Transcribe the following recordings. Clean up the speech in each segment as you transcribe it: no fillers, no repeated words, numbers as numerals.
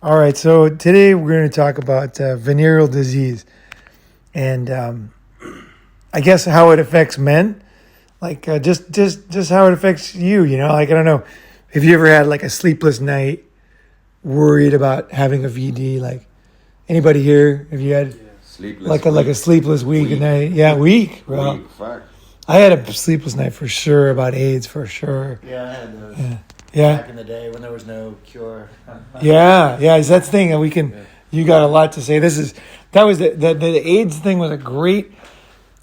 All right, so today we're going to talk about venereal disease and I guess how it affects men, like just how it affects you. Like I don't know, have you ever had like a sleepless night, worried about having a VD? Like anybody here? Have you had Sleepless like a sleepless week and night? Yeah, week, bro. Week, fuck. I had a sleepless night for sure about AIDS for sure. Yeah, I had those Yeah. back in the day when there was no cure. Yeah, that's the thing, and we can. You got a lot to say. That was the AIDS thing was a great.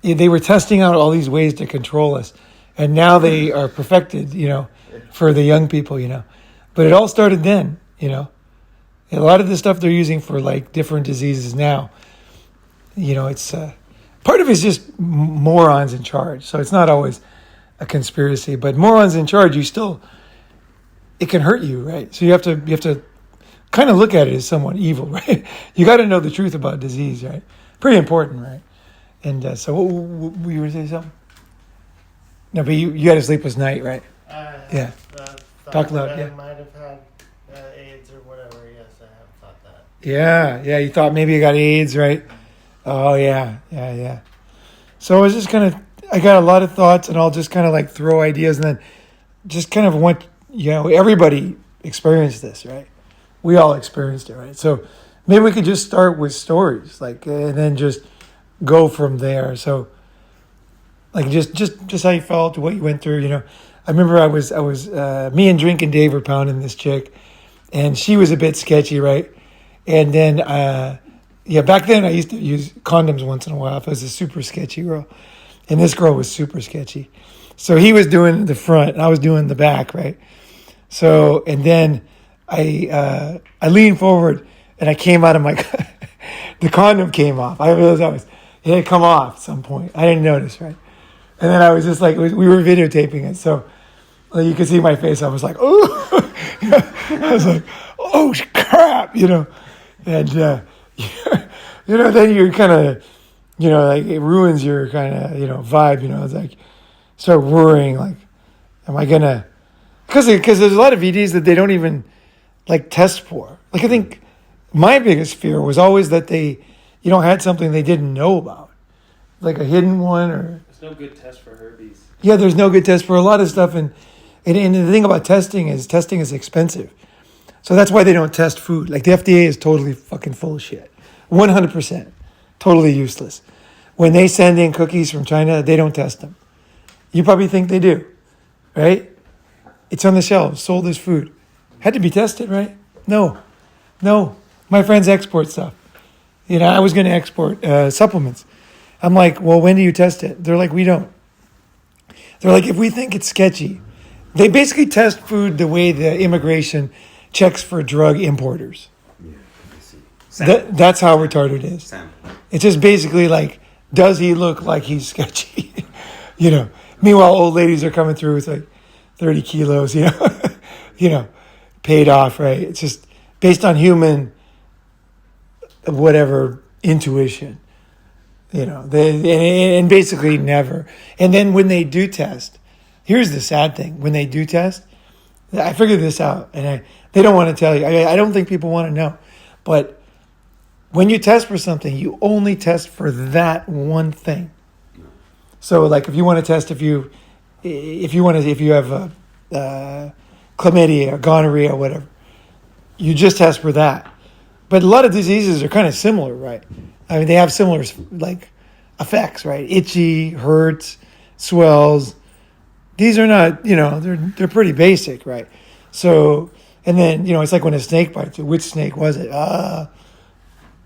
They were testing out all these ways to control us, and now they are perfected. For the young people. But it all started then. A lot of the stuff they're using for like different diseases now. It's part of it's just morons in charge. So it's not always a conspiracy, but morons in charge. It can hurt you, right? So you have to kind of look at it as somewhat evil, right? You got to know the truth about disease, right? Pretty important, right? And so, what were you going to say something? No, but you had a sleepless night, right? Yeah. Talk loud, yeah. I might have had AIDS or whatever. Yes, I have thought that. Yeah. You thought maybe you got AIDS, right? Oh, yeah. So I was just I got a lot of thoughts, and I'll just kind of like throw ideas, and then just kind of want. Everybody experienced this, right? We all experienced it, right? So maybe we could just start with stories, like, and then just go from there. So, like, just how you felt, what you went through. I remember I was me and Drink and Dave were pounding this chick, and she was a bit sketchy, right? And then, back then I used to use condoms once in a while if I was a super sketchy girl, and this girl was super sketchy. So he was doing the front, and I was doing the back, right? So, and then I leaned forward, and I came out of my, the condom came off. I realized it had come off at some point. I didn't notice, right? And then I was just like, we were videotaping it, so you could see my face. I was like, oh, I was like, oh crap, and then you're kind of, like it ruins your kind of, vibe, it's like, start worrying, like, am I gonna? Because there's a lot of VDs that they don't even like test for. Like I think my biggest fear was always that they, had something they didn't know about, like a hidden one or. There's no good test for herpes. Yeah, there's no good test for a lot of stuff, and the thing about testing is expensive, so that's why they don't test food. Like the FDA is totally fucking full of shit, 100%, totally useless. When they send in cookies from China, they don't test them. You probably think they do, right? It's on the shelves, sold as food. Had to be tested, right? No. My friends export stuff. I was going to export supplements. I'm like, well, when do you test it? They're like, we don't. They're like, if we think it's sketchy. They basically test food the way the immigration checks for drug importers. Yeah, I see. That's how retarded it is. Sample. It's just basically like, does he look like he's sketchy? Meanwhile, old ladies are coming through with like 30 kilos, paid off, right? It's just based on human, whatever, intuition, and basically never. And then when they do test, here's the sad thing. When they do test, I figured this out, and they don't want to tell you. I don't think people want to know. But when you test for something, you only test for that one thing. So, like, if you want to test if you have chlamydia or gonorrhea or whatever, you just test for that. But a lot of diseases are kind of similar, right? I mean, they have similar like effects, right? Itchy, hurts, swells. These are not, they're pretty basic, right? So, and then it's like when a snake bites you. Which snake was it?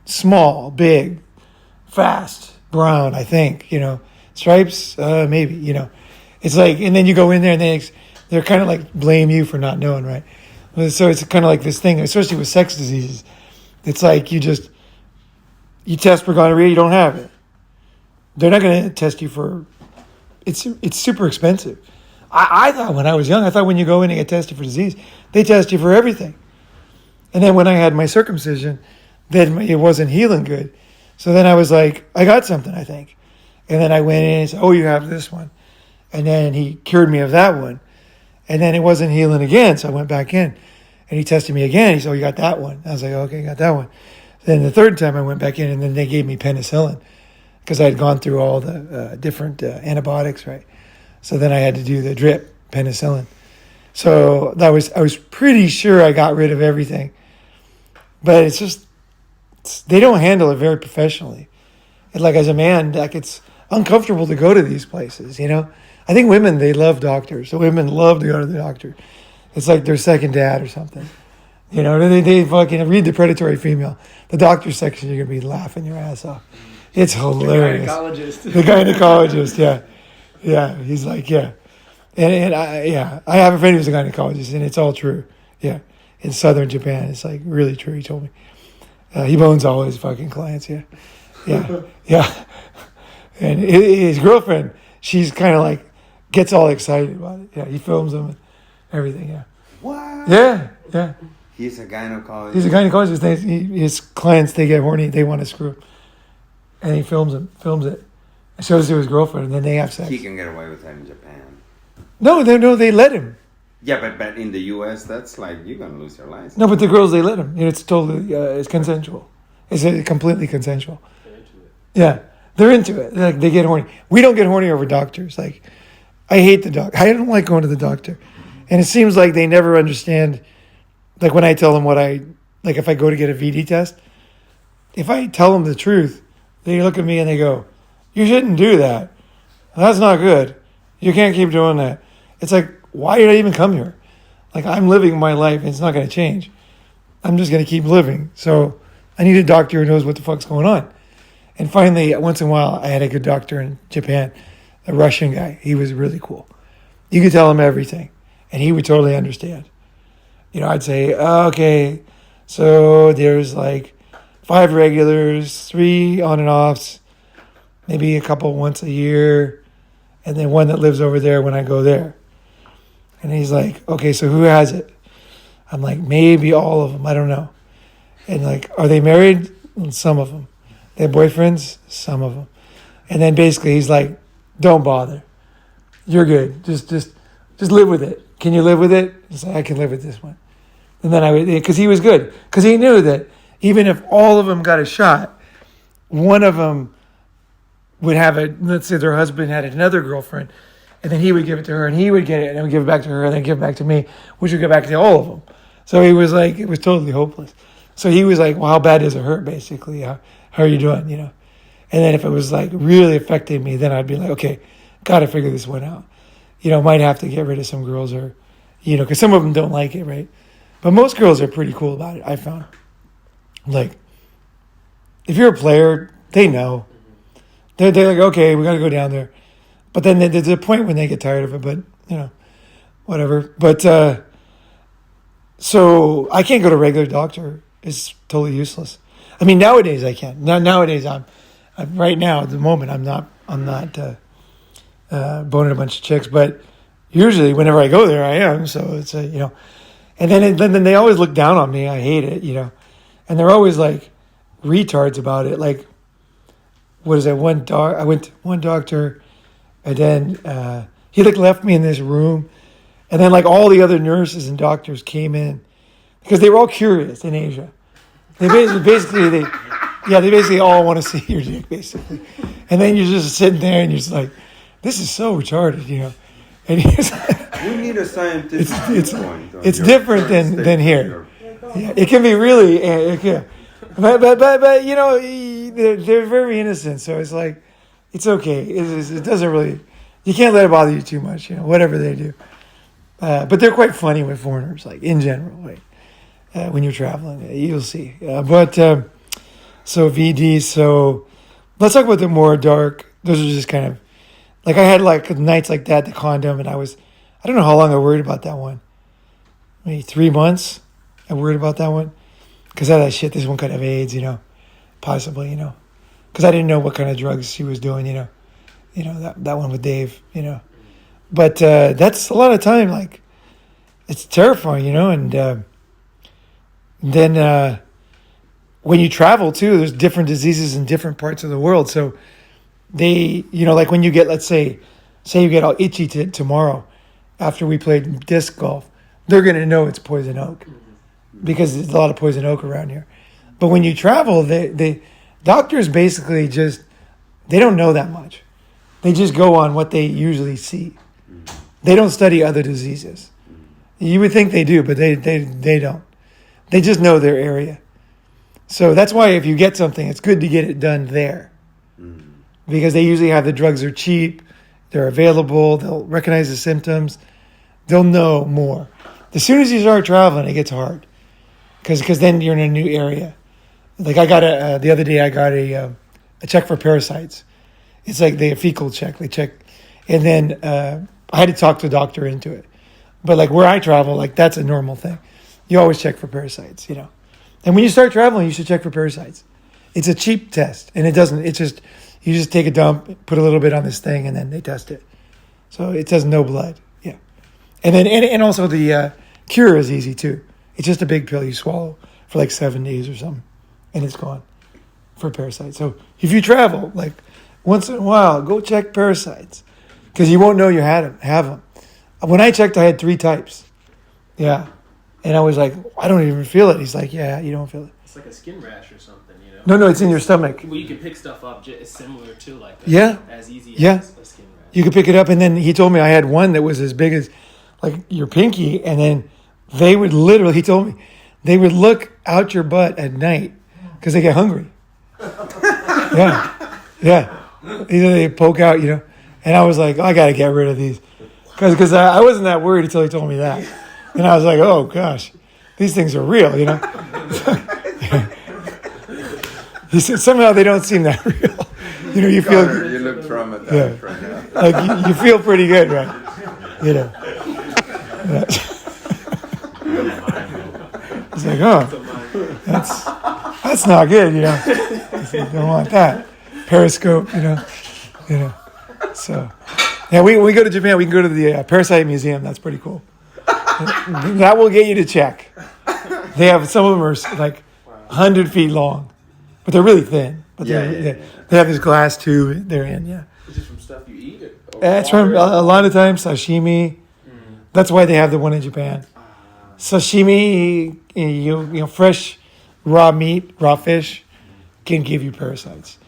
Small, big, fast, brown. I think stripes, maybe, it's like, and then you go in there and they're kind of like blame you for not knowing, right? So it's kind of like this thing, especially with sex diseases. It's like you test for gonorrhea, you don't have it. They're not going to test you for, it's super expensive. I thought when I was young, when you go in and get tested for disease, they test you for everything. And then when I had my circumcision, then it wasn't healing good. So then I was like, I got something, I think. And then I went in and said, oh, you have this one. And then he cured me of that one. And then it wasn't healing again, so I went back in. And he tested me again. He said, "Oh, you got that one." I was like, "Okay, got that one." Then the third time I went back in, and then they gave me penicillin because I had gone through all the different antibiotics, right? So then I had to do the drip penicillin. So I was pretty sure I got rid of everything, but they don't handle it very professionally. And like as a man, like it's uncomfortable to go to these places, you know. I think women, they love doctors. So women love to go to the doctor. It's like their second dad or something. You know, they fucking read The Predatory Female. The doctor section, you're going to be laughing your ass off. It's hilarious. The gynecologist, yeah. Yeah, he's like, yeah. And I have a friend who's a gynecologist, and it's all true. Yeah, in southern Japan, it's like really true, he told me. He bones all his fucking clients, yeah. Yeah, yeah. And his girlfriend, she's kind of like, gets all excited about it. Yeah, he films them and everything, yeah. What? Yeah, yeah. He's a gynecologist. He's a gynecologist. His clients, they get horny, they want to screw him. And he films it. Shows it to his girlfriend, and then they have sex. He can get away with that in Japan. No, they let him. Yeah, but in the U.S., that's like, you're going to lose your license. No, but the girls, they let him. It's totally, it's consensual. It's completely consensual. They're into it. Yeah, they're into it. Like, they get horny. We don't get horny over doctors. Like, I hate the doctor. I don't like going to the doctor. And it seems like they never understand, like when I tell them like if I go to get a VD test, if I tell them the truth, they look at me and they go, "You shouldn't do that. That's not good. You can't keep doing that." It's like, why did I even come here? Like, I'm living my life and it's not going to change. I'm just going to keep living. So I need a doctor who knows what the fuck's going on. And finally, once in a while, I had a good doctor in Japan, a Russian guy. He was really cool. You could tell him everything, and he would totally understand. You know, I'd say, okay, so there's like 5 regulars, 3 on and offs, maybe a couple once a year, and then one that lives over there when I go there. And he's like, okay, so who has it? I'm like, maybe all of them. I don't know. And like, are they married? Some of them. They have boyfriends? Some of them. And then basically he's like, don't bother. You're good. Just live with it. Can you live with it? He's like, I can live with this one. And then I would, because he was good. Because he knew that even if all of them got a shot, one of them would have it. Let's say their husband had another girlfriend, and then he would give it to her, and he would get it, and then give it back to her, and then give it back to me, which would go back to all of them. So he was like, it was totally hopeless. So he was like, well, how bad does it hurt, basically? How are you doing, you know? And then if it was like really affecting me, then I'd be like, okay, got to figure this one out. You know, might have to get rid of some girls, or, you know, because some of them don't like it, right? But most girls are pretty cool about it, I found. Like, if you're a player, they know. They're like, okay, we got to go down there. But then there's a point when they get tired of it, but, you know, whatever. But, so I can't go to a regular doctor. It's totally useless. I mean, nowadays I can. Nowadays I'm right now at the moment I'm not boning a bunch of chicks, but usually whenever I go there I am. So it's you know, and then they always look down on me. I hate it, you know, and they're always like retards about it. Like, what is that? I went to one doctor, and then he like left me in this room, and then like all the other nurses and doctors came in because they were all curious in Asia. They basically all want to see your dick, basically. And then you're just sitting there and you're just like, this is so retarded, you know. And he's like, we need a scientific viewpoint. It's different than here. Yeah, it can be really, yeah. But you know, they're very innocent, so it's like, it's okay. It doesn't really, you can't let it bother you too much, you know, whatever they do. But they're quite funny with foreigners, like in general, like when you're traveling, you'll see. So VD, so let's talk about the more dark. Those are just kind of, like I had like nights like that, the condom, and I don't know how long I worried about that one. Maybe 3 months I worried about that one. Because I thought, shit, this one could have AIDS, you know, possibly, you know. Because I didn't know what kind of drugs she was doing, you know. You know, that one with Dave, you know. But that's a lot of time, like, it's terrifying, you know. And then when you travel, too, there's different diseases in different parts of the world. So they, you know, like when you get, let's say you get all itchy tomorrow after we played disc golf, they're going to know it's poison oak. because there's a lot of poison oak around here. But when you travel, they doctors basically just, they don't know that much. They just go on what they usually see. They don't study other diseases. You would think they do, but they don't. They just know their area. So that's why if you get something, it's good to get it done there. Because they usually have the drugs are cheap, they're available, they'll recognize the symptoms, they'll know more. As soon as you start traveling, it gets hard. Because then you're in a new area. Like I got the other day I got a check for parasites. It's like a fecal check. They check. And then I had to talk to a doctor into it. But like where I travel, like that's a normal thing. You always check for parasites, you know. And when you start traveling, you should check for parasites. It's a cheap test. And you just take a dump, put a little bit on this thing, and then they test it. So it says no blood. Yeah. And then and also the cure is easy too. It's just a big pill you swallow for like 7 days or something. And it's gone for parasites. So if you travel, like once in a while, go check parasites. Because you won't know you have them. When I checked, I had 3 types. Yeah. And I was like, I don't even feel it. He's like, yeah, you don't feel it. It's like a skin rash or something, you know? No, it's in your stomach. Well, you can pick stuff up similar to like that. Yeah. As easy Yeah. as a skin rash. You could pick it up. And then he told me I had one that was as big as like your pinky. And then they would literally, he told me, they would look out your butt at night because they get hungry. Yeah. Either they poke out, you know. And I was like, I got to get rid of these. Because I wasn't that worried until he told me that. And I was like, oh, gosh, these things are real, you know. He said, somehow they don't seem that real. You know, you feel... You look traumatized right now. Like, you feel pretty good, right? You know. Yeah. It's like, oh, that's not good, you know. I said, don't want that. Periscope, you know. So, yeah, we go to Japan. We can go to the Parasite Museum. That's pretty cool. That will get you to check. They have, some of them are like 100 feet long, but they're really thin. But they have this glass tube they're in, yeah. Is it from stuff you eat? That's from a lot of times sashimi. That's why they have the one in Japan. Sashimi, you know, fresh raw meat, raw fish, can give you parasites.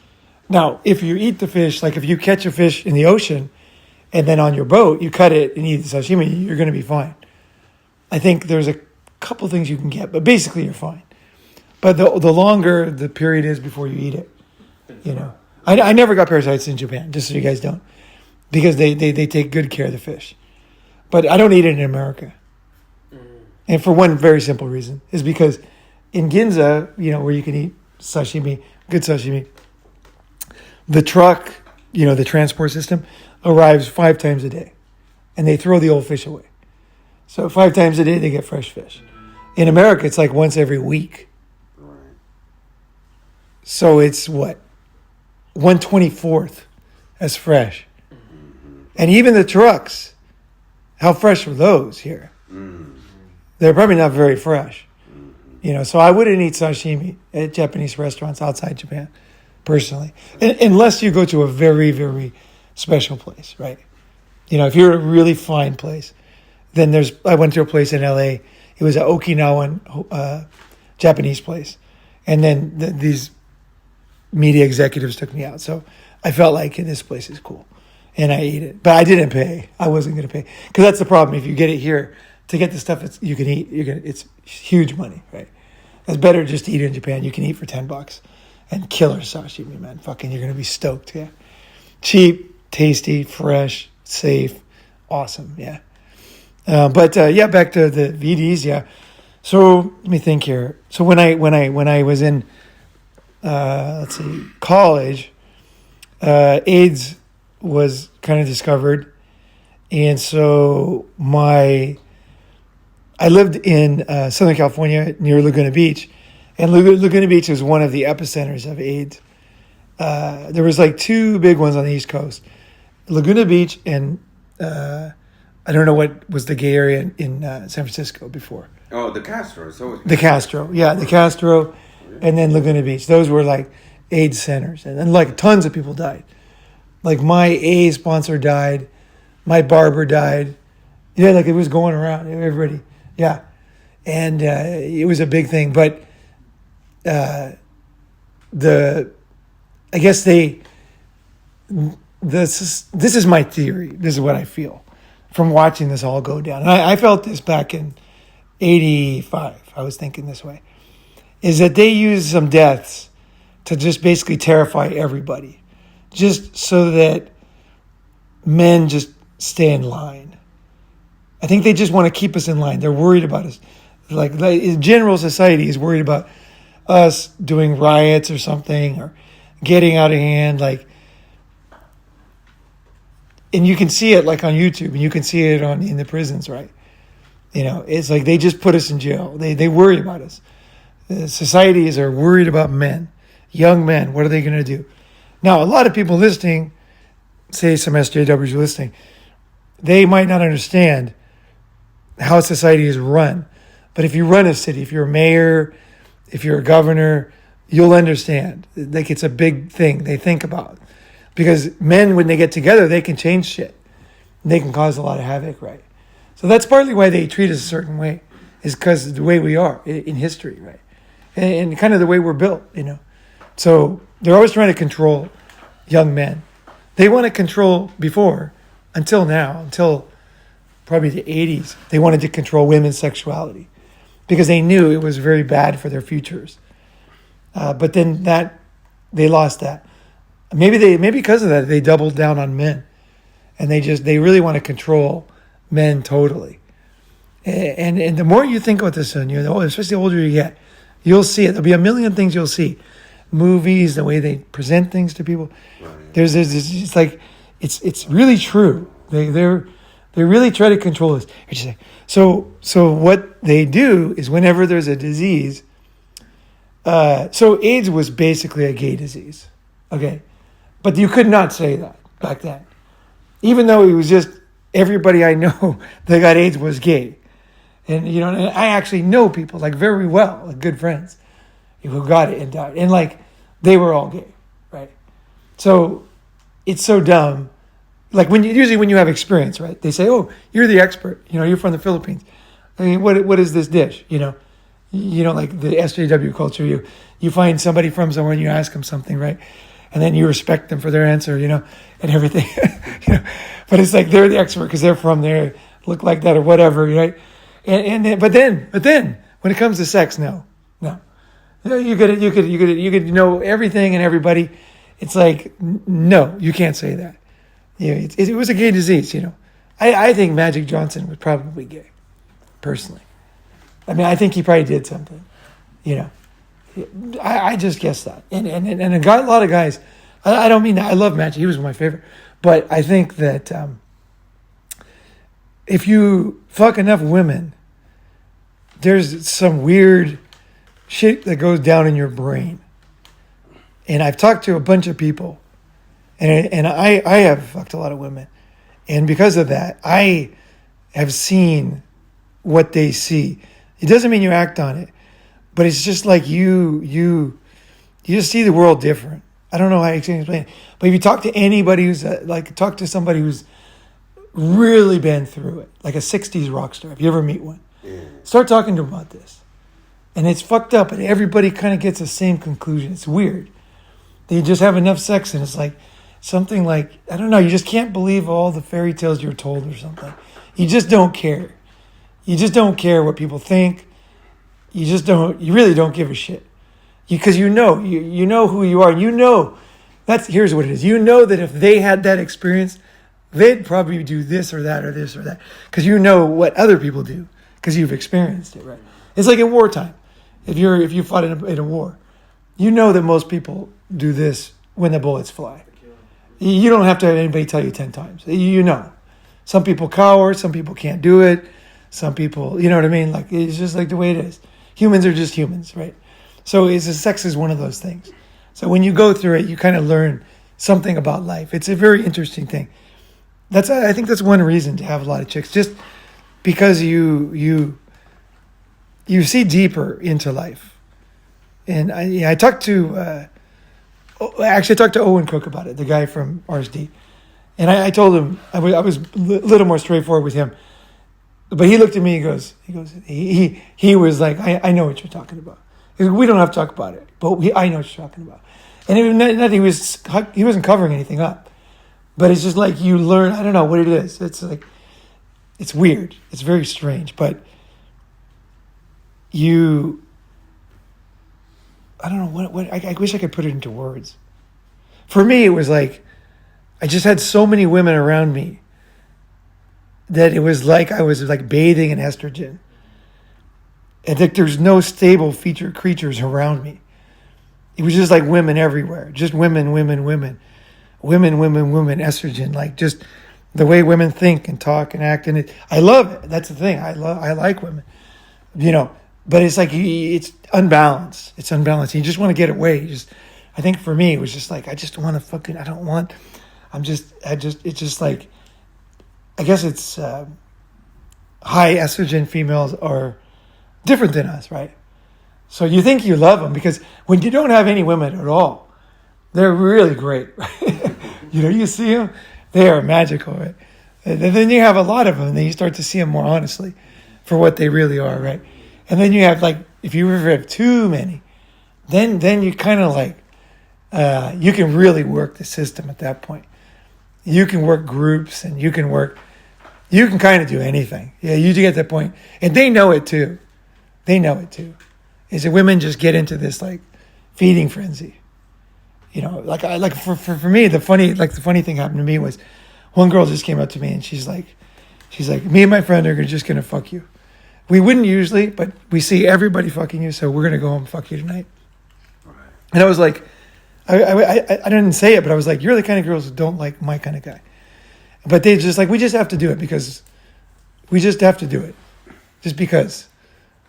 Now, if you eat the fish, like if you catch a fish in the ocean and then on your boat, you cut it and eat the sashimi, you're going to be fine. I think there's a couple things you can get, but basically you're fine. But the longer the period is before you eat it, you know. I never got parasites in Japan, just so you guys don't, because they take good care of the fish. But I don't eat it in America. And for one very simple reason, is because in Ginza, you know, where you can eat sashimi, good sashimi, the truck, you know, the transport system arrives 5 times a day. And they throw the old fish away. So 5 times a day, they get fresh fish. In America, it's like once every week. Right. So it's what? 1/24th as fresh. And even the trucks, how fresh are those here? They're probably not very fresh. You know, so I wouldn't eat sashimi at Japanese restaurants outside Japan, personally. Unless you go to a very, very special place, right? You know, if you're a really fine place, then I went to a place in LA. It was an Okinawan Japanese place. And then these media executives took me out. So I felt like this place is cool. And I ate it. But I didn't pay. I wasn't going to pay. Because that's the problem. If you get it here, to get the stuff you can eat, it's huge money, right? It's better just to eat it in Japan. You can eat for $10. And killer sashimi, man. Fucking, you're going to be stoked, yeah. Cheap, tasty, fresh, safe, awesome, yeah. But back to the VDs, yeah. So let me think here. So when I was in, college, AIDS was kind of discovered, and so I lived in Southern California near Laguna Beach, and Laguna Beach is one of the epicenters of AIDS. There was like 2 big ones on the East Coast, Laguna Beach and I don't know what was the gay area in San Francisco before. Oh, the Castro. So The Castro, yeah, the Castro, and then Laguna Beach. Those were like AIDS centers, and then like tons of people died. Like my AA sponsor died, my barber died. Yeah, like it was going around. Everybody, yeah. and it was a big thing. But I guess this is my theory. This is what I feel from watching this all go down. And I felt this back in '85. I was thinking this way, is that they used some deaths to just basically terrify everybody, just so that men just stay in line. I think they just want to keep us in line. They're worried about us. Like general society is worried about us doing riots or something or getting out of hand. Like, and you can see it like on YouTube, and you can see it in the prisons, right? You know, it's like they just put us in jail. They worry about us. The societies are worried about men, young men. What are they going to do? Now, a lot of people listening, say some SJWs are listening, they might not understand how society is run. But if you run a city, if you're a mayor, if you're a governor, you'll understand. Like, it's a big thing they think about. Because men, when they get together, they can change shit. They can cause a lot of havoc, right? So that's partly why they treat us a certain way, is because of the way we are in history, right? And kind of the way we're built, you know. So they're always trying to control young men. They want to control before, until now, until probably the 80s, they wanted to control women's sexuality because they knew it was very bad for their futures. But then they lost that. Maybe because of that, they doubled down on men, and they really want to control men totally. And the more you think about this, son, especially the older you get, you'll see it. There'll be a million things you'll see. Movies, the way they present things to people. Right. There's it's like it's really true. They really try to control this. So what they do is whenever there's a disease, so AIDS was basically a gay disease, okay, but you could not say that back then, even though it was just everybody I know that got AIDS was gay, and and I actually know people like very well, like good friends, who got it and died, and like they were all gay, right? So it's so dumb. Like usually when you have experience, right? They say, "Oh, you're the expert. You're from the Philippines. I mean, what is this dish? Like the SJW culture. You find somebody from somewhere and you ask them something, right? And then you respect them for their answer, and everything. But it's like they're the expert because they're from there, look like that or whatever, right? But then when it comes to sex, no. You could know everything and everybody. It's like no, you can't say that. It was a gay disease, I think Magic Johnson was probably gay, personally. I mean, I think he probably did something, I just guess that. And a lot of guys, I don't mean that. I love Magic. He was my favorite. But I think that if you fuck enough women, there's some weird shit that goes down in your brain. And I've talked to a bunch of people. And I have fucked a lot of women. And because of that, I have seen what they see. It doesn't mean you act on it. But it's just like you just see the world different. I don't know how I can explain it. But if you talk to anybody talk to somebody who's really been through it, like a 60s rock star, if you ever meet one, start talking to them about this. And it's fucked up, and everybody kind of gets the same conclusion. It's weird. They just have enough sex, and it's like, something like, I don't know, you just can't believe all the fairy tales you're told or something. You just don't care. You just don't care what people think. You really don't give a shit. Because you know who you are. Here's what it is. You know that if they had that experience, they'd probably do this or that or this or that. Because you know what other people do. Because you've experienced it, right? It's like in wartime. If you fought in a war, you know that most people do this when the bullets fly. You don't have to have anybody tell you 10 times. Some people cower. Some people can't do it. Some people, you know what I mean? Like, it's just like the way it is. Humans are just humans, right? So sex is one of those things. So when you go through it, you kind of learn something about life. It's a very interesting thing. I think that's one reason to have a lot of chicks, just because you see deeper into life. And I talked to... Actually, I talked to Owen Cook about it, the guy from RSD. And I told him, I was a little more straightforward with him. But he looked at me. He was like, I know what you're talking about. He goes, we don't have to talk about it, but I know what you're talking about. And even nothing. He wasn't covering anything up. But it's just like you learn. I don't know what it is. It's like it's weird. It's very strange. But I don't know what. I wish I could put it into words. For me, it was like I just had so many women around me that it was like I was like bathing in estrogen. And that there's no stable featured creatures around me. It was just like women everywhere. Just women, estrogen. Like just the way women think and talk and act. And I love it. That's the thing. I like women. But it's like it's unbalanced. It's unbalanced. You just want to get away. I think for me, it was just like, I just want to it's just like, I guess it's high estrogen females are different than us, right? So you think you love them because when you don't have any women at all, they're really great, right? You see them, they are magical, right? And then you have a lot of them, and then you start to see them more honestly for what they really are, right? And then you have like, if you ever have too many, then you kind of like, you can really work the system at that point. You can work groups and you can kind of do anything. Yeah, you get that point. And they know it too. Is that women just get into this like feeding frenzy. Like for me, the funny thing happened to me was one girl just came up to me and she's like, me and my friend are just gonna fuck you. We wouldn't usually, but we see everybody fucking you, so we're gonna go home and fuck you tonight. Right. And I was like, I didn't say it, but I was like, you're the kind of girls who don't like my kind of guy. But they just like, we just have to do it because we just have to do it. Just because.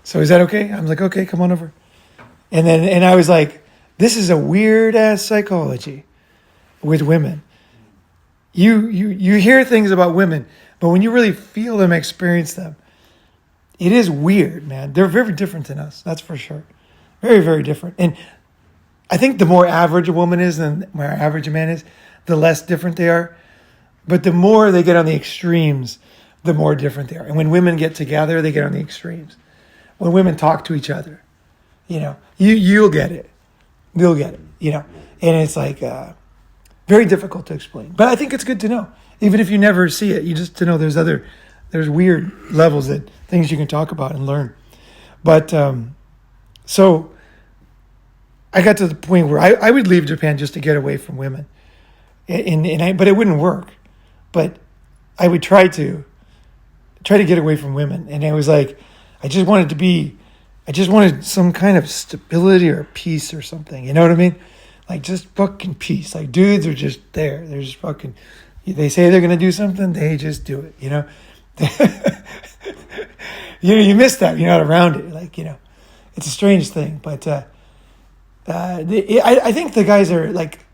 So is that okay? I'm like, okay, come on over. And I was like, this is a weird ass psychology with women. You hear things about women, but when you really feel them, experience them, it is weird, man. They're very different than us. That's for sure. Very, very different. And I think the more average a woman is than more average a man is, the less different they are. But the more they get on the extremes, the more different they are. And when women get together, they get on the extremes. When women talk to each other, you'll get it. You'll get it, And it's like very difficult to explain. But I think it's good to know. Even if you never see it, you just to know there's weird levels that things you can talk about and learn. But so I got to the point where I would leave Japan just to get away from women. But it wouldn't work. But I would try to get away from women. And it was like, I just wanted some kind of stability or peace or something. You know what I mean? Like just fucking peace. Like dudes are just there. They're just fucking, they say they're going to do something. They just do it, you miss that. You're not around it. Like, it's a strange thing. But I think the guys are like,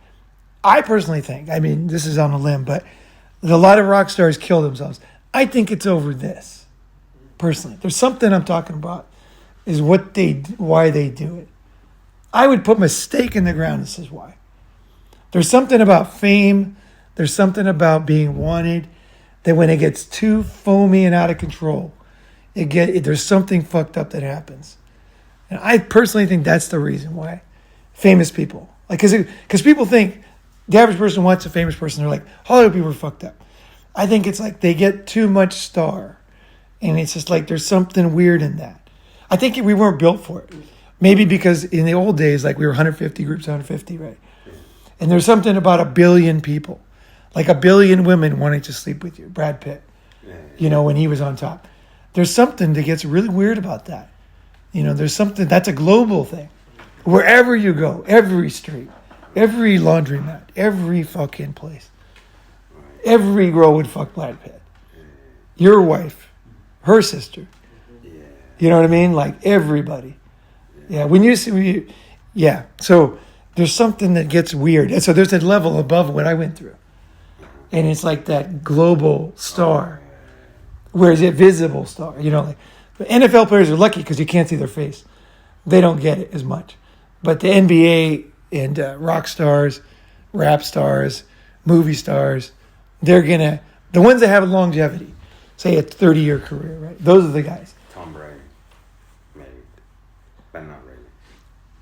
I personally think, I mean, this is on a limb, but a lot of rock stars kill themselves. I think it's over this. Personally, there's something I'm talking about is why they do it. I would put my stake in the ground. This is why. There's something about fame. There's something about being wanted that when it gets too foamy and out of control, there's something fucked up that happens. And I personally think that's the reason why famous people, like, because people think the average person wants a famous person. They're like, Hollywood people are fucked up. I think it's like they get too much star. And it's just like there's something weird in that. I think we weren't built for it. Maybe because in the old days, like we were 150 groups, 150, right? And there's something about 1 billion people, like 1 billion women wanting to sleep with you. Brad Pitt, when he was on top. There's something that gets really weird about that. There's something, that's a global thing. Wherever you go, every street, every laundromat, every fucking place, every girl would fuck Brad Pitt. Your wife. Her sister. You know what I mean? Like everybody. Yeah. So there's something that gets weird. And so there's a level above what I went through. And it's like that global star. Whereas a visible star, like the NFL players are lucky because you can't see their face. They don't get it as much. But the NBA and rock stars, rap stars, movie stars, the ones that have longevity. say a 30-year career, right? Those are the guys. Tom Brady, maybe, but not really.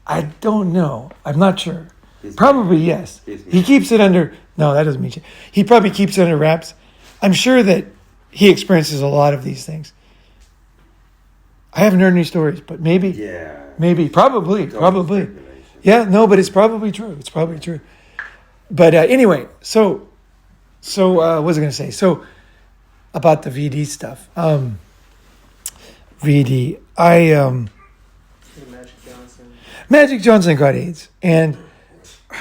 I don't know. I'm not sure. He's Probably yes. He's He keeps it under. No, that doesn't mean shit. He probably keeps it under wraps. I'm sure that he experiences a lot of these things. I haven't heard any stories, but maybe, Yeah. maybe, probably. Speculation. Yeah, no, but it's probably true. It's probably true. But anyway, so what was I going to say? So about the VD stuff. VD, Magic Johnson. Magic Johnson got AIDS, and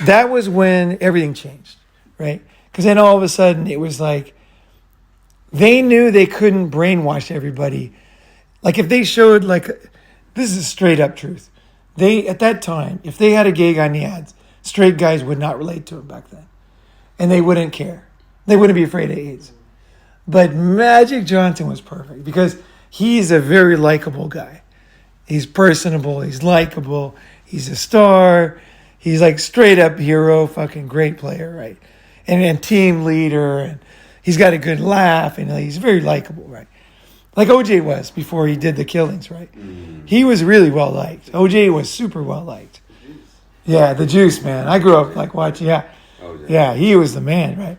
that was when everything changed, right? Because then all of a sudden it was like they knew they couldn't brainwash everybody. Like if they showed this is straight up truth. They at that time, if they had a gay guy in the ads, straight guys would not relate to him back then, and they wouldn't care. They wouldn't be afraid of AIDS. But Magic Johnson was perfect because he's a very likable guy. He's personable. He's likable. He's a star. He's like straight up hero, fucking great player, right? And team leader, and he's got a good laugh, and he's very likable, right? Like OJ was before he did the killings, right? He was really well liked. OJ was super well liked. Yeah, the juice, man. I grew up like watching. Yeah, OJ. yeah, he was the man, right?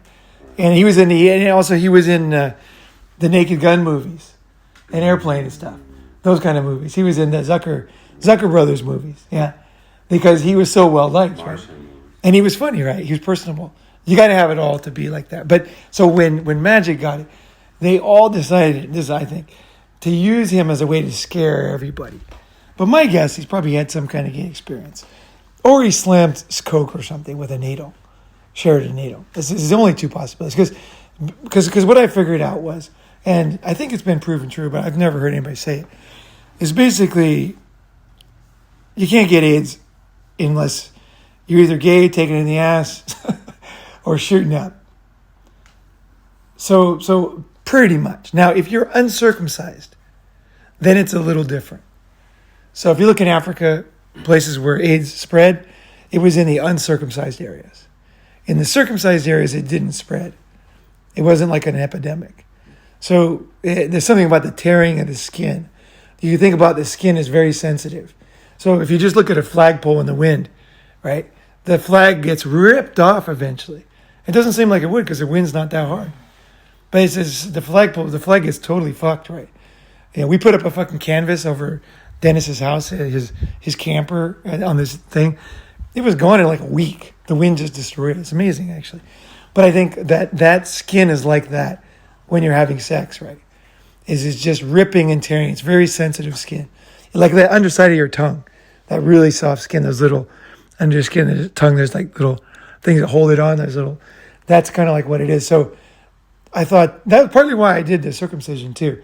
And he was in he was in the Naked Gun movies, and Airplane and stuff. Those kind of movies. He was in the Zucker Brothers movies. Yeah, because he was so well liked, right? And he was funny, right? He was personable. You got to have it all to be like that. But so when Magic got it, they all decided, this I think, to use him as a way to scare everybody. But my guess, he's probably had some kind of gay experience, or he slammed coke or something with a needle, shared a needle. This is the only two possibilities. Because what I figured out was, and I think it's been proven true, but I've never heard anybody say it, is basically you can't get AIDS unless you're either gay, taking it in the ass, or shooting up. So pretty much. Now, if you're uncircumcised, then it's a little different. So if you look in Africa, places where AIDS spread, it was in the uncircumcised areas. In the circumcised areas, it didn't spread. It wasn't like an epidemic. So there's something about the tearing of the skin. You think about the skin is very sensitive. So if you just look at a flagpole in the wind, right, the flag gets ripped off eventually. It doesn't seem like it would because the wind's not that hard. But it's just the flag gets totally fucked, right? Yeah, we put up a fucking canvas over Dennis's house, his camper on this thing. It was gone in like a week. The wind just destroyed it. It's amazing, actually. But I think that skin is like that when you're having sex, right? It's just ripping and tearing. It's very sensitive skin. Like the underside of your tongue, that really soft skin, those little under your skin, the tongue, there's like little things that hold it on. That's kind of like what it is. So I thought that was partly why I did the circumcision too.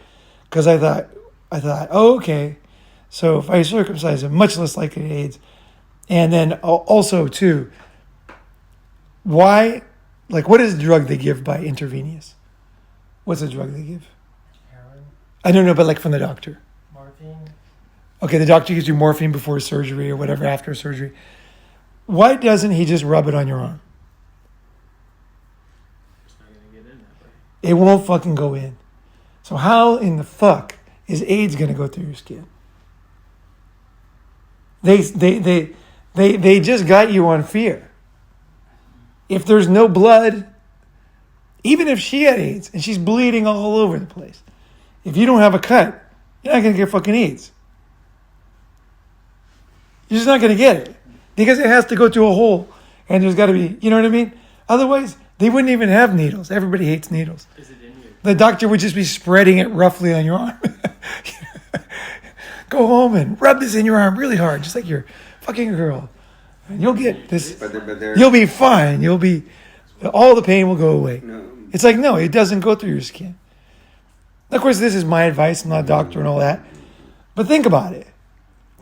Because I thought, oh, okay. So if I circumcise him, much less likely to AIDS. And then also too, why, like what is the drug they give by intravenous? What's the drug they give? Heroin, I don't know, but like from the doctor. morphine. Okay, the doctor gives you morphine before surgery or whatever after surgery. Why doesn't he just rub it on your arm? It's not gonna get in that way. It won't fucking go in. So how in the fuck is AIDS gonna go through your skin? They just got you on fear. If there's no blood, even if she had AIDS and she's bleeding all over the place, if you don't have a cut, you're not gonna get fucking AIDS. You're just not gonna get it because it has to go through a hole, and there's got to be, you know what I mean? Otherwise, they wouldn't even have needles. Everybody hates needles. Is it in your? The doctor would just be spreading it roughly on your arm. Go home and rub this in your arm really hard, just like you're fucking a girl. And you'll get this. But they're, You'll be fine. All the pain will go away. no, It's like, no, it doesn't go through your skin. Of course, this is my advice. I'm not a doctor and all that. But think about it.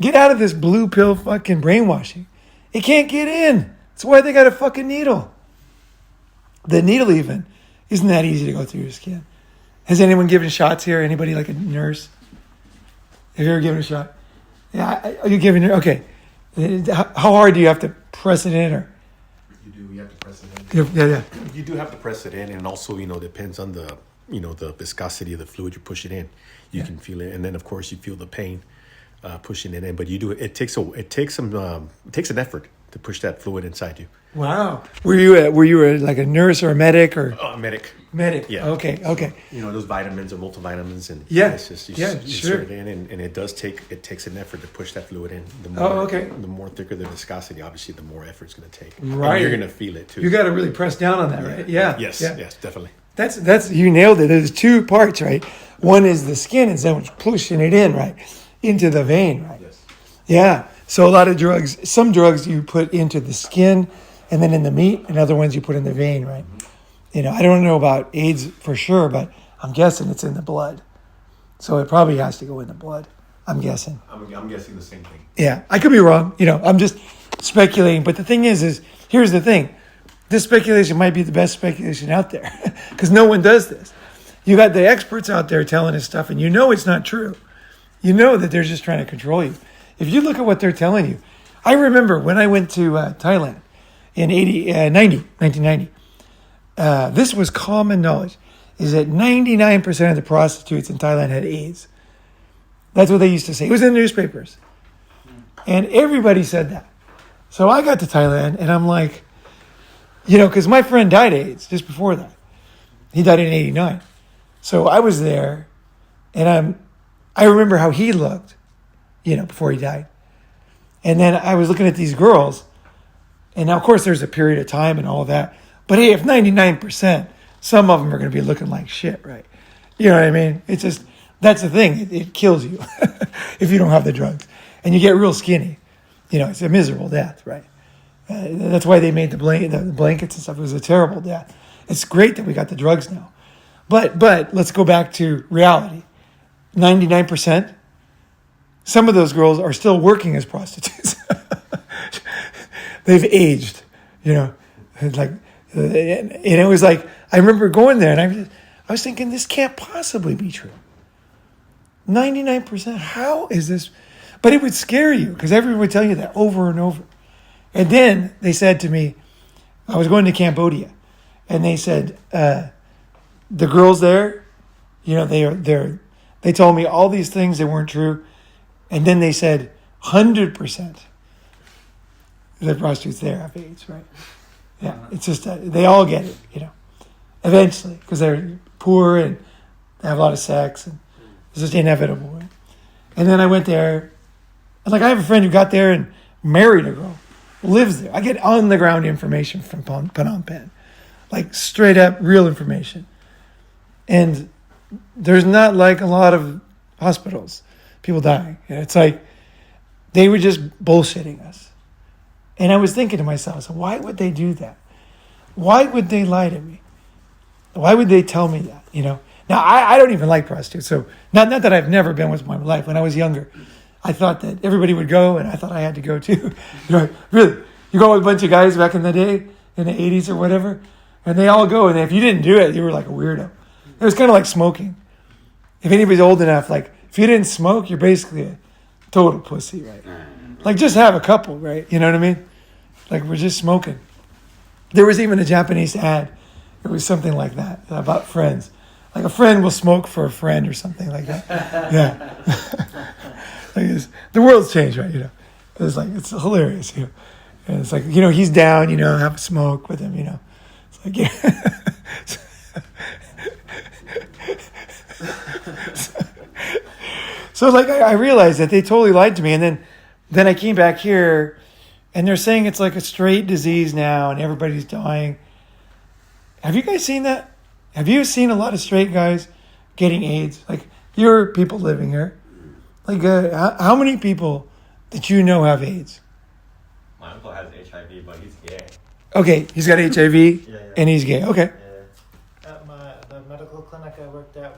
Get out of this blue pill fucking brainwashing. It can't get in. That's why they got a fucking needle. The needle even isn't that easy to go through your skin. Has anyone given shots here? Anybody like a nurse? Have you ever given a shot? Yeah, are you giving it? Okay. How hard do you have to press it in? Or You have to press it in. yeah. You do have to press it in, and also, depends on the the viscosity of the fluid you push it in. You can feel it, and then of course you feel the pain pushing it in. But you do it. It takes an effort to push that fluid inside you. Wow. Were you like a nurse or a medic or Medic. medic? Yeah. Okay. Those vitamins or multivitamins, and Yeah. it's just you Yeah, insert sure. it in, and it takes an effort to push that fluid in. The more, Oh, okay. The more thicker the viscosity, obviously, the more effort it's going to take. Right. And you're going to feel it too. You got to really press down on that, right? Yeah. Yes. Yeah. Yes. Definitely. That's you nailed it. There's two parts, right? One is the skin, and then pushing it in, right, into the vein, right? Yes. Yeah. So a lot of drugs, some drugs you put into the skin, and then in the meat, and other ones you put in the vein, right? I don't know about AIDS for sure, but I'm guessing it's in the blood. So it probably has to go in the blood. I'm guessing. I'm guessing the same thing. Yeah, I could be wrong. I'm just speculating. But the thing is here's the thing. This speculation might be the best speculation out there because no one does this. You got the experts out there telling us stuff, and it's not true. You know that they're just trying to control you. If you look at what they're telling you, I remember when I went to Thailand in 1990. This was common knowledge, is that 99% of the prostitutes in Thailand had AIDS. That's what they used to say. It was in the newspapers. And everybody said that. So I got to Thailand, and I'm like, because my friend died of AIDS just before that. He died in 89. So I was there, and I remember how he looked, before he died. And then I was looking at these girls, and now, of course, there's a period of time and all of that. But hey, if 99%, some of them are going to be looking like shit, right? You know what I mean? It's just, that's the thing. It kills you if you don't have the drugs. And you get real skinny. It's a miserable death, right? That's why they made the blankets and stuff. It was a terrible death. It's great that we got the drugs now. But let's go back to reality. 99%, some of those girls are still working as prostitutes. They've aged, like, and it was like, I remember going there and I was thinking, this can't possibly be true. 99%, how is this? But it would scare you because everyone would tell you that over and over. And then they said to me, I was going to Cambodia, and they said, the girls there, they told me all these things that weren't true. And then they said 100% the prostitutes there have AIDS, right? Yeah, it's just they all get it, eventually, because they're poor and they have a lot of sex, and it's just inevitable. Right? And then I went there, and I have a friend who got there and married a girl, lives there. I get on the ground information from Phnom Penh, like straight up real information. And there's not like a lot of hospitals, people dying. It's like they were just bullshitting us. And I was thinking to myself, so why would they do that? Why would they lie to me? Why would they tell me that? Now I don't even like prostitutes. So not that I've never been with my life. When I was younger, I thought that everybody would go, and I thought I had to go too. Really, you go with a bunch of guys back in the day, in the 80s or whatever, and they all go, and if you didn't do it, you were like a weirdo. It was kind of like smoking. If anybody's old enough, like if you didn't smoke, you're basically a total pussy, right? Like just have a couple, right? You know what I mean? Like we're just smoking. There was even a Japanese ad. It was something like that about friends. Like a friend will smoke for a friend or something like that. Yeah. The world's changed, right? It's like, it's hilarious. And it's like, he's down, have a smoke with him, It's like, yeah. So like I realized that they totally lied to me, and then I came back here, and they're saying it's like a straight disease now, and everybody's dying. Have you guys seen that? Have you seen a lot of straight guys getting AIDS? Like you're people living here. Like how many people that you know have AIDS? My uncle has HIV, but he's gay. Okay, he's got HIV Yeah. and he's gay. Okay. Yeah. At the medical clinic I worked at,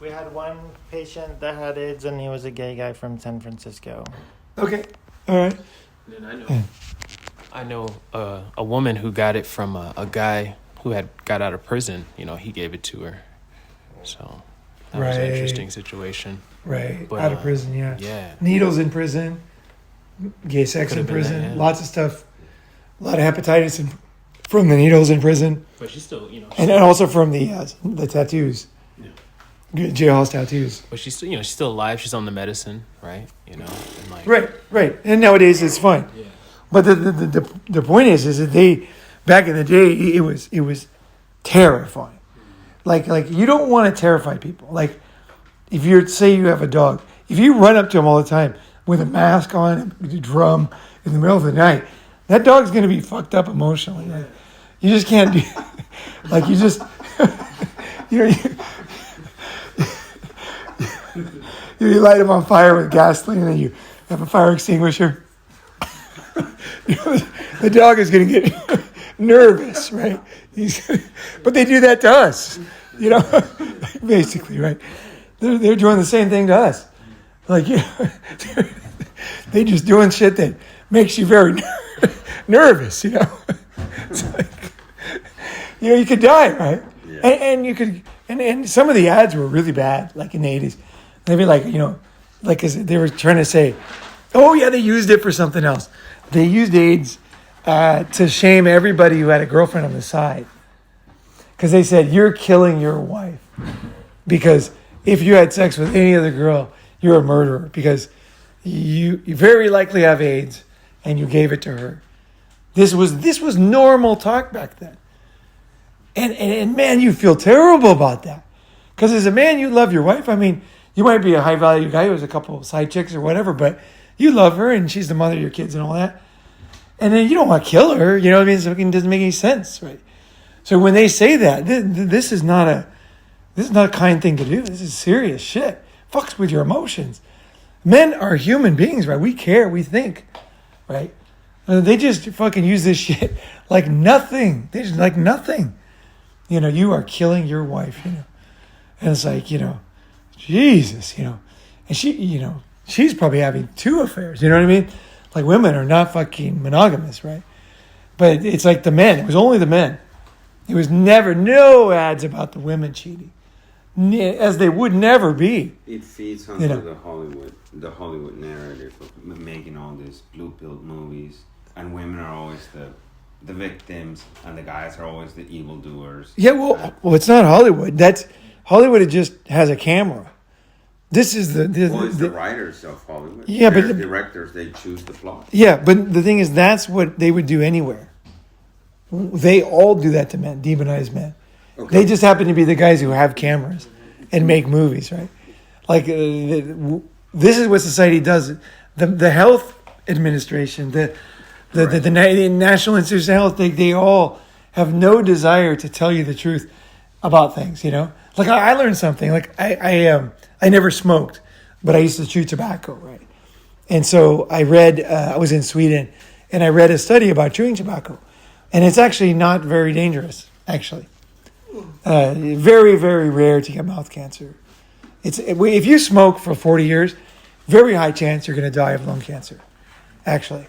we had one patient that had AIDS, and he was a gay guy from San Francisco. Okay. All right. And then I know a woman who got it from a guy who had got out of prison. He gave it to her. So that was an Right. interesting situation. Right. But, Out of prison, yeah. Yeah. Needles in prison, gay sex Could've in been prison, that, yeah. lots of stuff, a lot of hepatitis from the needles in prison, But she's still, and also from the tattoos, jailhouse tattoos. but she's still, she's still alive. She's on the medicine, right? And like, Right. And nowadays it's fine. Yeah. But the point is that they back in the day it was terrifying. Like you don't want to terrify people. Like if say you have a dog, if you run up to him all the time with a mask on, with a drum in the middle of the night, that dog's going to be fucked up emotionally. Like, you just can't do. Like you just, you light him on fire with gasoline, and then you have a fire extinguisher. The dog is going to get nervous, right? But they do that to us, basically, right? They're doing the same thing to us. Like, they're just doing shit that makes you very nervous, It's like, you could die, right? Yeah. And you could, and some of the ads were really bad, like in the 80s. They'd be like, like they were trying to say, oh yeah, they used it for something else. They used AIDS to shame everybody who had a girlfriend on the side. Because they said, you're killing your wife. Because if you had sex with any other girl, you're a murderer. Because you very likely have AIDS and you gave it to her. This was normal talk back then. And man, you feel terrible about that. Because as a man, you love your wife. I mean, you might be a high value guy who has a couple of side chicks or whatever, but you love her and she's the mother of your kids and all that. And then you don't want to kill her. You know what I mean? So it doesn't make any sense, right? So when they say that, this is not a kind thing to do. This is serious shit. Fucks with your emotions. Men are human beings, right? We care, we think, right? They just fucking use this shit like nothing. They just like nothing. You are killing your wife, And it's like, Jesus, and she, she's probably having 2 affairs, you know what I mean? Like women are not fucking monogamous, right? But it's like the men. It was only the men. It was never, no ads about the women cheating. As they would never be. It feeds onto the Hollywood narrative of making all these blue-pilled movies, and women are always the victims, and the guys are always the evildoers. Yeah, well, it's not Hollywood. That's Hollywood. It just has a camera. This is the writers of Hollywood. Yeah, They're but directors, they choose the plot. Yeah, but the thing is, that's what they would do anywhere. They all do that to men, demonize men. Okay. They just happen to be the guys who have cameras and make movies, right? Like this is what society does. The health administration, the National Institute of Health, they all have no desire to tell you the truth about things. Like I learned something. Like I never smoked, but I used to chew tobacco, right? And so I read. I was in Sweden, and I read a study about chewing tobacco, and it's actually not very dangerous. Actually, very, very rare to get mouth cancer. If you smoke for 40 years, very high chance you're going to die of lung cancer. Actually,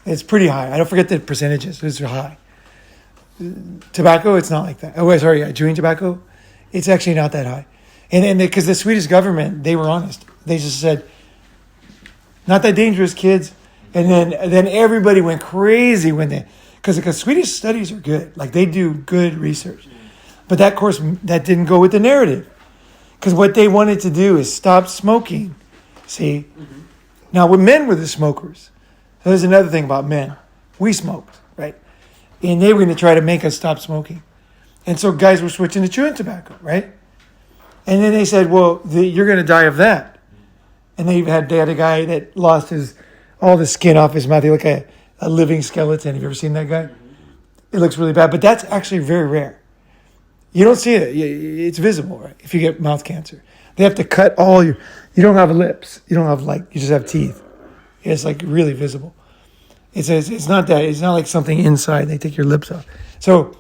it's pretty high. I don't forget the percentages. It's high. Tobacco, it's not like that. Oh, sorry, chewing tobacco, it's actually not that high. And because the Swedish government, they were honest. They just said, not that dangerous, kids. And then everybody went crazy because Swedish studies are good. Like they do good research. But that didn't go with the narrative. Because what they wanted to do is stop smoking. See? Mm-hmm. Now, men were the smokers. So there's another thing about men. We smoked, right? And they were going to try to make us stop smoking. And so guys were switching to chewing tobacco, right? And then they said, well, you're going to die of that. And they had a guy that lost all the skin off his mouth. He looked like a living skeleton. Have you ever seen that guy? It looks really bad. But that's actually very rare. You don't see it. It's visible, right? If you get mouth cancer. They have to cut you don't have lips. You don't have you just have teeth. It's like really visible. It's not that. It's not like something inside. They take your lips off. So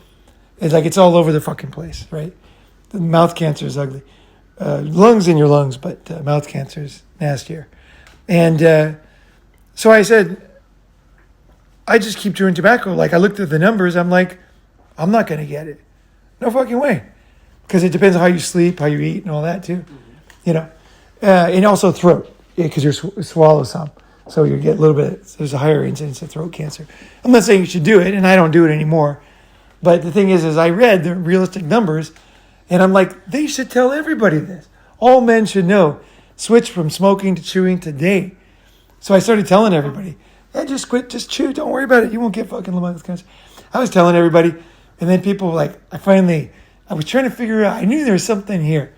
it's like it's all over the fucking place, right? The mouth cancer is ugly. Lungs in your lungs, but mouth cancer is nastier. And so I said, I just keep chewing tobacco. Like I looked at the numbers. I'm like, I'm not going to get it. No fucking way. Because it depends on how you sleep, how you eat, and all that too. And also throat, because you swallow some. So you get a little bit, there's a higher incidence of throat cancer. I'm not saying you should do it, and I don't do it anymore. But the thing is I read the realistic numbers, and I'm like, they should tell everybody this. All men should know. Switch from smoking to chewing today. So I started telling everybody, yeah, just quit, just chew. Don't worry about it. You won't get fucking lung cancer. I was telling everybody, and then people were like, I was trying to figure out. I knew there was something here,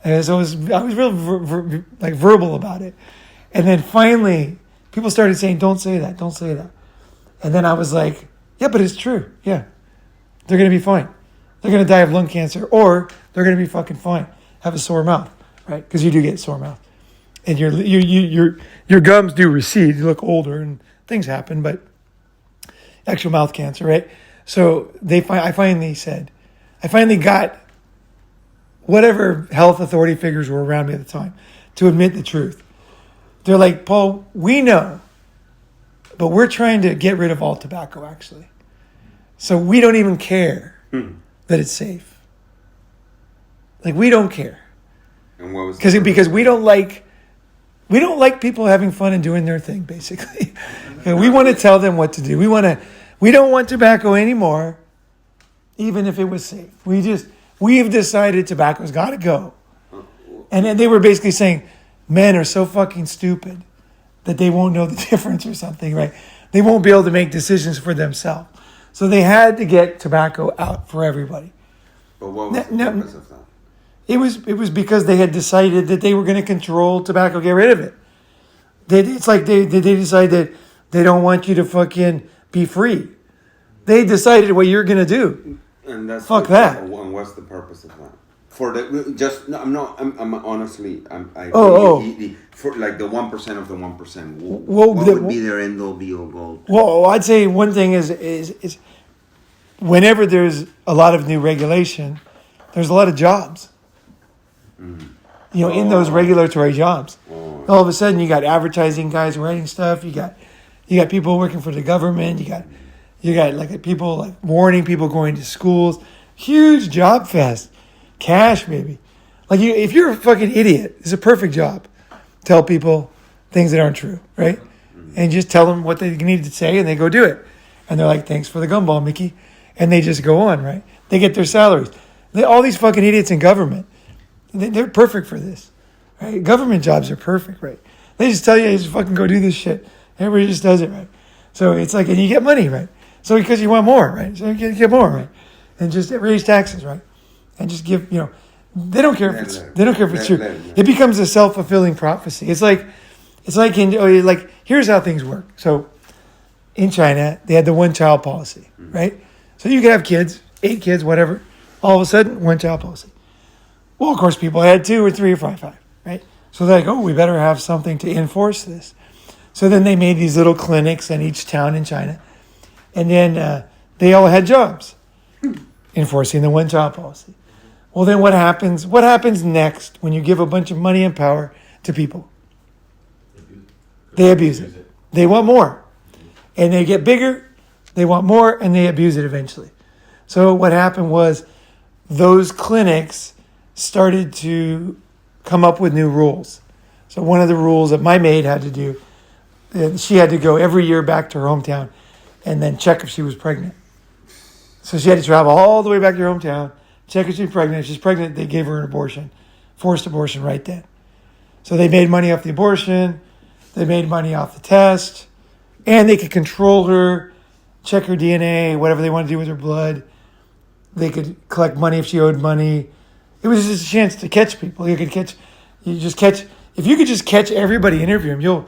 and so I was real verbal about it. And then finally, people started saying, "Don't say that. Don't say that." And then I was like, "Yeah, but it's true. Yeah, they're gonna be fine. They're gonna die of lung cancer, or they're gonna be fucking fine. Have a sore mouth, right? Because you do get sore mouth, and your gums do recede. You look older, and things happen. But actual mouth cancer, right? So I finally got whatever health authority figures were around me at the time to admit the truth. They're like, Paul, we know, but we're trying to get rid of all tobacco, actually. So we don't even care that it's safe. Like, we don't care. And what was Because we don't like people having fun and doing their thing, basically. Okay, we want to tell them what to do. We don't want tobacco anymore, even if it was safe. We've decided tobacco's got to go. And then they were basically saying, men are so fucking stupid that they won't know the difference or something, right? They won't be able to make decisions for themselves. So they had to get tobacco out for everybody. But what was the purpose of that? It was because they had decided that they were going to control tobacco, get rid of it. It's like they decided that they don't want you to fucking be free. They decided what you're going to do. And that's Fuck that. And what's the purpose of that? For the just no, I'm honestly for like the 1% of the 1%. What would be their end all be all goal? Well, I'd say one thing is whenever there's a lot of new regulation, there's a lot of jobs. In those regulatory jobs. All of a sudden, you got advertising guys writing stuff. You got people working for the government. You got like people like warning people going to schools. Huge job fest. Cash, baby. Like if you're a fucking idiot, it's a perfect job. Tell people things that aren't true, right? And just tell them what they need to say, and they go do it. And they're like, "Thanks for the gumball, Mickey," and they just go on, right? They get their salaries. All these fucking idiots in government, they're perfect for this, right? Government jobs are perfect, right? They just tell you, just fucking go do this shit. Everybody just does it, right? So it's like, and you get money, right? So because you want more, right? So you get more, right? And just raise taxes, right? And just give, they don't care if it's true. It becomes a self-fulfilling prophecy. It's like here's how things work. So in China, they had the one-child policy, right? So you could have kids, 8 kids, whatever. All of a sudden, one-child policy. Well, of course, people had 2 or 3 or 5, right? So they're like, we better have something to enforce this. So then they made these little clinics in each town in China. And then they all had jobs enforcing the one-child policy. Well, then what happens? What happens next when you give a bunch of money and power to people? They abuse it. They want more. And they get bigger, they want more, and they abuse it eventually. So what happened was those clinics started to come up with new rules. So one of the rules that my maid had to do, she had to go every year back to her hometown and then check if she was pregnant. So she had to travel all the way back to her hometown, check if she's pregnant. If she's pregnant, they gave her an abortion, forced abortion right then. So they made money off the abortion, they made money off the test, and they could control her, check her DNA, whatever they wanted to do with her blood. They could collect money if she owed money. It was just a chance to catch people. If you could just catch everybody, interview them, you'll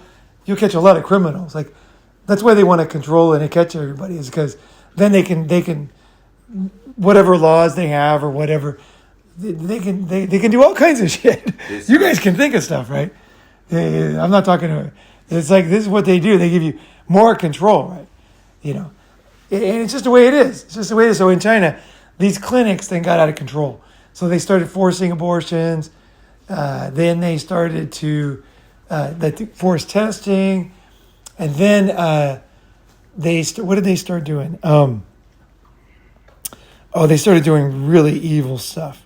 catch a lot of criminals. Like, that's why they want to control and catch everybody, is because then they can whatever laws they have or whatever, they can do all kinds of shit. You guys can think of stuff, right? I'm not talking to. It's like, this is what they do. They give you more control, right? And it's just the way it is. It's just the way it is. So in China, these clinics then got out of control. So they started forcing abortions. Then they started to force testing. And then what did they start doing? They started doing really evil stuff.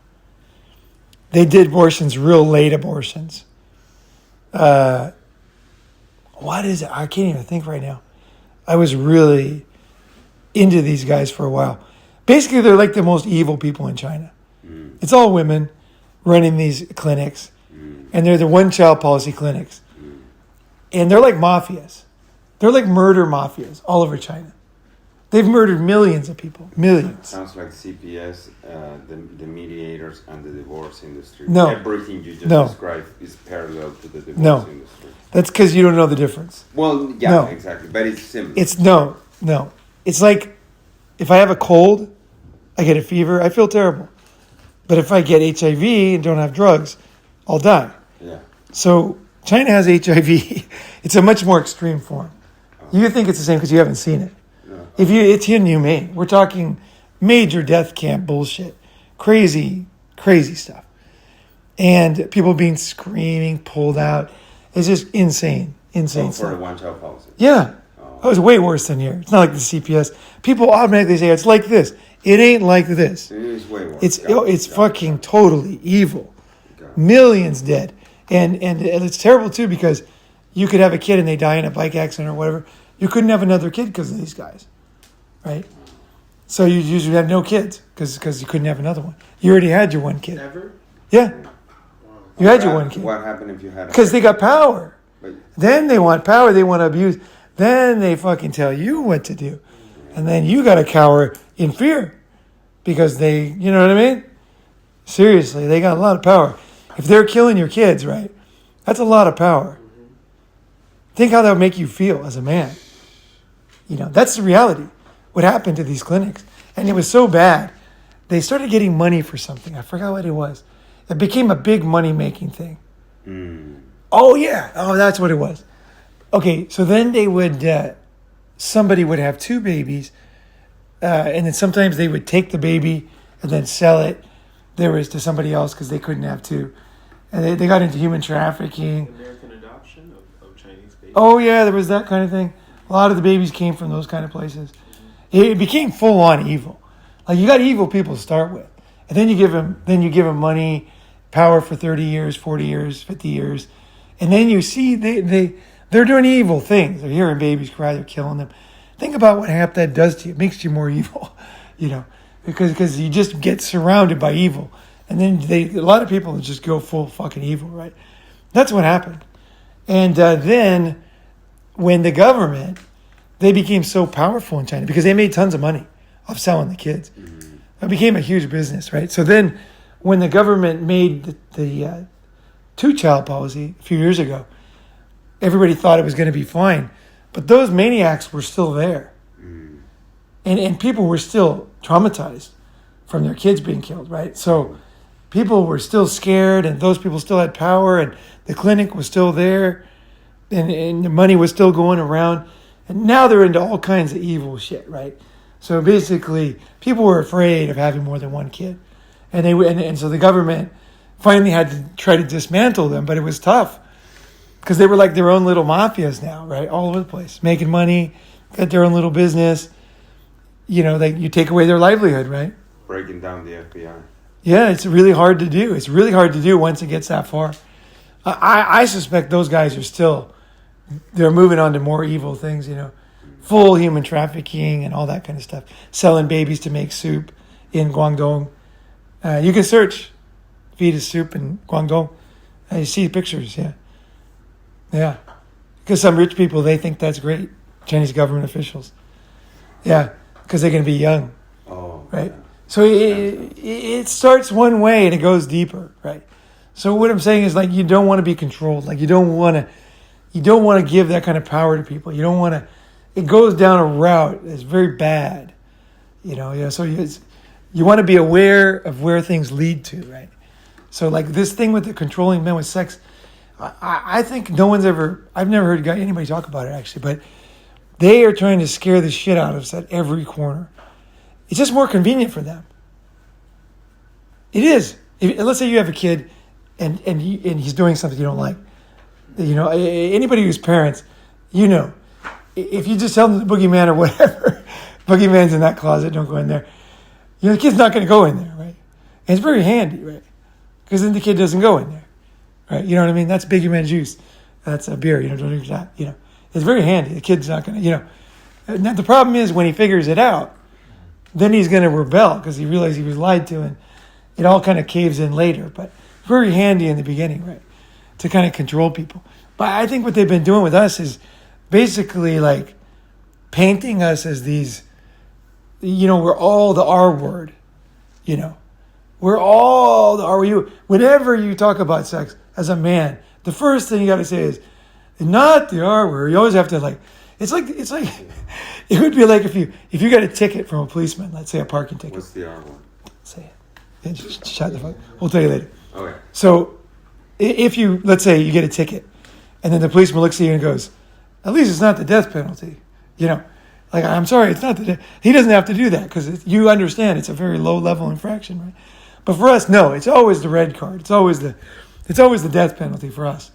They did abortions, real late abortions. What is it? I can't even think right now. I was really into these guys for a while. Basically, they're like the most evil people in China. It's all women running these clinics, and they're the one-child policy clinics. And they're like mafias. They're like murder mafias all over China. They've murdered millions of people. Millions. Sounds like CPS, the mediators, and the divorce industry. No. Everything you just No. described is parallel to the divorce No. industry. That's because you don't know the difference. Well, yeah, No. exactly. But it's similar. It's no. It's like if I have a cold, I get a fever, I feel terrible. But if I get HIV and don't have drugs, I'll die. yeah. So China has HIV. It's a much more extreme form. You think it's the same because you haven't seen it. No. It's inhumane. We're talking major death camp bullshit, crazy stuff, and people being screaming, pulled out. It's just insane For stuff. the one-child policy. Yeah, it was way worse than here. It's not like the CPS. People automatically say it's like this. It ain't like this. It is way worse. It's fucking totally evil. Got it. Millions dead, and it's terrible too because you could have a kid and they die in a bike accident or whatever. You couldn't have another kid because of these guys, right? So you usually have no kids because you couldn't have another one. You already had your one kid. Never? Yeah, you had your one kid What happened if you had? because they got power. But, Then they want power. They want to abuse. Then they fucking tell you what to do, and then you got to cower in fear because they, you know what I mean? Seriously, they got a lot of power. If they're killing your kids, right? That's a lot of power. Think how that would make you feel as a man. You know, that's the reality. What happened to these clinics? And it was so bad. They started getting money for something. I forgot what it was. It became a big money-making thing. Oh, yeah. Oh, that's what it was. Okay, so then they would, somebody would have two babies, and then sometimes they would take the baby and then sell it to somebody else because they couldn't have two. And they got into human trafficking. American adoption of Chinese babies. Oh, yeah, there was that kind of thing. A lot of the babies came from those kind of places. It became full-on evil. Like, you got evil people to start with. And then you give them money, power for 30 years, 40 years, 50 years. And then you see they're doing evil things. They're hearing babies cry, they're killing them. Think about what that does to you. It makes you more evil, you know, because you just get surrounded by evil. And then a lot of people just go full fucking evil, right? That's what happened. And then when the government, they became so powerful in China because they made tons of money off selling the kids. It became a huge business, right? So then when the government made the two-child policy a few years ago, everybody thought it was going to be fine. But those maniacs were still there. And people were still traumatized from their kids being killed, right? So people were still scared, and those people still had power, and the clinic was still there, and the money was still going around. And now they're into all kinds of evil shit, right? So basically, people were afraid of having more than one kid. And so the government finally had to try to dismantle them, but it was tough. Because they were like their own little mafias now, right? All over the place. Making money, got their own little business. You know, you take away their livelihood, right? breaking down the FBI. Yeah, it's really hard to do. It's really hard to do once it gets that far. I suspect those guys are still, they're moving on to more evil things, you know, full human trafficking and all that kind of stuff. Selling babies to make soup in Guangdong. You can search fetus soup in Guangdong. You see pictures, yeah. Yeah. Because some rich people, they think that's great. Chinese government officials. Yeah, because they're going to be young. Oh, Right? So it starts one way and it goes deeper, right? So what I'm saying is, like, you don't want to be controlled. Like, you don't want to give that kind of power to people. You don't want to. It goes down a route that's very bad, you know. Yeah. So you want to be aware of where things lead to, right? So like this thing with the controlling men with sex, I think I've never heard anybody talk about it actually, but they are trying to scare the shit out of us at every corner. It's just more convenient for them. It is. Let's say you have a kid and he's doing something you don't like. You know, anybody who's parents, you know, if you just tell them the boogeyman or whatever, boogeyman's in that closet, don't go in there. You know, the kid's not going to go in there, right? And it's very handy, right? Because then the kid doesn't go in there, right? You know what I mean? That's boogeyman juice. That's a beer, you know, don't drink that, you know. It's very handy. The kid's not going to, you know. Now, the problem is when he figures it out, then he's going to rebel because he realized he was lied to, and it all kind of caves in later. But very handy in the beginning, right, to kind of control people. But I think what they've been doing with us is basically like painting us as these, we're all the R word, We're all the R word. Whenever you talk about sex as a man, the first thing you got to say is, not the R word. You always have to it's like it would be like if you got a ticket from a policeman, let's say a parking ticket. What's the R one? Say it. Yeah, just shut the fuck. We'll tell you later. Okay. So if let's say you get a ticket, and then the policeman looks at you and goes, at least it's not the death penalty. I'm sorry, it's not the death. He doesn't have to do that because you understand it's a very low level infraction, right? But for us, no, it's always the red card. It's always the death penalty for us.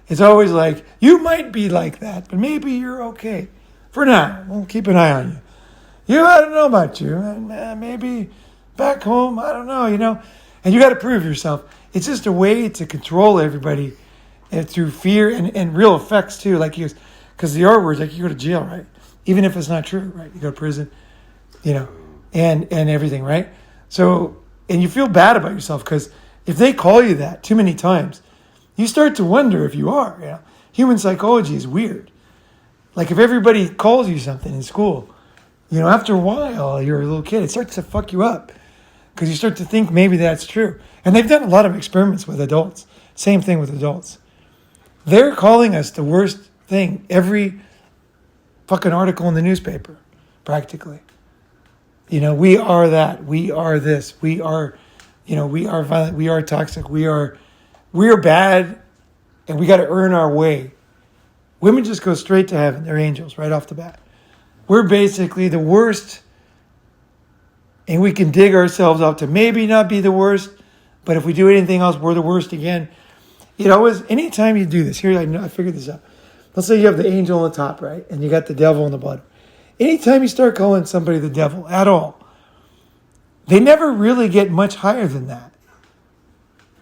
It's always like, you might be like that, but maybe you're okay. For now, we'll keep an eye on you. I don't know about you. Maybe back home, I don't know, And you got to prove yourself. It's just a way to control everybody through fear and real effects, too. Because the R word's like you go to jail, right? Even if it's not true, right? You go to prison, and everything, right? So, and you feel bad about yourself because if they call you that too many times, you start to wonder if you are. Human psychology is weird. Like if everybody calls you something in school, after a while, you're a little kid, it starts to fuck you up because you start to think maybe that's true. And they've done a lot of experiments with adults. Same thing with adults. They're calling us the worst thing every fucking article in the newspaper, practically. We are that. We are this. We are, we are violent. We are toxic. We are bad, and we got to earn our way. Women just go straight to heaven. They're angels right off the bat. We're basically the worst, and we can dig ourselves up to maybe not be the worst, but if we do anything else, we're the worst again. Anytime you do this, here I figured this out. Let's say you have the angel on the top, right? And you got the devil on the bottom. Anytime you start calling somebody the devil at all, they never really get much higher than that.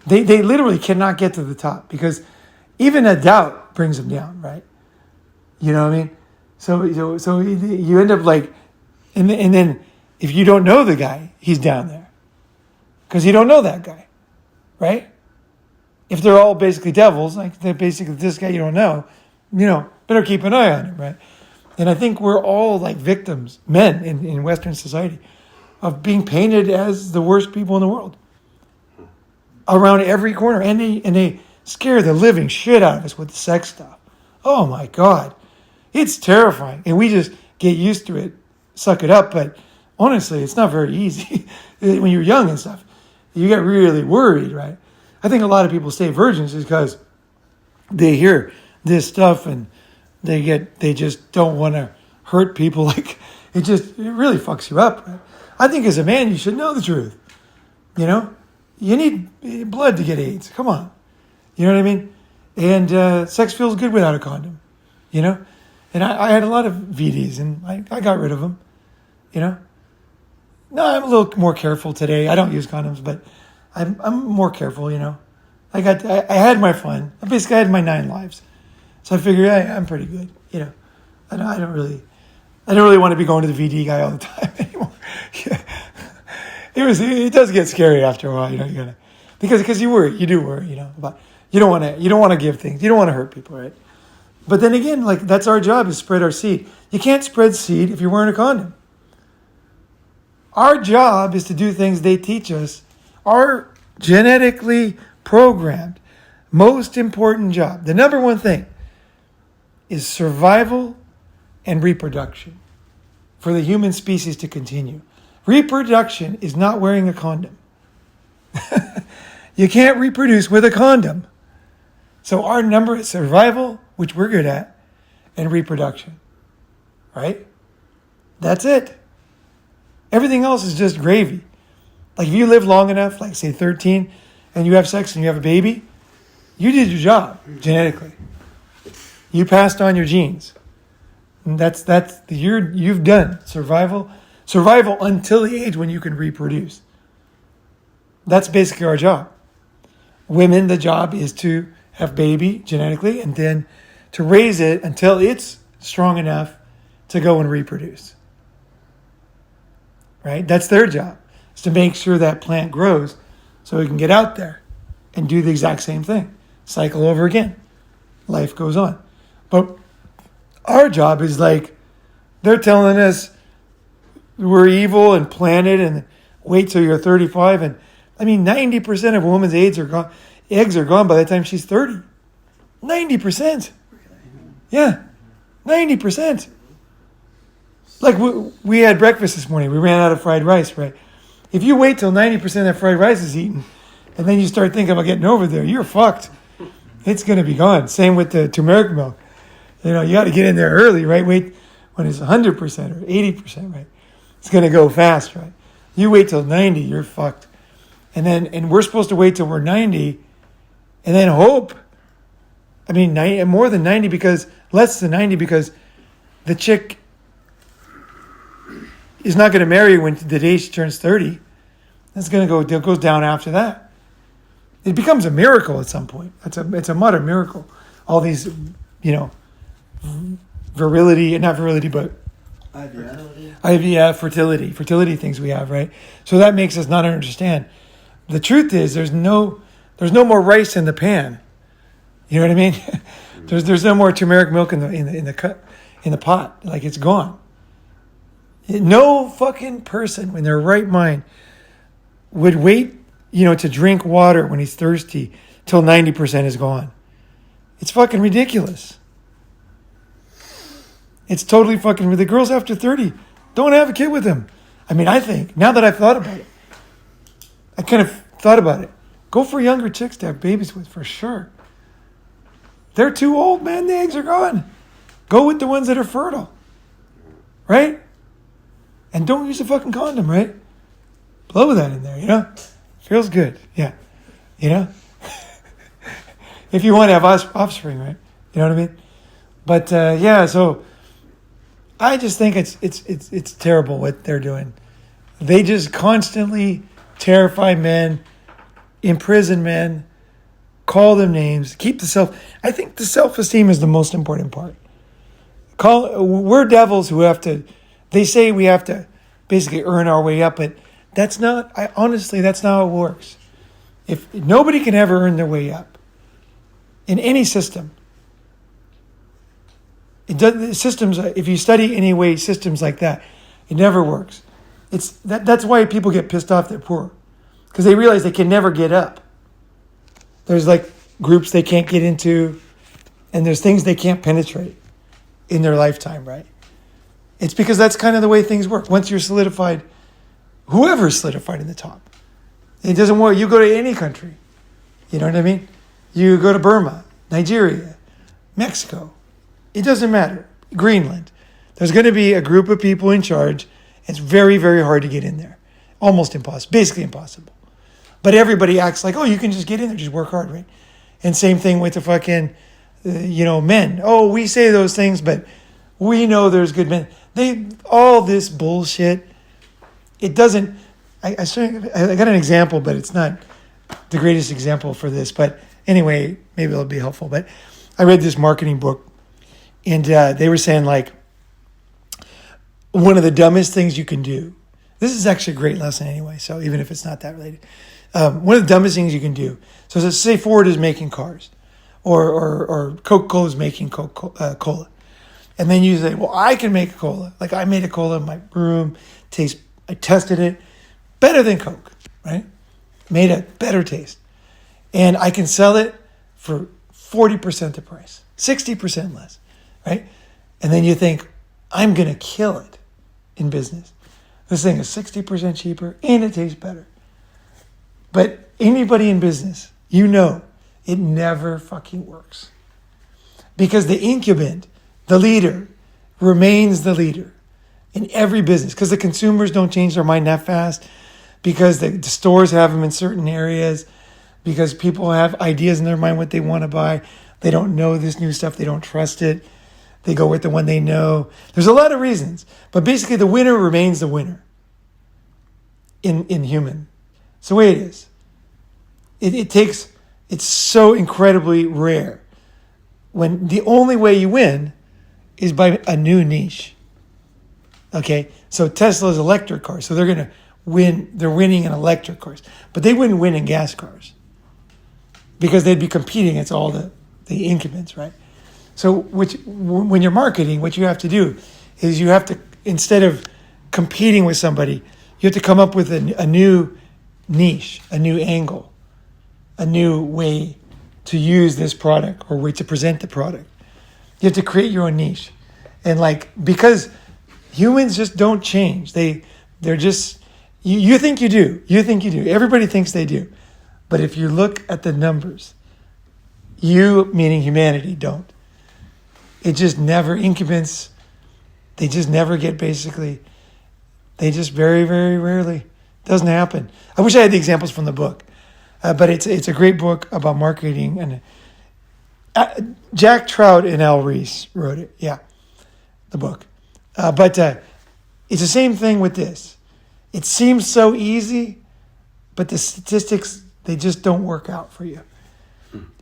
They literally cannot get to the top because even a doubt brings them down, right? You know what I mean? So you end up and then if you don't know the guy, he's down there because you don't know that guy, right? If they're all basically devils, they're basically this guy you don't know, better keep an eye on him, right? And I think we're all victims, men in Western society, of being painted as the worst people in the world. Around every corner. And they scare the living shit out of us with the sex stuff. Oh my God. It's terrifying. And we just get used to it, suck it up. But honestly, it's not very easy. When you're young and stuff, you get really worried, right? I think a lot of people stay virgins because they hear this stuff and they just don't want to hurt people. It really fucks you up. Right? I think as a man, you should know the truth. You need blood to get AIDS. Come on. You know what I mean? And sex feels good without a condom. And I had a lot of VDs and I got rid of them. No, I'm a little more careful today. I don't use condoms, but I'm more careful, I had my fun. I basically had my 9 lives. So I figured I'm pretty good, I don't really want to be going to the VD guy all the time anymore. It does get scary after a while, you gotta, because you do worry, about, you don't want to give things, you don't want to hurt people, right? But then again, that's our job, is spread our seed. You can't spread seed if you're wearing a condom. Our job is to do things they teach us. Our genetically programmed, most important job, the number one thing, is survival and reproduction for the human species to continue. Reproduction is not wearing a condom. You can't reproduce with a condom. So our number is survival, which we're good at, and reproduction. Right? That's it. Everything else is just gravy. If you live long enough, say 13, and you have sex and you have a baby, you did your job genetically. You passed on your genes. And you've done survival until the age when you can reproduce. That's basically our job. Women, the job is to have baby genetically and then to raise it until it's strong enough to go and reproduce. right? That's their job, is to make sure that plant grows so we can get out there and do the exact same thing. Cycle over again. Life goes on. But our job is like, they're telling us we're evil and planted and wait till you're 35. And I mean, 90% of a woman's eggs are gone by the time she's 30. 90%. Yeah, 90%. Like we had breakfast this morning. We ran out of fried rice, right? If you wait till 90% of that fried rice is eaten, and then you start thinking about getting over there, you're fucked. It's going to be gone. Same with the turmeric milk. You know, you got to get in there early, right? Wait when it's 100% or 80%, right? It's going to go fast, right? You wait till 90, you're fucked. And we're supposed to wait till we're 90 and then hope. I mean, more than 90 because, less than 90 because the chick is not going to marry when the day she turns 30. It's going to go, it goes down after that. It becomes a miracle at some point. It's a modern miracle. All these, you know, not virility, but IVF, fertility things we have, right? So that makes us not understand. The truth is there's no more rice in the pan. You know what I mean? there's no more turmeric milk in the pot. Like, it's gone. No fucking person in their right mind would wait, you know, to drink water when he's thirsty till 90% is gone. It's fucking ridiculous. It's totally fucking ridiculous. The girls after 30 don't have a kid with them. I mean, I think, now that I've thought about it, I kind of thought about it. Go for younger chicks to have babies with, for sure. They're too old, man. The eggs are gone. Go with the ones that are fertile. Right? And don't use a fucking condom, right? Blow that in there, you know? Feels good. Yeah. You know? If you want to have offspring, right? You know what I mean? But yeah, so I just think it's terrible what they're doing. They just constantly terrify men, imprison men, call them names, I think the self-esteem is the most important part. We're devils who have to, they say we have to basically earn our way up, but honestly, that's not how it works. If nobody can ever earn their way up in any system, if you study any way systems like that, it never works. That's why people get pissed off they're poor, because they realize they can never get up. There's like groups they can't get into, and there's things they can't penetrate in their lifetime, right? It's because that's kind of the way things work. Once you're solidified, whoever's solidified in the top, it doesn't work. You go to any country, you know what I mean? You go to Burma, Nigeria, Mexico, it doesn't matter. Greenland. There's going to be a group of people in charge. It's very, very hard to get in there. Almost impossible. Basically impossible. But everybody acts like, oh, you can just get in there, just work hard, right? And same thing with the fucking, men. Oh, we say those things, but we know there's good men. All this bullshit, it doesn't, I got an example, but it's not the greatest example for this. But anyway, maybe it'll be helpful. But I read this marketing book, and they were saying, like, one of the dumbest things you can do, this is actually a great lesson anyway, so even if it's not that related, one of the dumbest things you can do, so let's say Ford is making cars, or Coca-Cola is making cola, and then you say, well, I can make a cola, like I made a cola in my room, I tested it, better than Coke, right? Made a better taste, and I can sell it for 40% the price, 60% less, right? And then you think, I'm going to kill it in business. This thing is 60% cheaper and it tastes better. But anybody in business, you know, it never fucking works. Because the incumbent, the leader, remains the leader in every business. Because the consumers don't change their mind that fast. Because the stores have them in certain areas. Because people have ideas in their mind what they want to buy. They don't know this new stuff. They don't trust it. They go with the one they know. There's a lot of reasons. But basically the winner remains the winner in human. It's the way it is. It's so incredibly rare when the only way you win is by a new niche. Okay, so Tesla's electric cars, so they're gonna win. They're winning in electric cars, but they wouldn't win in gas cars because they'd be competing against all the incumbents, right? So, when you're marketing, what you have to do is you have to, instead of competing with somebody, you have to come up with a new niche, a new angle, a new way to use this product or way to present the product. You have to create your own niche, and because humans just don't change. They're just you think you do. You think you do. Everybody thinks they do, but if you look at the numbers, you meaning humanity don't. It just never incumbents. They just never get basically. They just very, very rarely. Doesn't happen. I wish I had the examples from the book, but it's a great book about marketing. And Jack Trout and Al Reese wrote it. Yeah, the book. But it's the same thing with this. It seems so easy, but the statistics, they just don't work out for you.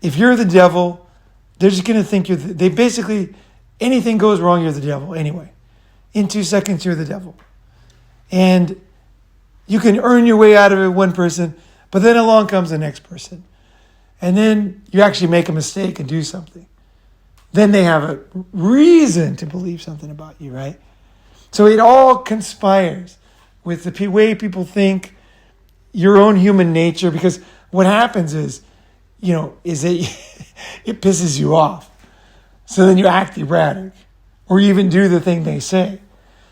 If you're the devil, they're just going to think they basically, anything goes wrong, you're the devil anyway. In 2 seconds, you're the devil. And you can earn your way out of it, one person, but then along comes the next person. And then you actually make a mistake and do something. Then they have a reason to believe something about you, right? So it all conspires with the way people think, your own human nature, because what happens is it pisses you off. So then you act erratic or you even do the thing they say.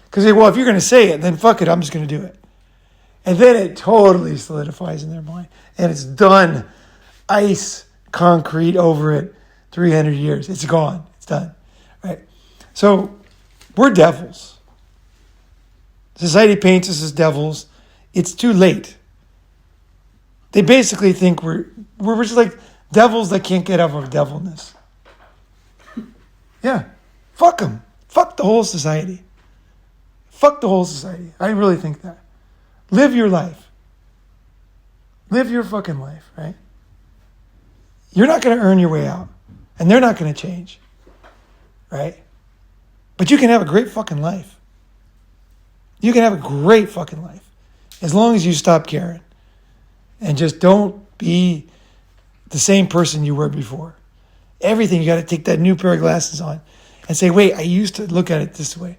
Because well, if you're going to say it, then fuck it, I'm just going to do it. And then it totally solidifies in their mind. And it's done. Ice, concrete over it, 300 years. It's gone. It's done. Right? So we're devils. Society paints us as devils. It's too late. They basically think we're just like devils that can't get out of devilness. Yeah. Fuck them. Fuck the whole society. Fuck the whole society. I really think that. Live your life. Live your fucking life, right? You're not going to earn your way out. And they're not going to change. Right? But you can have a great fucking life. You can have a great fucking life. As long as you stop caring. And just don't be the same person you were before. Everything, you got to take that new pair of glasses on and say, wait, I used to look at it this way.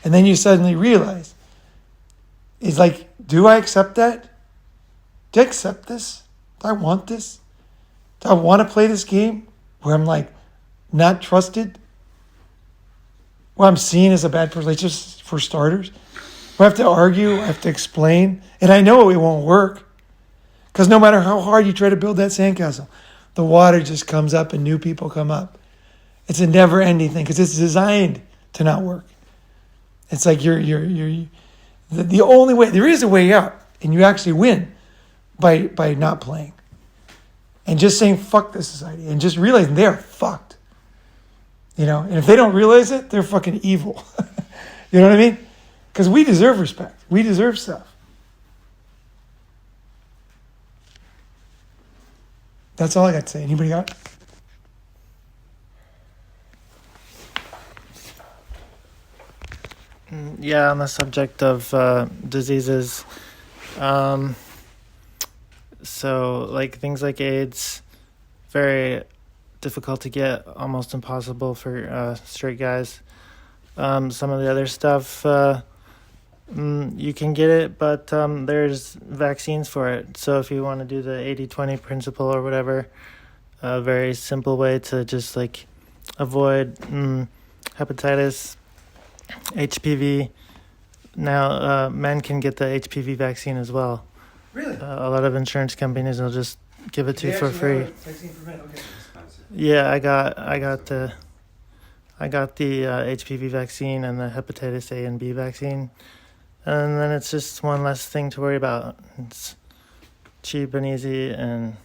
And then you suddenly realize, it's like, do I accept that? Do I accept this? Do I want this? Do I want to play this game where I'm like not trusted? Where I'm seen as a bad person, like just for starters? Where I have to argue, I have to explain, and I know it won't work. Because no matter how hard you try to build that sandcastle, the water just comes up and new people come up. It's a never-ending thing because it's designed to not work. It's like the only way, there is a way out, and you actually win by not playing. And just saying, fuck this society, and just realizing they're fucked. And if they don't realize it, they're fucking evil. You know what I mean? Because we deserve respect. We deserve stuff. That's all I got to say. Anybody got? Yeah, on the subject of diseases, so like things like AIDS, very difficult to get, almost impossible for straight guys. Some of the other stuff, you can get it, but there's vaccines for it. So if you want to do the 80-20 principle or whatever, a very simple way to just like avoid hepatitis, HPV. Now, men can get the HPV vaccine as well. Really? A lot of insurance companies will just give it to you for free. Vaccine for men. Okay. Yeah, I got the HPV vaccine and the hepatitis A and B vaccine, and then it's just one less thing to worry about. It's cheap and easy and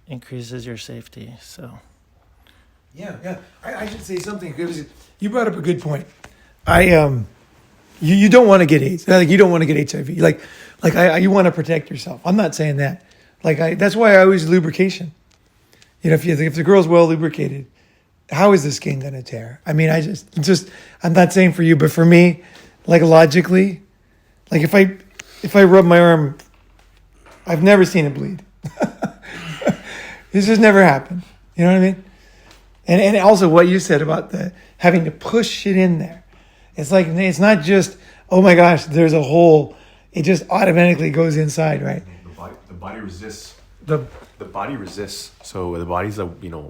increases your safety. So. Yeah. I should say something because you brought up a good point. You don't want to get AIDS. Like you don't want to get HIV. You want to protect yourself. I'm not saying that. That's why I always lubrication. If the girl's well lubricated, how is the skin going to tear? I mean, I'm not saying for you, but for me, like logically, like if I rub my arm, I've never seen it bleed. This has never happened. You know what I mean? And also what you said about the having to push it in there. It's like, it's not just, oh my gosh, there's a hole. It just automatically goes inside, right? The body resists. The The body resists. So the body's a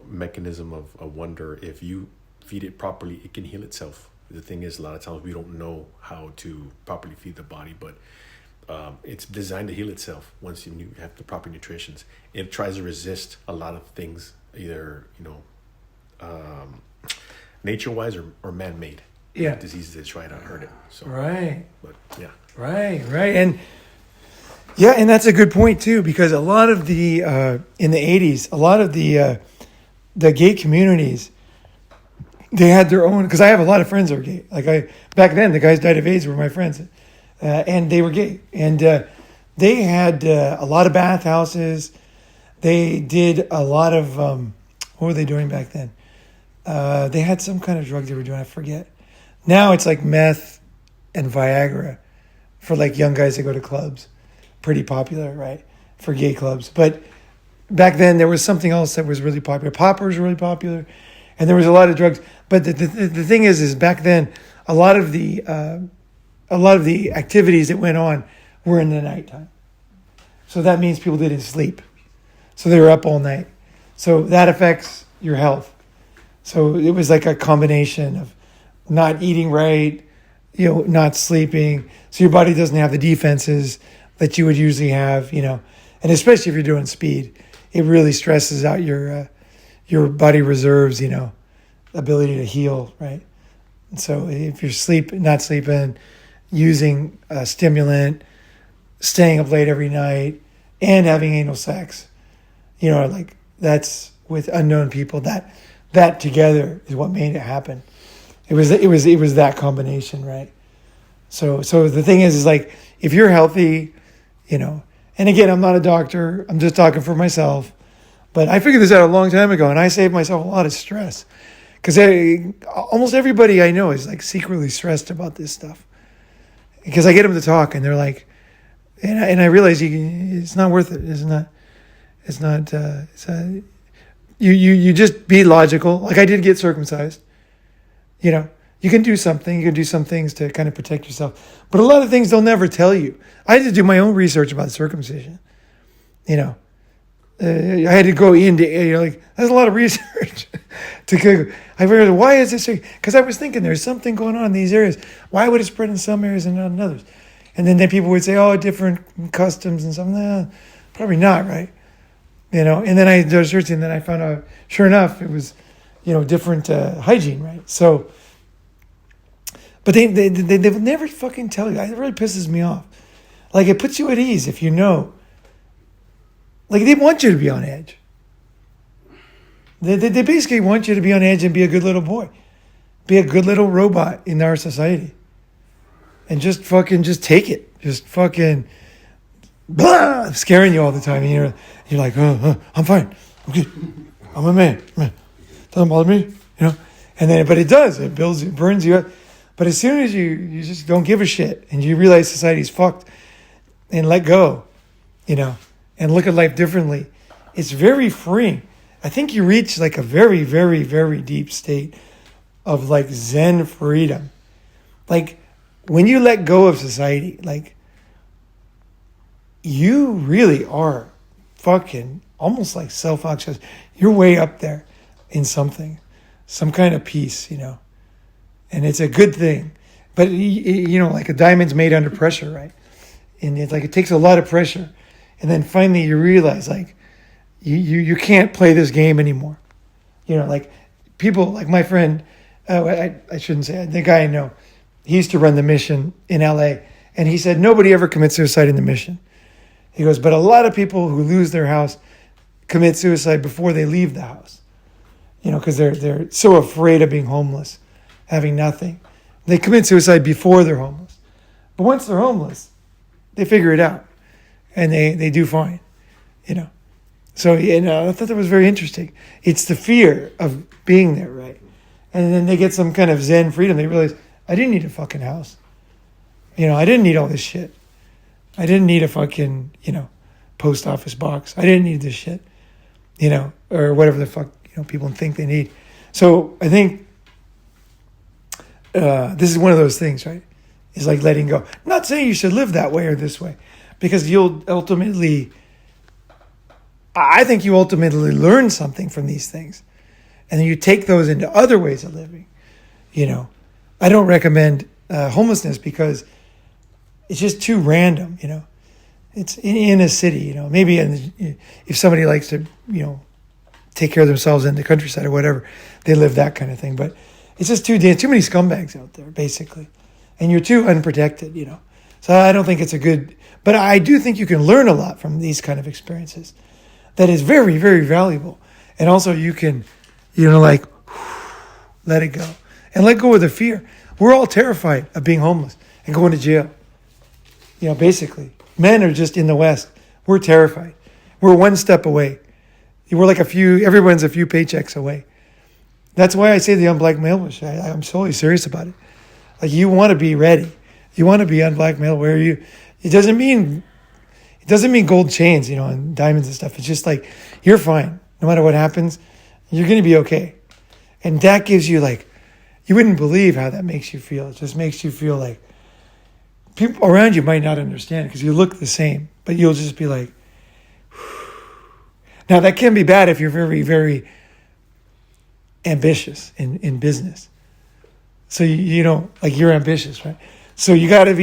mechanism of a wonder. If you feed it properly, it can heal itself. The thing is, a lot of times we don't know how to properly feed the body, but it's designed to heal itself once you have the proper nutrition. It tries to resist a lot of things, either nature-wise or man-made. Yeah. Diseases that try to hurt it. So, right. but yeah. Right. And yeah, and that's a good point too, because a lot of the in the 80s, a lot of the gay communities, they had their own, because I have a lot of friends that are gay. Like back then, the guys died of AIDS were my friends, and they were gay, and they had a lot of bathhouses. They did a lot of what were they doing back then? They had some kind of drug they were doing. I forget. Now it's like meth and Viagra for like young guys that go to clubs. Pretty popular, right? For gay clubs. But back then there was something else that was really popular. Poppers were really popular, and there was a lot of drugs. But the thing is back then a lot of the activities that went on were in the nighttime. So that means people didn't sleep. So they were up all night. So that affects your health. So it was like a combination of not eating right, not sleeping. So your body doesn't have the defenses that you would usually have, and especially if you're doing speed, it really stresses out your body reserves, ability to heal, right? And so if you're not sleeping, using a stimulant, staying up late every night, and having anal sex, like that's with unknown people. That together is what made it happen. It was that combination, right? So the thing is like if you're healthy, and again, I'm not a doctor. I'm just talking for myself. But I figured this out a long time ago, and I saved myself a lot of stress. Because almost everybody I know is like secretly stressed about this stuff. Because I get them to talk, and they're like, and I realize it's not worth it. You just be logical. Like I did get circumcised. You can do something. You can do some things to kind of protect yourself. But a lot of things they'll never tell you. I had to do my own research about circumcision. I had to go into, there's a lot of research. I realized, why is this? Because I was thinking there's something going on in these areas. Why would it spread in some areas and not in others? And then people would say, oh, different customs and something. Nah, probably not, right? And then I did research, and then I found out, sure enough, it was, different hygiene, right? So, but they would never fucking tell you. It really pisses me off. Like, it puts you at ease if you know. Like, they want you to be on edge. They basically want you to be on edge and be a good little boy. Be a good little robot in our society. And just take it. Just fucking blah, scaring you all the time. And you're like, I'm fine. I'm good. I'm a man. Doesn't bother me. And then, but it does. It burns you up. But as soon as you just don't give a shit and you realize society's fucked and let go, and look at life differently, it's very freeing. I think you reach like a very, very, very deep state of like Zen freedom. Like when you let go of society, like you really are fucking almost like self-actualized. You're way up there in something, some kind of peace, and it's a good thing. But like a diamond's made under pressure, right? And it's like it takes a lot of pressure, and then finally you realize like you can't play this game anymore. Like people like my friend, I shouldn't say it, the guy I know, he used to run the mission in LA, and he said nobody ever commits suicide in the mission. He goes, but a lot of people who lose their house commit suicide before they leave the house. Because they're so afraid of being homeless, having nothing. They commit suicide before they're homeless. But once they're homeless, they figure it out. And they do fine. So I thought that was very interesting. It's the fear of being there, right? And then they get some kind of Zen freedom. They realize, I didn't need a fucking house. I didn't need all this shit. I didn't need a fucking, post office box. I didn't need this shit, or whatever the fuck, people think they need. So I think this is one of those things, right? It's like letting go. I'm not saying you should live that way or this way, because I think you ultimately learn something from these things. And then you take those into other ways of living. I don't recommend homelessness because it's just too random, It's in a city, maybe if somebody likes to, take care of themselves in the countryside or whatever, they live that kind of thing. But it's just too many scumbags out there, basically. And you're too unprotected, So I don't think it's a good, but I do think you can learn a lot from these kind of experiences. That is very, very valuable. And also you can, let it go. And let go of the fear. We're all terrified of being homeless and going to jail. Basically. Men are just in the West. We're terrified. We're one step away. We're like everyone's a few paychecks away. That's why I say the unblackmailable. I'm totally serious about it. Like, you want to be ready. You want to be unblackmailed it doesn't mean gold chains, and diamonds and stuff. It's just like, you're fine. No matter what happens, you're going to be okay. And that gives you you wouldn't believe how that makes you feel. It just makes you feel like people around you might not understand because you look the same, but you'll just be like, now that can be bad if you're very, very ambitious in business. So you're ambitious, right? So you gotta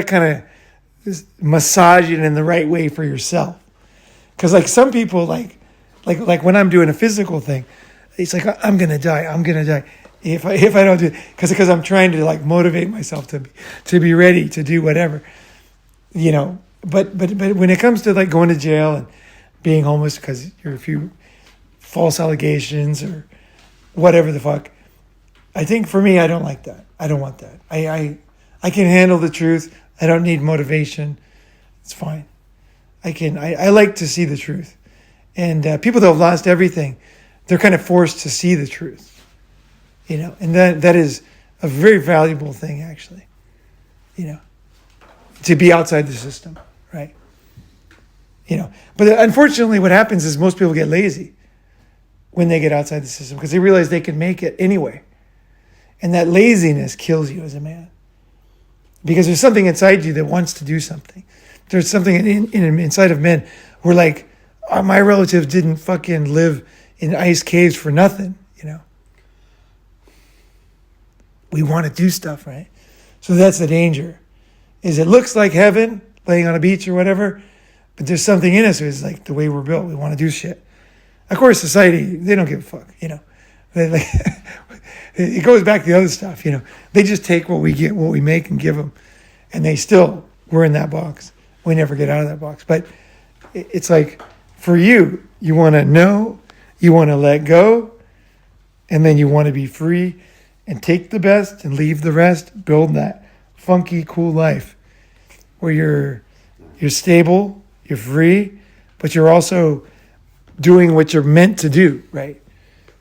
kind of massage it in the right way for yourself. Because some people like when I'm doing a physical thing, it's like, I'm gonna die if I don't do it, because I'm trying to motivate myself to be ready to do whatever, But when it comes to going to jail and being homeless because you're a few false allegations or whatever the fuck, I think for me, I don't like that. I don't want that. I can handle the truth. I don't need motivation. It's fine. I like to see the truth. And people that have lost everything, they're kind of forced to see the truth. And that is a very valuable thing, actually. To be outside the system, right? But unfortunately what happens is most people get lazy when they get outside the system because they realize they can make it anyway. And that laziness kills you as a man. Because there's something inside you that wants to do something. There's something inside of men where my relatives didn't fucking live in ice caves for nothing, We want to do stuff, right? So that's the danger. Is it looks like heaven, laying on a beach or whatever, but there's something in us who's the way we're built. We want to do shit. Of course, society, they don't give a fuck, It goes back to the other stuff, They just take what we get, what we make, and give them. And we're in that box. We never get out of that box. But it's for you want to know, you want to let go, and then you want to be free and take the best and leave the rest, build that funky, cool life where you're stable, you're free, but you're also doing what you're meant to do, right?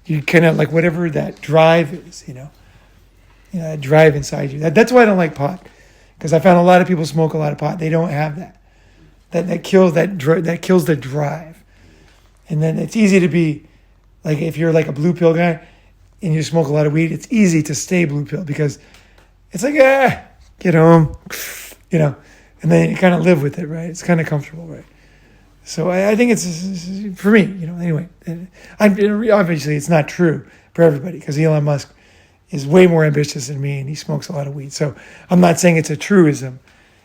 You kind of whatever that drive is, that drive inside you. That's why I don't like pot, because I found a lot of people smoke a lot of pot. They don't have that. That kills the drive, and then it's easy to be if you're a blue pill guy and you smoke a lot of weed. It's easy to stay blue pill because it's get home, and then you kind of live with it, right? It's kind of comfortable, right? So I think it's for me, anyway. Obviously, it's not true for everybody because Elon Musk is way more ambitious than me and he smokes a lot of weed. So I'm not saying it's a truism.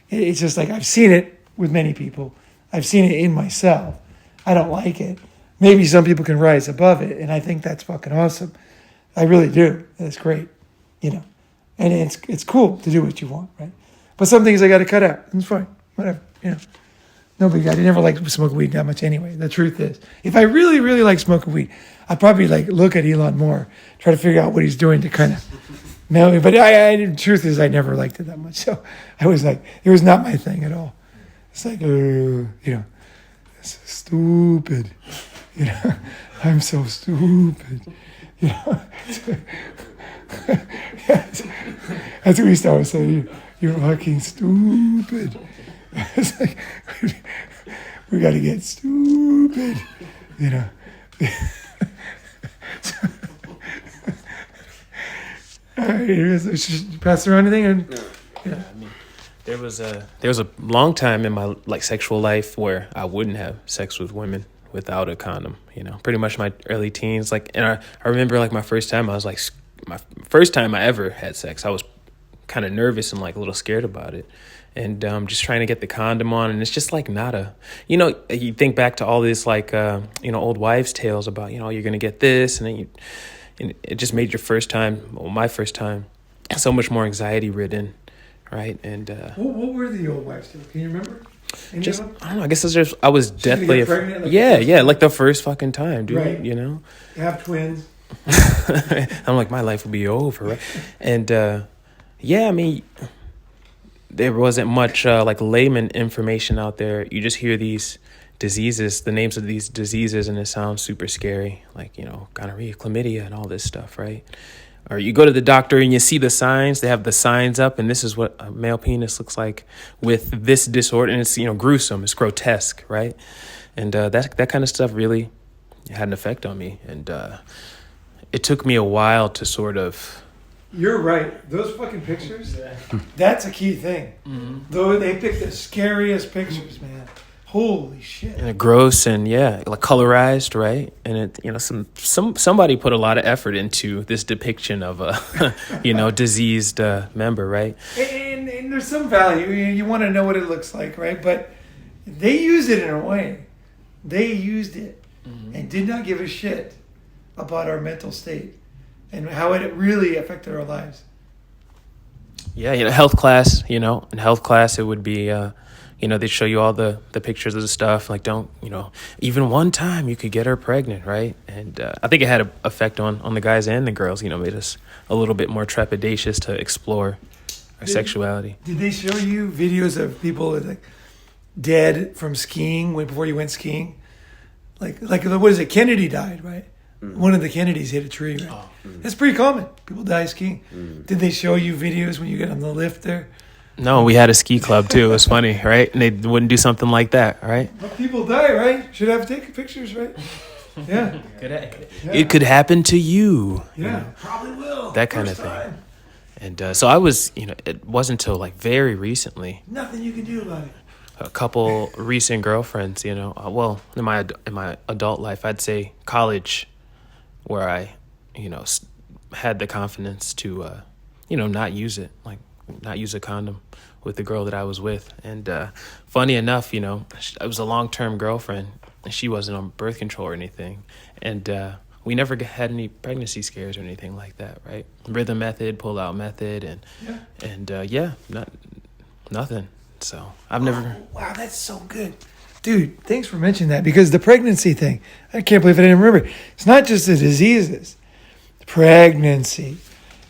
It's just I've seen it with many people. I've seen it in myself. I don't like it. Maybe some people can rise above it, and I think that's fucking awesome. I really do. That's great, And it's cool to do what you want, right? But some things I got to cut out. It's fine, whatever, Nobody, I never liked smoking weed that much anyway. The truth is, if I really, really like smoking weed, I'd probably look at Elon more, try to figure out what he's doing to kind of mail me. But the truth is, I never liked it that much. So I was it was not my thing at all. It's it's stupid. I'm so stupid. Yes. That's what we started saying. You're fucking stupid. It's like, we got to get stupid, you know. All right, pass around anything? I mean, there was a long time in my like sexual life where I wouldn't have sex with women without a condom. You know, pretty much my early teens. Like, and I remember like my first time. I was like, my first time I ever had sex. I was kind of nervous and like a little scared about it, and just trying to get the condom on. And it's just like not a, you know, you think back to all this like old wives' tales about, you know, you're gonna get this, and then and it just made your first time, well, my first time, so much more anxiety ridden, right? And what were the old wives doing? Can you remember? Any just, of them? I don't know. I guess it's just I was She gonna deathly get pregnant, like, yeah, like the first fucking time, dude. Right. You know, You have twins. I'm like, my life will be over, right? And yeah, I mean, there wasn't much like layman information out there. You just hear these diseases, the names of these diseases, and it sounds super scary, like, you know, gonorrhea, chlamydia, and all this stuff, right? Or you go to the doctor and you see the signs. They have the signs up, and this is what a male penis looks like with this disorder, and it's, you know, gruesome, it's grotesque, right? And that kind of stuff really had an effect on me, and it took me a while to sort of. You're right. Those fucking pictures, that's a key thing. Mm-hmm. Though they pick the scariest pictures, man. Holy shit. And gross and like colorized, right? And it, you know, somebody put a lot of effort into this depiction of a, you know, diseased member, right? And there's some value. You want to know what it looks like, right? But they used it in a way. They used it and did not give a shit about our mental state and how it really affected our lives. Yeah, you know, health class, you know, in health class it would be, you know, they show you all the pictures of the stuff, like, don't, you know, even one time you could get her pregnant, right? And I think it had an effect on the guys and the girls, you know, made us a little bit more trepidatious to explore our sexuality. Did they show you videos of people like dead from skiing before you went skiing? Like what is it? Kennedy died, right? One of the Kennedys hit a tree, right? That's pretty common. People die skiing. Did they show you videos when you get on the lift there? No, we had a ski club too. It was funny, right? And they wouldn't do something like that, right? Well, people die, right? Should have taken pictures, right? Yeah. It could happen to you. Yeah. Probably will. That kind First of thing. time. And so I was, you know, it wasn't until like very recently, Nothing you can do about it. a couple recent girlfriends, you know, well, in my adult life, I'd say college, where I, you know, had the confidence to, you know, not use it, like not use a condom with the girl that I was with. And funny enough, you know, I was a long-term girlfriend, and she wasn't on birth control or anything. And we never had any pregnancy scares or anything like that, right? Rhythm method, pull-out method, nothing. So I've never. Wow, that's so good. Dude, thanks for mentioning that, because the pregnancy thing, I can't believe I didn't remember. It's not just the diseases. Pregnancy.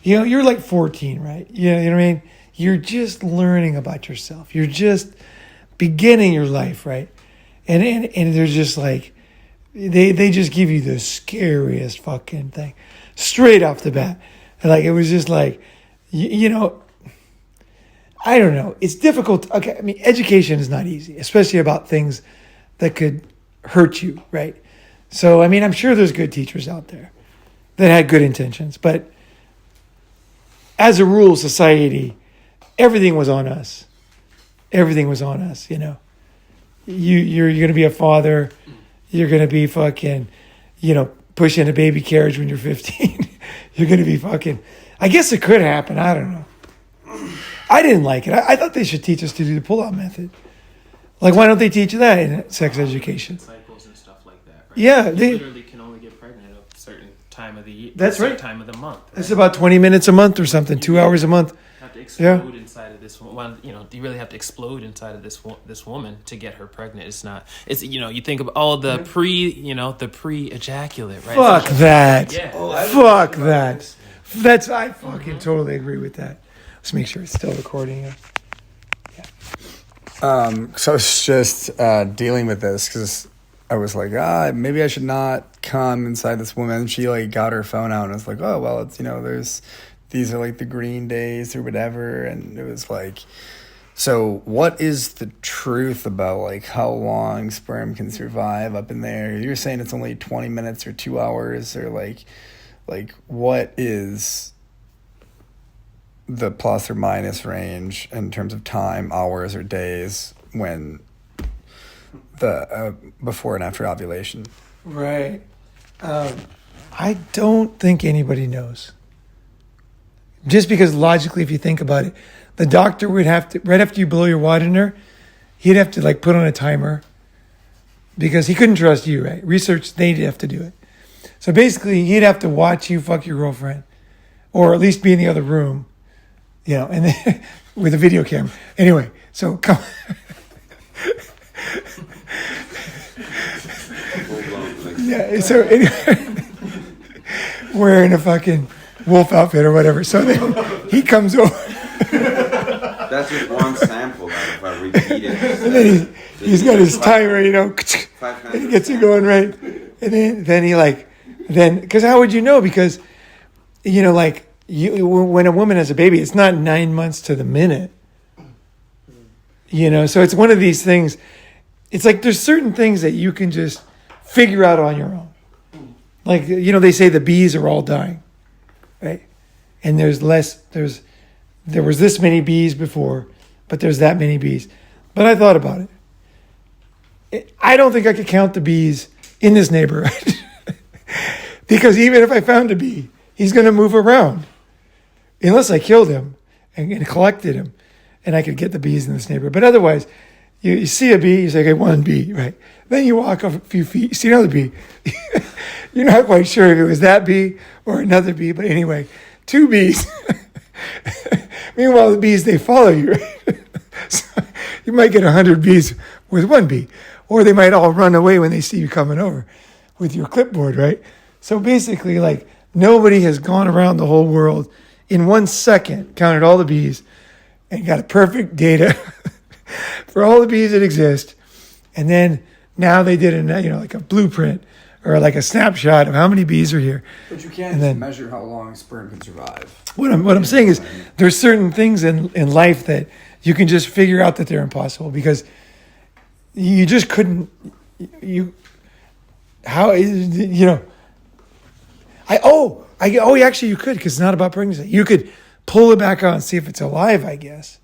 You know, you're like 14, right? You know what I mean? You're just learning about yourself. You're just beginning your life, right? And they're just like, they just give you the scariest fucking thing straight off the bat. And like, it was just like, you know, I don't know. It's difficult. Okay, I mean, education is not easy, especially about things that could hurt you, right? So, I mean, I'm sure there's good teachers out there that had good intentions, but as a rule, society, everything was on us. Everything was on us, you know. You're going to be a father. You're going to be fucking, you know, pushing a baby carriage when you're 15. You're going to be fucking, I guess it could happen. I don't know. I didn't like it. I thought they should teach us to do the pull-out method. Like, why don't they teach that in sex education? Cycles and stuff like that, right? Yeah, You they- literally can only get pregnant at a certain time of the year. That's certain right. Time of the month. It's about 20 minutes a month or something, 2 hours a month. You have to explode inside of this one. You know, you really have to explode inside of this woman to get her pregnant. It's not. It's, you know, you think of all the pre-ejaculate, right? Fuck that. Yeah. Fuck that. I fucking totally agree with that. Let's make sure it's still recording. So I was just dealing with this because I was like, maybe I should not come inside this woman. And she like got her phone out and was like, oh, well, it's, you know, there's these are like the green days or whatever, and it was like, so what is the truth about like how long sperm can survive up in there? You're saying it's only 20 minutes or 2 hours, or like what is the plus or minus range in terms of time, hours or days, when the before and after ovulation? Right. I don't think anybody knows. Just because logically, if you think about it, the doctor would have to, right after you blow your wad in her, he'd have to like put on a timer because he couldn't trust you, right? Research, they'd have to do it. So basically, he'd have to watch you fuck your girlfriend, or at least be in the other room, you know, and then with a video camera. Anyway, so come. Yeah, so anyway, wearing a fucking wolf outfit or whatever. So then he comes over. That's just one sample. Like if I repeat it, And then he's got his timer, you know, and he gets you going right. And then he like, because how would you know? Because, you know, like when a woman has a baby, it's not 9 months to the minute. You know, so it's one of these things. It's like there's certain things that you can just figure out on your own. Like, you know, they say the bees are all dying, right? And there was this many bees before, but there's that many bees. But I thought about it. I don't think I could count the bees in this neighborhood. Because even if I found a bee, he's going to move around. Unless I killed him and collected him, and I could get the bees in this neighborhood. But otherwise, you see a bee, you say, okay, one bee, right? Then you walk off a few feet, you see another bee. You're not quite sure if it was that bee or another bee, but anyway, 2 bees. Meanwhile, the bees, they follow you. So you might get 100 bees with 1 bee, or they might all run away when they see you coming over with your clipboard, right? So basically, like, nobody has gone around the whole world in 1 second, counted all the bees, and got a perfect data for all the bees that exist. And then now they did like a blueprint or like a snapshot of how many bees are here. But you can't And then- measure how long sperm can survive. What I'm saying is there's certain things in life that you can just figure out that they're impossible because you just couldn't, you actually you could, because it's not about pregnancy. You could pull it back out and see if it's alive, I guess.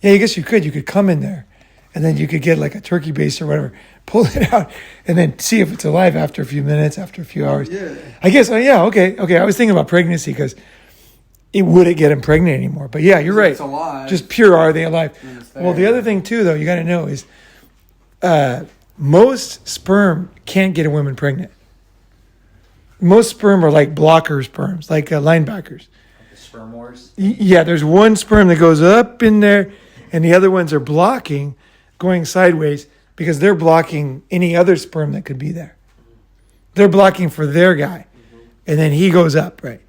Yeah, I guess you could come in there and then you could get like a turkey base or whatever, pull it out and then see if it's alive after a few minutes, after a few hours. Yeah. I guess, okay. I was thinking about pregnancy because it wouldn't get him pregnant anymore. But yeah, you're right. It's alive. Just pure, are they alive? And it's Well, the there. other thing too, though, you got to know is most sperm can't get a woman pregnant. Most sperm are like blocker sperms, like linebackers. The sperm wars. Yeah, there's one sperm that goes up in there, and the other ones are blocking, going sideways, because they're blocking any other sperm that could be there. They're blocking for their guy, and then he goes up, right?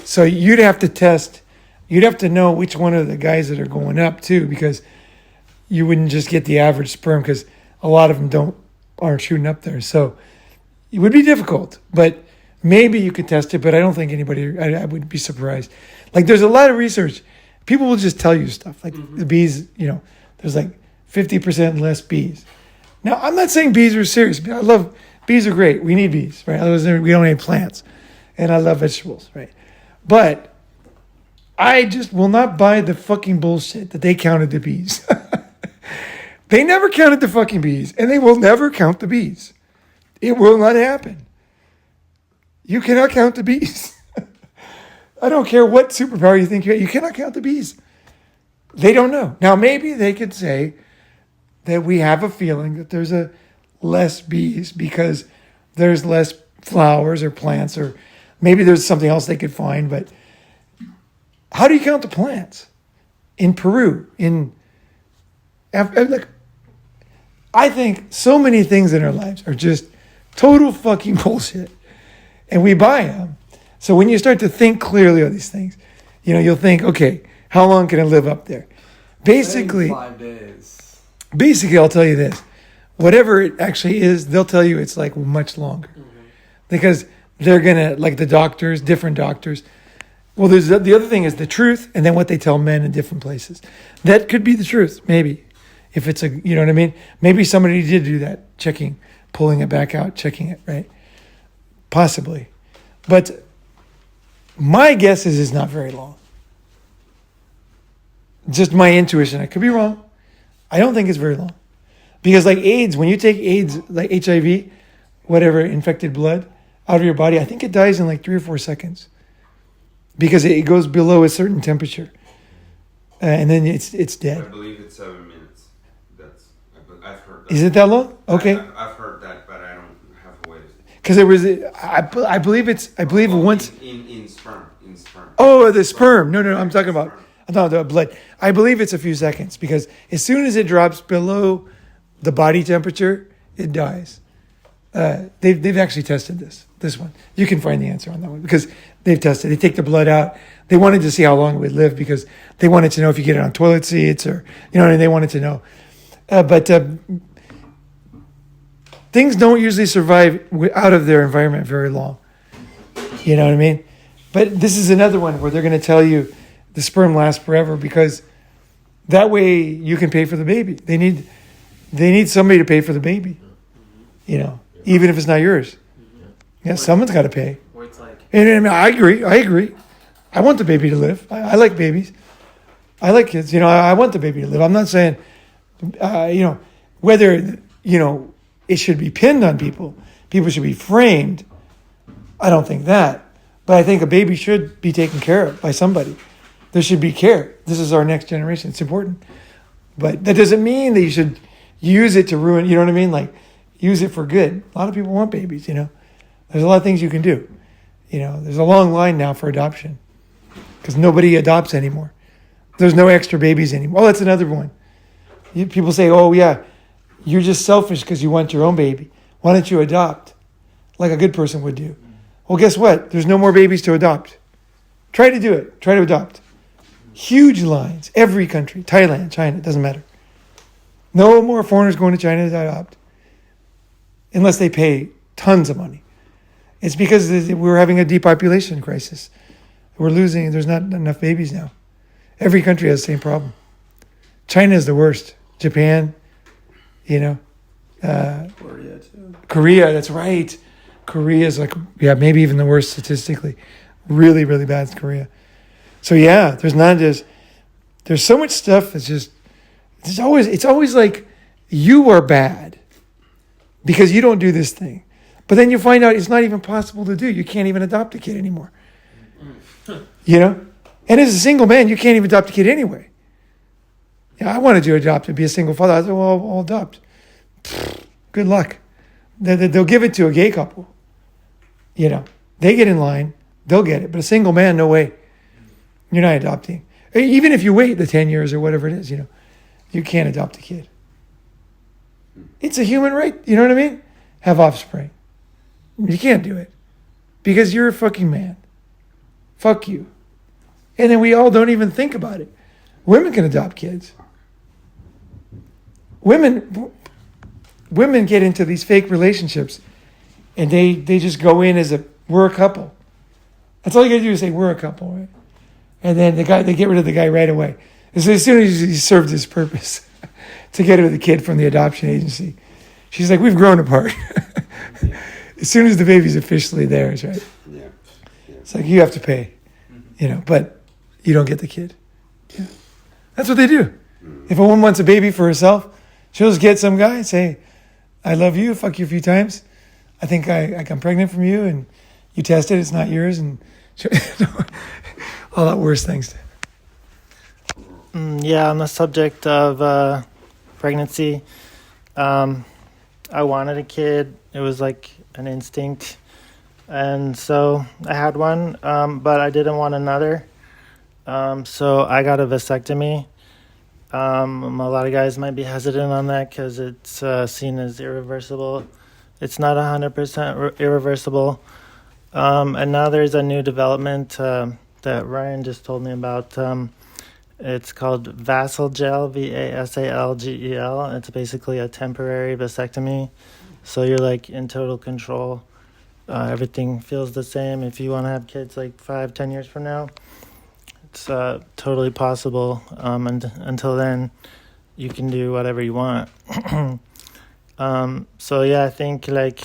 So you'd have to test, you'd have to know which one of the guys that are going up too, because you wouldn't just get the average sperm, because a lot of them aren't shooting up there. So it would be difficult, but maybe you could test it, but I don't think anybody, I would be surprised. Like there's a lot of research. People will just tell you stuff. Like the bees, there's like 50% less bees. Now, I'm not saying bees are serious. Bees are great. We need bees, right? Otherwise, we don't need plants. And I love vegetables, right? But I just will not buy the fucking bullshit that they counted the bees. They never counted the fucking bees, and they will never count the bees. It will not happen. You cannot count the bees. I don't care what superpower you think you cannot count the bees. They don't know. Now, maybe they could say that we have a feeling that there's less bees because there's less flowers or plants, or maybe there's something else they could find. But how do you count the plants? In Peru, I think so many things in our lives are just total fucking bullshit, and we buy them. So when you start to think clearly of these things, you'll think, okay, how long can I live up there? Basically, 5 days. Basically, I'll tell you this. Whatever it actually is, they'll tell you it's like much longer. Because they're going to, like the doctors, different doctors, Well, there's the other thing is the truth, and then what they tell men in different places. That could be the truth, maybe. If it's you know what I mean? Maybe somebody did do that, checking, pulling it back out, checking it, right? Possibly. But my guess is it's not very long. Just my intuition. I could be wrong. I don't think it's very long. Because like AIDS, when you take AIDS, like HIV, whatever, infected blood out of your body, I think it dies in like 3 or 4 seconds. Because it goes below a certain temperature. And then it's I dead. believe it's 7 minutes. I've heard that. Is it that long? Okay. I've heard that, but I don't have a way to. Because it was, I believe once. In sperm. Oh, the sperm. No, I'm talking about the blood. I believe it's a few seconds because as soon as it drops below the body temperature, it dies. They've actually tested this one. You can find the answer on that one because they've tested. They take the blood out. They wanted to see how long it would live because they wanted to know if you get it on toilet seats or, you know, and they wanted to know. But things don't usually survive out of their environment very long. You know what I mean? But this is another one where they're going to tell you the sperm lasts forever because that way you can pay for the baby. They need somebody to pay for the baby. You know, even if it's not yours. Yeah, someone's got to pay. Where it's like, And I mean, I agree. I want the baby to live. I like babies. I like kids. You know, I want the baby to live. I'm not saying, you know, whether, you know, it should be pinned on people. People should be framed. I don't think that. But I think a baby should be taken care of by somebody. There should be care. This is our next generation. It's important. But that doesn't mean that you should use it to ruin, you know what I mean? Like, use it for good. A lot of people want babies, you know. There's a lot of things you can do. You know, there's a long line now for adoption because nobody adopts anymore. There's no extra babies anymore. Oh, that's another one. People say, oh, yeah, you're just selfish because you want your own baby. Why don't you adopt like a good person would do? Well, guess what? There's no more babies to adopt. Try to do it. Try to adopt. Huge lines. Every country. Thailand, China, it doesn't matter. No more foreigners going to China to adopt unless they pay tons of money. It's because we're having a depopulation crisis. We're losing. There's not enough babies now. Every country has the same problem. China is the worst. Japan, you know. Korea too. Korea, that's right. Korea is like, yeah, maybe even the worst statistically. Really, really bad is Korea. So yeah, there's so much stuff that's just, it's always like you are bad because you don't do this thing. But then you find out it's not even possible to do. You can't even adopt a kid anymore. You know? And as a single man, you can't even adopt a kid anyway. Yeah, I wanted to adopt and be a single father. I thought, well, I'll adopt. Good luck. They'll give it to a gay couple. You know, they get in line, they'll get it. But a single man, no way. You're not adopting. Even if you wait the 10 years or whatever it is, you know, you can't adopt a kid. It's a human right. You know what I mean? Have offspring. You can't do it because you're a fucking man. Fuck you. And then we all don't even think about it. Women can adopt kids. Women get into these fake relationships and they just go in as we're a couple. That's all you gotta do is say we're a couple, right? And then they get rid of the guy right away. As soon as he served his purpose to get rid of the kid from the adoption agency. She's like, we've grown apart. As soon as the baby's officially theirs, right? Yeah. It's like you have to pay, you know, but you don't get the kid. Yeah. That's what they do. If a woman wants a baby for herself, she'll just get some guy and say, I love you, fuck you a few times. I think I'm pregnant from you and you tested, it's not yours. And all that worse things. Yeah, on the subject of pregnancy, I wanted a kid. It was like an instinct. And so I had one, but I didn't want another. So I got a vasectomy. A lot of guys might be hesitant on that because it's seen as irreversible. It's not 100% irreversible. And now there's a new development that Ryan just told me about. It's called Vasalgel, Vasalgel. It's basically a temporary vasectomy. So you're like in total control everything feels the same. If you want to have kids like 5-10 years from now, it's totally possible. And until then, you can do whatever you want. So yeah, I think like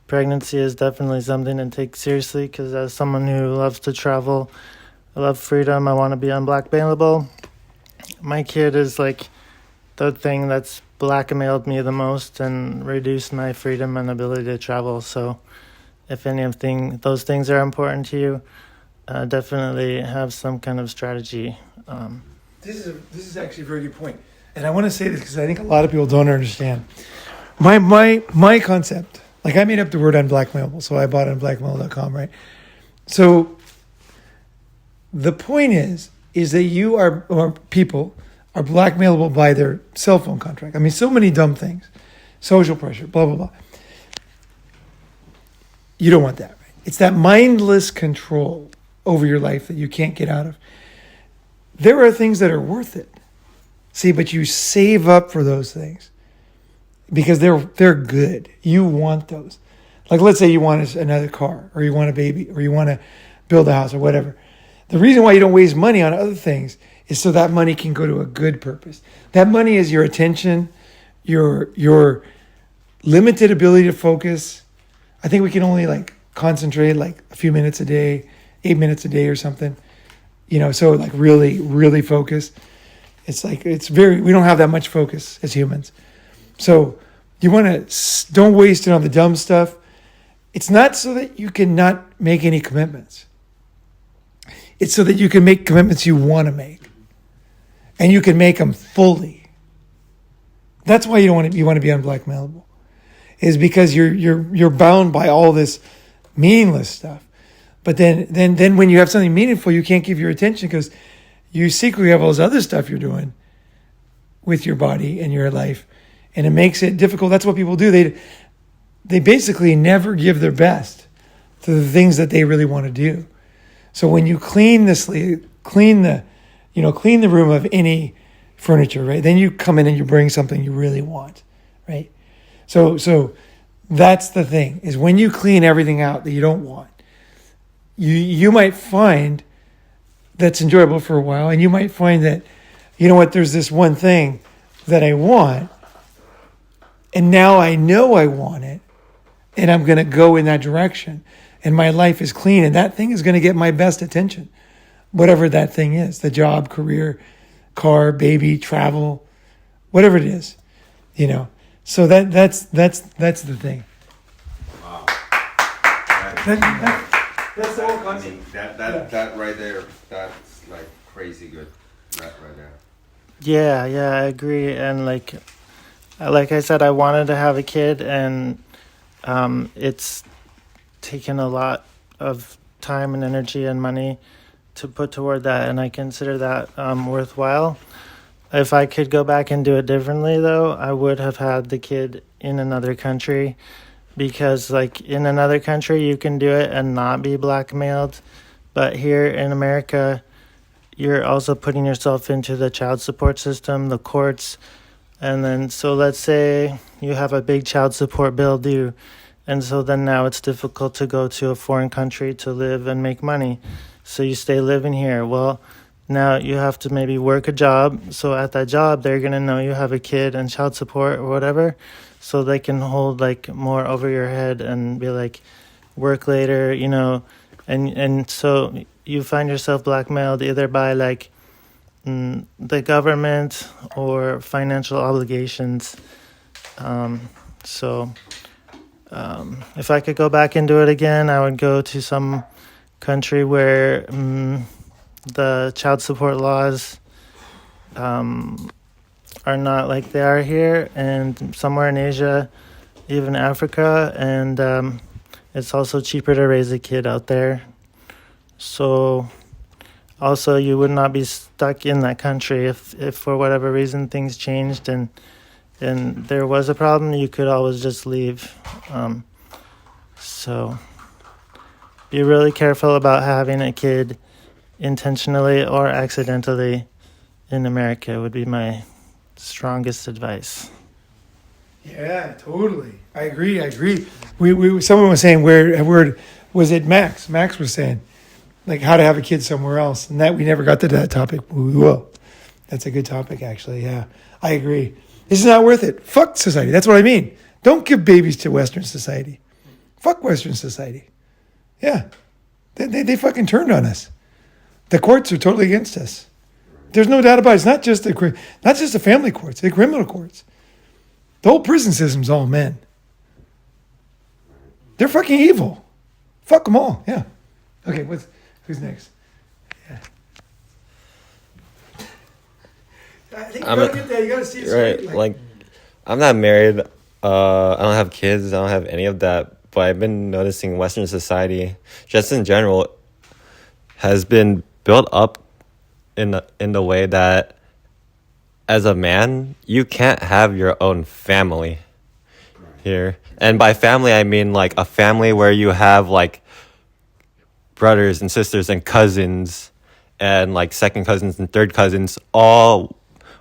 pregnancy is definitely something to take seriously, because as someone who loves to travel, I love freedom, I want to be unblackmailable. My kid is like the thing that's blackmailed me the most and reduced my freedom and ability to travel. So if any of those things are important to you, definitely have some kind of strategy. This is actually a very good point, and I want to say this because I think a lot of people don't understand. My concept, like I made up the word unblackmailable, so I bought unblackmail.com, right? So the point is that you are, or people are blackmailable by their cell phone contract. I mean, so many dumb things, social pressure, blah blah blah. You don't want that, right? It's that mindless control over your life that you can't get out of. There are things that are worth it. See, but you save up for those things because they're good. You want those. Like let's say you want another car, or you want a baby, or you want to build a house or whatever. The reason why you don't waste money on other things is so that money can go to a good purpose. That money is your attention, your limited ability to focus. I think we can only like concentrate like a few minutes a day, 8 minutes a day or something. So like really, really focus. It's like, we don't have that much focus as humans. So you want to, don't waste it on the dumb stuff. It's not so that you can not make any commitments. It's so that you can make commitments you want to make. And you can make them fully. That's why you want to be unblackmailable. Is because you're bound by all this meaningless stuff. But then when you have something meaningful, you can't give your attention because you secretly have all this other stuff you're doing with your body and your life, and it makes it difficult. That's what people do. They basically never give their best to the things that they really want to do. So when you clean the room of any furniture, right? Then you come in and you bring something you really want, right? So that's the thing, is when you clean everything out that you don't want, you might find that's enjoyable for a while, and you might find that, you know what, there's this one thing that I want, and now I know I want it, and I'm going to go in that direction, and my life is clean, and that thing is going to get my best attention, whatever that thing is, the job, career, car, baby, travel, whatever it is, So that's the thing. Wow. That's the whole concept. That right there, that's like crazy good. That right there. Yeah, I agree. And like I said, I wanted to have a kid, and it's taken a lot of time and energy and money to put toward that, and I consider that worthwhile. If I could go back and do it differently, though, I would have had the kid in another country, because like in another country you can do it and not be blackmailed, but here in America you're also putting yourself into the child support system, the courts, and then so let's say you have a big child support bill due, and so then now it's difficult to go to a foreign country to live and make money, so you stay living here. Well, now you have to maybe work a job, so at that job they're going to know you have a kid and child support or whatever, so they can hold like more over your head and be like, work later, and so you find yourself blackmailed either by like the government or financial obligations. If I could go back and do it again, I would go to some country where the child support laws are not like they are here, and somewhere in Asia, even Africa, and it's also cheaper to raise a kid out there. So also you would not be stuck in that country if for whatever reason things changed and there was a problem, you could always just leave. So be really careful about having a kid intentionally or accidentally in America would be my strongest advice. Yeah, totally. I agree. We someone was saying where was it Max? Max was saying like how to have a kid somewhere else, and that we never got to that topic. We will. That's a good topic, actually. Yeah, I agree. This is not worth it. Fuck society. That's what I mean. Don't give babies to Western society. Fuck Western society. Yeah, they fucking turned on us. The courts are totally against us. There's no doubt about it. It's not just the family courts, the criminal courts. The whole prison system's all men. They're fucking evil. Fuck them all. Yeah. Okay. Who's next? Yeah. I think you gotta get that. You gotta see it straight. Right, like, I'm not married. I don't have kids. I don't have any of that. But I've been noticing Western society, just in general, has been built up in the way that, as a man, you can't have your own family here. And by family, I mean like a family where you have like brothers and sisters and cousins and like second cousins and third cousins all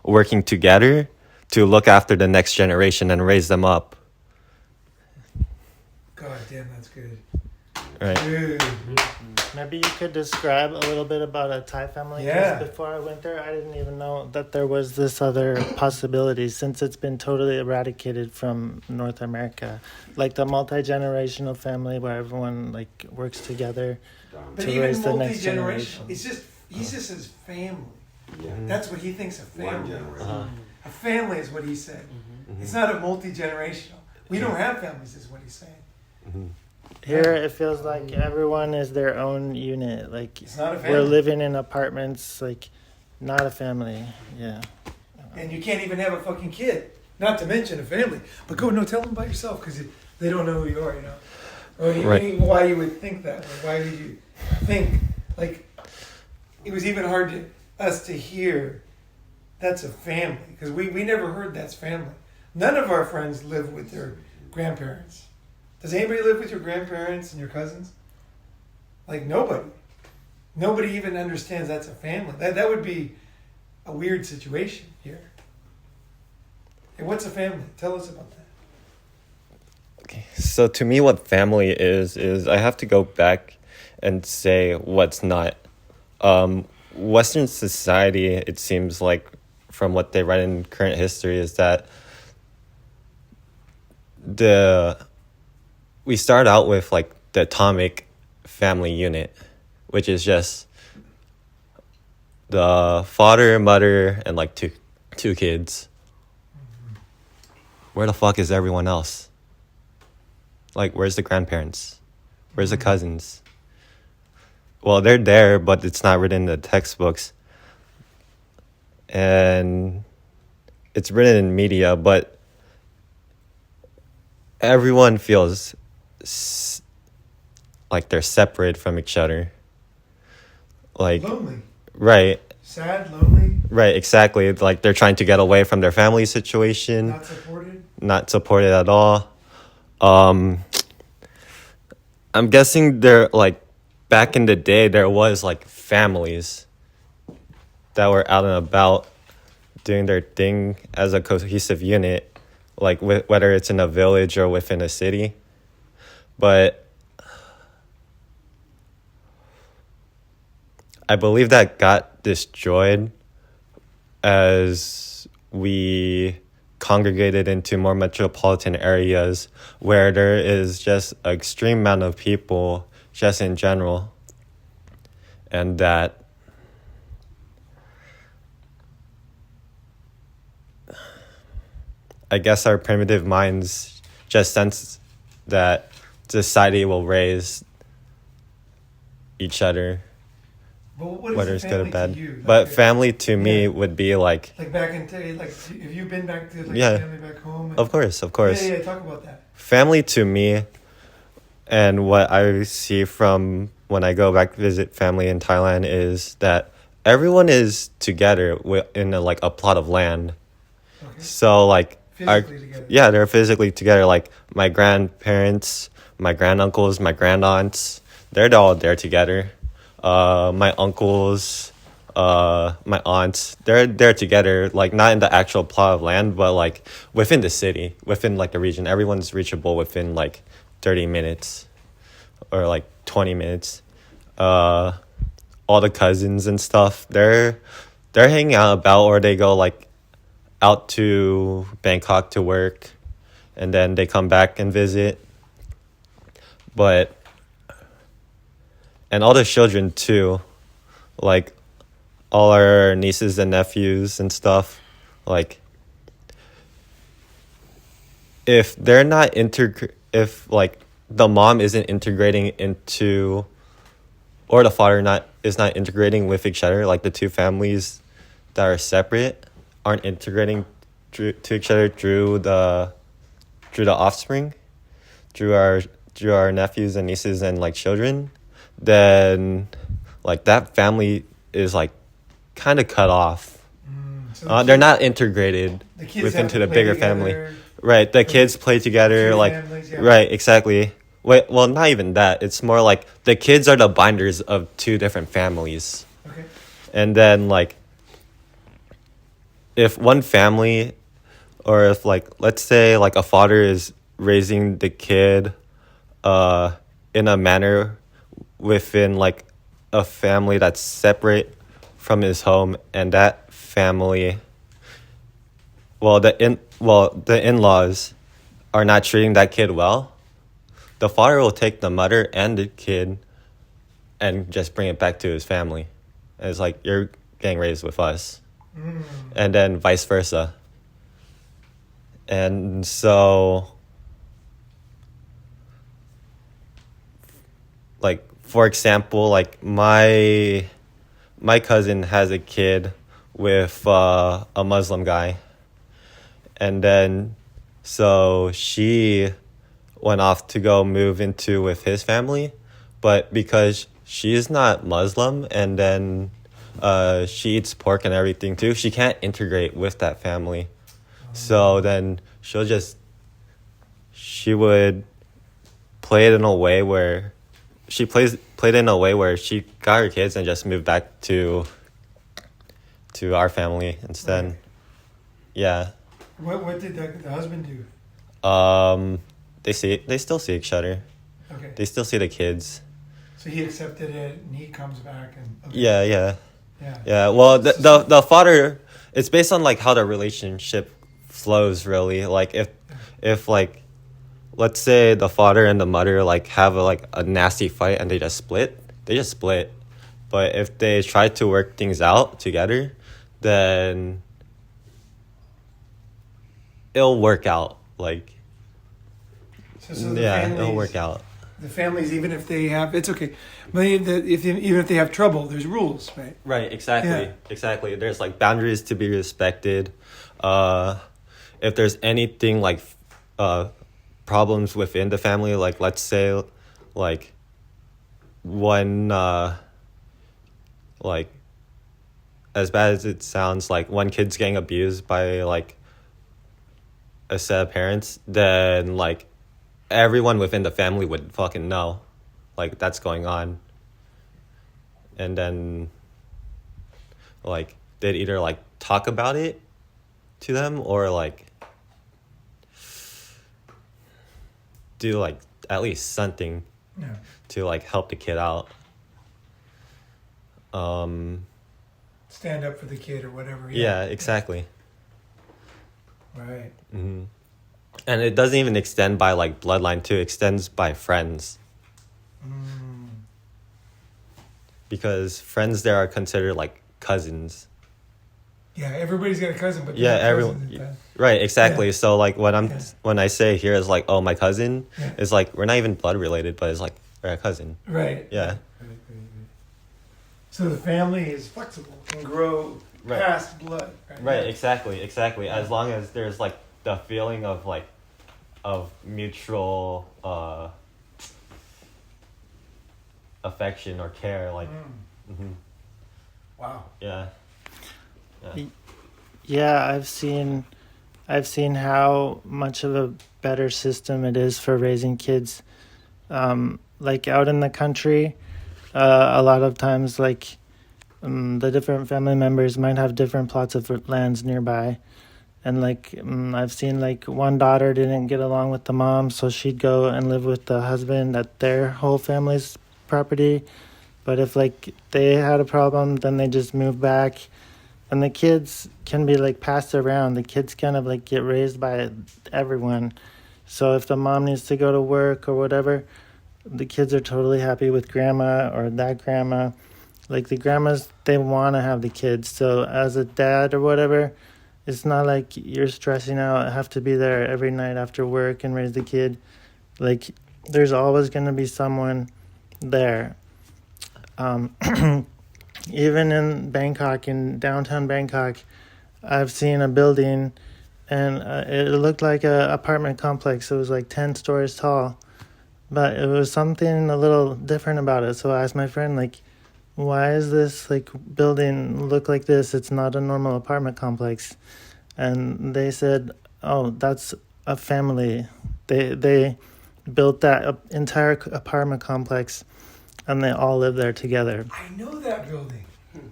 working together to look after the next generation and raise them up. God damn, that's good. Right. Dude. Maybe you could describe a little bit about a Thai family. 'Cause Yeah. Before I went there, I didn't even know that there was this other possibility since it's been totally eradicated from North America. Like the multi-generational family where everyone like works together. But To even raise the next multi-generational, generation. it's just he just says family. Yeah. That's what he thinks of One family. generation. A family is what he said. It's not a multi-generational. We don't have families, is what he's saying. Here it feels like everyone is their own unit. Like It's not a we're family. living in apartments, like not a family. Yeah. And you can't even have a fucking kid. Not to mention a family. But tell them about yourself because they don't know who you are, you know. Or Right. why you would think that. Like, why would you think, like, it was even hard to us to hear that's a family. Because we never heard that's family. None of our friends live with their grandparents. Does anybody live with your grandparents and your cousins? Like, nobody. Nobody even understands that's a family. That would be a weird situation here. Hey, what's a family? Tell us about that. Okay. So to me, what family is I have to go back and say what's not. Western society, it seems like, from what they write in current history, is that we start out with like the atomic family unit, which is just the father, mother, and like two kids. Where the fuck is everyone else? Like, where's the grandparents? Where's the cousins? Well, they're there, but it's not written in the textbooks. And it's written in media, but everyone feels like they're separate from each other. Like, Lonely. right, Sad, lonely, right, exactly. Like, they're trying to get away from their family situation. not supported. Not supported at all. I'm guessing there, like, back in the day, there was like families that were out and about doing their thing as a cohesive unit, like whether it's in a village or within a city. But I believe that got destroyed as we congregated into more metropolitan areas where there is just an extreme amount of people just in general, and that I guess our primitive minds just sense that society will raise each other, But what is whether a it's good or family bad. to you? But Like, family to me yeah. would be like, like back in day, like have you been back to like Yeah. family back home? of course. Yeah, talk about that. Family to me, and what I see from when I go back to visit family in Thailand, is that everyone is together in like a plot of land. Okay. So like Physically together. yeah, they're physically together. Like my grandparents, my granduncles, my grandaunts, they're all there together. My uncles, my aunts. They're together, like not in the actual plot of land, but like within the city, within like the region. Everyone's reachable within like 30 minutes or like 20 minutes. All the cousins and stuff, they're hanging out about, or they go like out to Bangkok to work, and then they come back and visit. But and all the children too, like all our nieces and nephews and stuff, like if they're not if like the mom isn't integrating into, or the father is not integrating with each other, like the two families that are separate aren't integrating to each other through the offspring, through our nephews and nieces and like children, then like that family is like kind of cut off. So They're not integrated the kids within have to to the play bigger together. family. Right, the kids play together, Two like families, yeah. right, exactly. Wait, well, not even that. It's more like the kids are the binders of two different families. Okay. And then like if one family, or if like let's say like a father is raising the kid in a manner within like a family that's separate from his home, and that family, the in-laws are not treating that kid well, the father will take the mother and the kid and just bring it back to his family. And it's like, you're getting raised with us. And then vice versa. And so, like, for example, like my cousin has a kid with a Muslim guy. And then, so she went off to go move into with his family, but because she's not Muslim, and then she eats pork and everything too, she can't integrate with that family. So then she would play it in a way where played it in a way where she got her kids and just moved back to our family instead. Right. Yeah. What did the husband do? They still see each other. Okay. They still see the kids. So he accepted it, and he comes back, and okay. Yeah. Yeah. Well, the father, it's based on like how the relationship flows really. Like if like, let's say the father and the mother like have a nasty fight and they just split. But if they try to work things out together, then it'll work out. Like, So the yeah, families, it'll work out. The families, even if they have, it's okay. But even if they have trouble, there's rules, right? Right, exactly. Yeah. Exactly. There's like boundaries to be respected. If there's anything like problems within the family, like let's say like one like, as bad as it sounds, like one kid's getting abused by like a set of parents, then like everyone within the family would fucking know like that's going on. And then like they'd either like talk about it to them, or like do like at least something Yeah. to like help the kid out. Stand up for the kid or whatever. Yeah, exactly. Right. Hmm. And it doesn't even extend by like bloodline too, it extends by friends. Because friends there are considered like cousins. Yeah, everybody's got a cousin, but Yeah, they're not everyone. cousins at that. Right, exactly. Yeah. So like when Yeah. when I say here is like, oh, my cousin, Yeah. it's like we're not even blood related, but it's like we're a cousin. Right. Yeah. Right. So the family is flexible, can grow Right. past blood. Right, exactly. As long as there's like the feeling of like of mutual affection or care, like mhm. Wow. Yeah. Yeah, I've seen how much of a better system it is for raising kids. Like out in the country, a lot of times, like the different family members might have different plots of lands nearby. And like I've seen like one daughter didn't get along with the mom, so she'd go and live with the husband at their whole family's property. But if like they had a problem, then they just move back. And the kids can be like passed around. The kids kind of like get raised by everyone. So if the mom needs to go to work or whatever, the kids are totally happy with grandma or that grandma. Like the grandmas, they want to have the kids. So as a dad or whatever, it's not like you're stressing out, have to be there every night after work and raise the kid. Like, there's always going to be someone there. Even in Bangkok, in downtown Bangkok, I've seen a building, and it looked like an apartment complex. It was like 10 stories tall, but it was something a little different about it. So I asked my friend, like, why is this like building look like this? It's not a normal apartment complex. And they said, oh, that's a family. They built that entire apartment complex, and they all live there together. I know that building.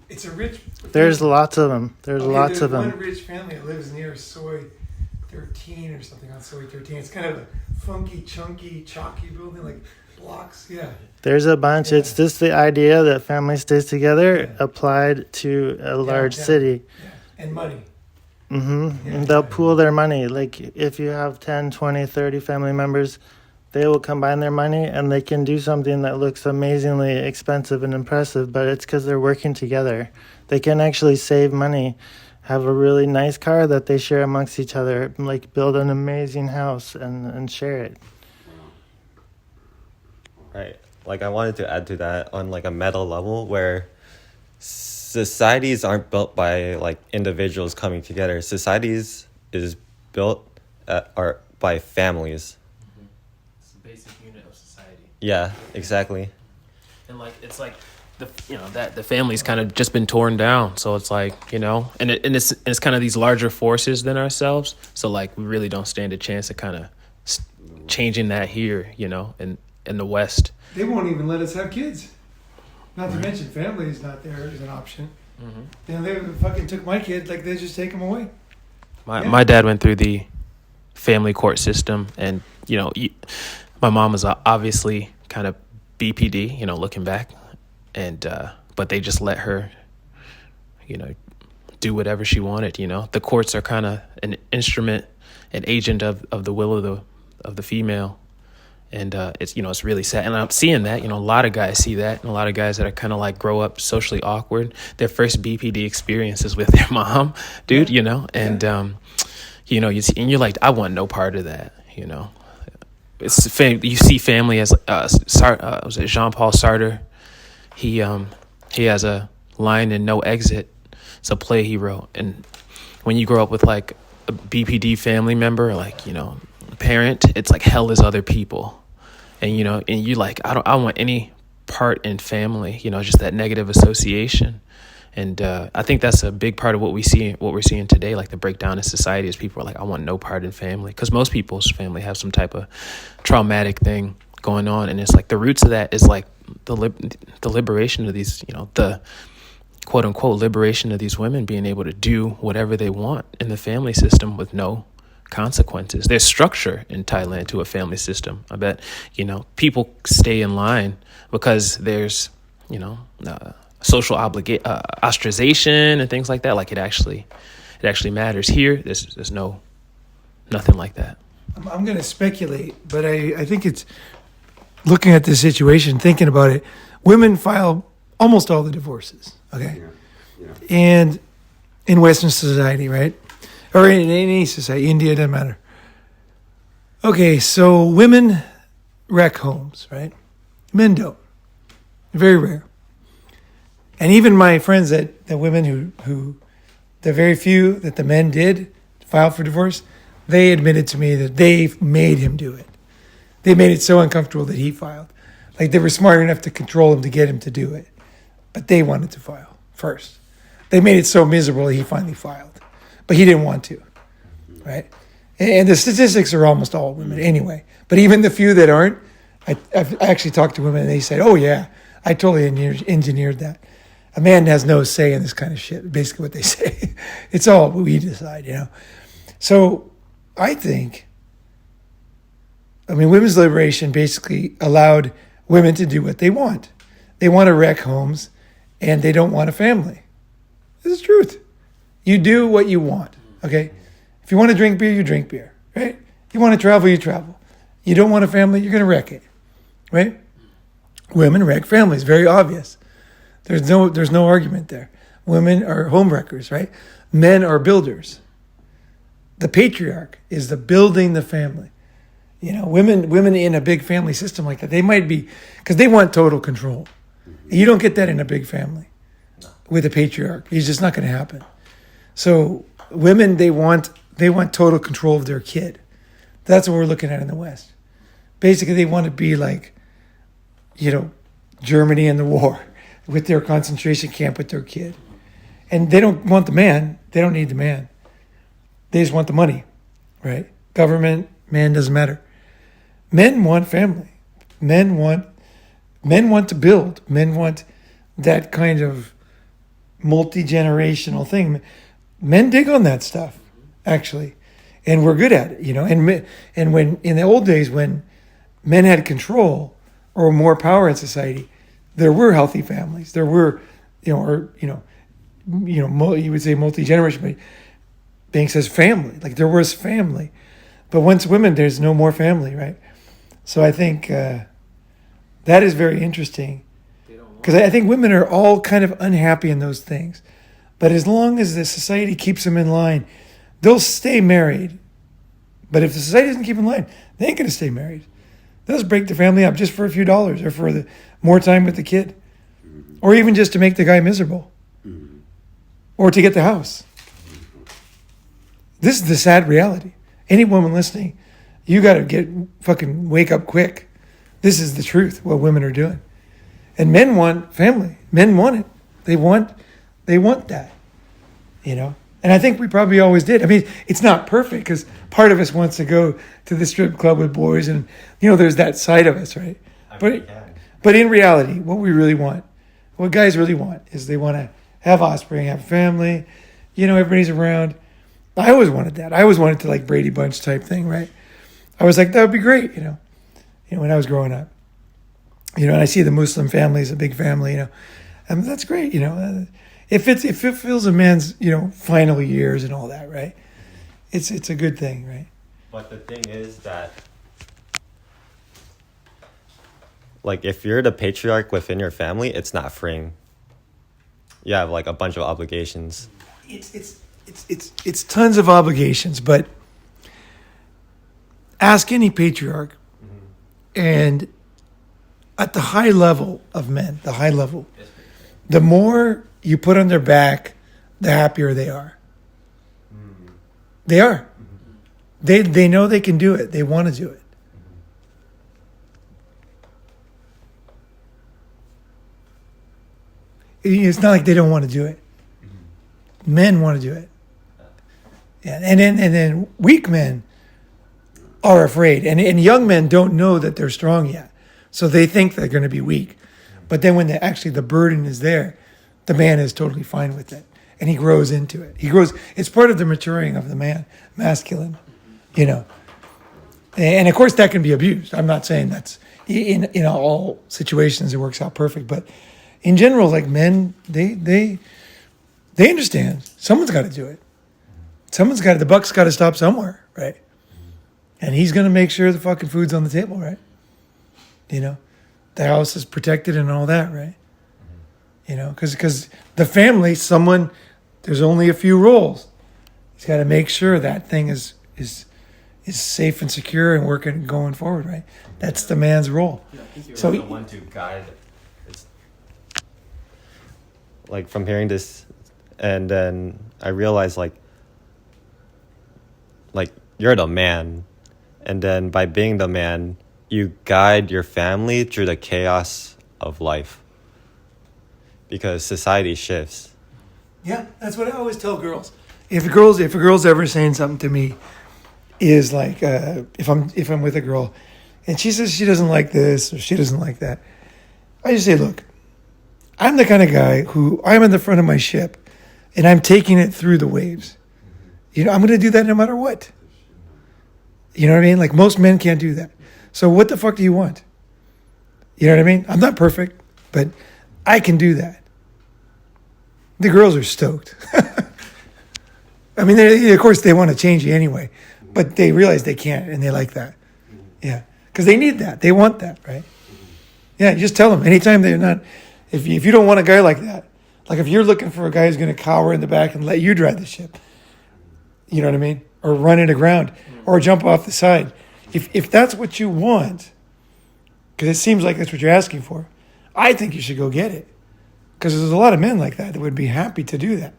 It's a rich. There's lots of them. There's lots of them. One rich family that lives near Soy 13 or something on Soy 13. It's kind of a funky, chunky, chalky building, like blocks. Yeah. There's a bunch. Yeah. It's just the idea that family stays together Yeah. applied to a large Downtown. city. Yeah. And money. Mm-hmm. Yeah. And they'll pool their money. Like if you have 10, 20, 30 family members, they will combine their money and they can do something that looks amazingly expensive and impressive, but it's because they're working together. They can actually save money, have a really nice car that they share amongst each other, like build an amazing house and share it. Right. Like I wanted to add to that on like a meta level where societies aren't built by like individuals coming together. Societies is built are by families. It's the basic unit of society. Yeah, exactly. And like it's like that the family's kind of just been torn down, so it's like and it's kind of these larger forces than ourselves, so like we really don't stand a chance of kind of changing that here in the West. They won't even let us have kids. Not to mention family is not there as an option. Mm-hmm. They fucking took my kid, like they just take him away. My dad went through the family court system, and my mom was obviously kind of BPD, looking back, and but they just let her do whatever she wanted. The courts are kind of an instrument, an agent of the will of the female. And it's really sad, and I'm seeing that. A lot of guys see that, and a lot of guys that are kind of like grow up socially awkward. Their first BPD experience is with their mom, dude. And you're like, I want no part of that. It's you see family as was it Jean-Paul Sartre? He has a line in No Exit. It's a play he wrote, and when you grow up with like a BPD family member, like parent, it's like hell is other people. And and you like, I want any part in family, just that negative association. And I think that's a big part of what we're seeing today, like the breakdown in society, is people are like, I want no part in family, because most people's family have some type of traumatic thing going on, and it's like the roots of that is like the liberation of these, the quote unquote liberation of these women being able to do whatever they want in the family system with no consequences. There's structure in Thailand to a family system. I bet people stay in line because there's social ostracization and things like that. Like it actually matters. Here there's nothing like that. I'm going to speculate, but I think it's looking at the situation, thinking about it. Women file almost all the divorces. Okay, Yeah. and in Western society, right? Or in any society, India, doesn't matter. Okay, so women wreck homes, right? Men don't. Very rare. And even my friends the women who, the very few that the men did file for divorce, they admitted to me that they made him do it. They made it so uncomfortable that he filed. Like they were smart enough to control him to get him to do it. But they wanted to file first. They made it so miserable that he finally filed. But he didn't want to, right? And the statistics are almost all women anyway. But even the few that aren't, I've actually talked to women and they said, oh yeah, I totally engineered that. a man has no say in this kind of shit. Basically, what they say, it's all we decide, you know. So, I think, women's liberation basically allowed women to do what they want. They want to wreck homes, and they don't want a family. This is the truth. You do what you want, okay? If you want to drink beer, you drink beer, right? You want to travel, you travel. You don't want a family, you're going to wreck it, right? Women wreck families, very obvious. There's no argument there. Women are home wreckers, right? Men are builders. The patriarch is the building the family. You know, women in a big family system like that, they might be, because they want total control. You don't get that in a big family with a patriarch. It's just not going to happen. So women, they want total control of their kid. That's what we're looking at in the West. Basically, they want to be like, you know, Germany in the war with their concentration camp with their kid. And they don't want the man. They don't need the man. They just want the money, right? Government, man, doesn't matter. Men want family. Men want to build. Men want that kind of multi-generational thing. Men dig on that stuff, actually. And we're good at it, you know. And when in the old days when men had control or more power in society, there were healthy families. There were, you would say multi-generation, but Bing says family. Like there was family. But once women, there's no more family, right? So I think that is very interesting. Because I think women are all kind of unhappy in those things. But as long as the society keeps them in line, they'll stay married. But if the society doesn't keep them in line, they ain't going to stay married. They'll just break the family up just for a few dollars or for more time with the kid. Or even just to make the guy miserable. Or to get the house. This is the sad reality. Any woman listening, you got to wake up quick. This is the truth, what women are doing. And men want family. Men want it. They want that, you know. And I think we probably always did. I mean, it's not perfect because part of us wants to go to the strip club with boys, and you know, there's that side of us, right? But in reality, what we really want, what guys really want, is they want to have offspring, have a family. You know, everybody's around. I always wanted that. I always wanted to like Brady Bunch type thing, right? I was like, that would be great, you know, when I was growing up. You know, and I see the Muslim family is a big family, you know, and that's great, you know. If it fills a man's, you know, final years and all that, right? It's a good thing, right? But the thing is that, like, if you're the patriarch within your family, it's not freeing. You have like a bunch of obligations. It's tons of obligations, but ask any patriarch, and at the high level of men, the more you put on their back, the happier they are. They are. They know they can do it. They want to do it. It's not like they don't want to do it. Men want to do it. Yeah, and then weak men are afraid, and young men don't know that they're strong yet, so they think they're going to be weak. But then when the burden is there, the man is totally fine with it, and he grows into it. It's part of the maturing of the man, masculine, you know. And of course that can be abused. I'm not saying that's in all situations it works out perfect, but in general, like men, they understand someone's got to do it. The buck's got to stop somewhere, right? And he's going to make sure the fucking food's on the table, right? You know, the house is protected and all that, right? You know, because the family, there's only a few roles. He's got to make sure that thing is safe and secure and working and going forward, right? That's the man's role. So the one to guide. Like from hearing this, and then I realized like you're the man, and then by being the man, you guide your family through the chaos of life. Because society shifts. Yeah, that's what I always tell girls. If a girl's ever saying something to me, is like if I'm with a girl, and she says she doesn't like this or she doesn't like that, I just say, look, I'm the kind of guy who I'm in the front of my ship and I'm taking it through the waves. I'm going to do that no matter what. You know what I mean? Like most men can't do that. So what the fuck do you want? You know what I mean? I'm not perfect, but I can do that. The girls are stoked. I mean, of course, they want to change you anyway, but they realize they can't, and they like that. Yeah, because they need that. They want that, right? Yeah, you just tell them anytime they're not. If you don't want a guy like that, like if you're looking for a guy who's going to cower in the back and let you drive the ship, you know what I mean? Or run it aground, or jump off the side. If that's what you want, because it seems like that's what you're asking for, I think you should go get it. Because there's a lot of men like that would be happy to do that.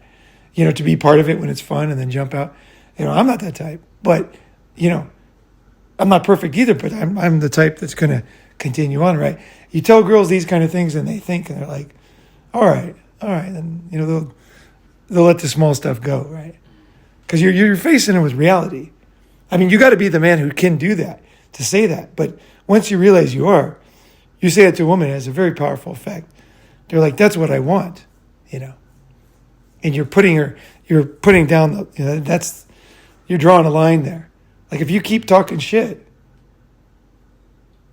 To be part of it when it's fun and then jump out. I'm not that type. But, I'm not perfect either, but I'm the type that's going to continue on, right? You tell girls these kind of things and they think, and they're like, all right. And, they'll let the small stuff go, right? Because you're facing it with reality. I mean, you got to be the man who can do that, to say that. But once you realize you say it to a woman, it has a very powerful effect. They're like, that's what I want, And you're putting down you're drawing a line there. Like if you keep talking shit,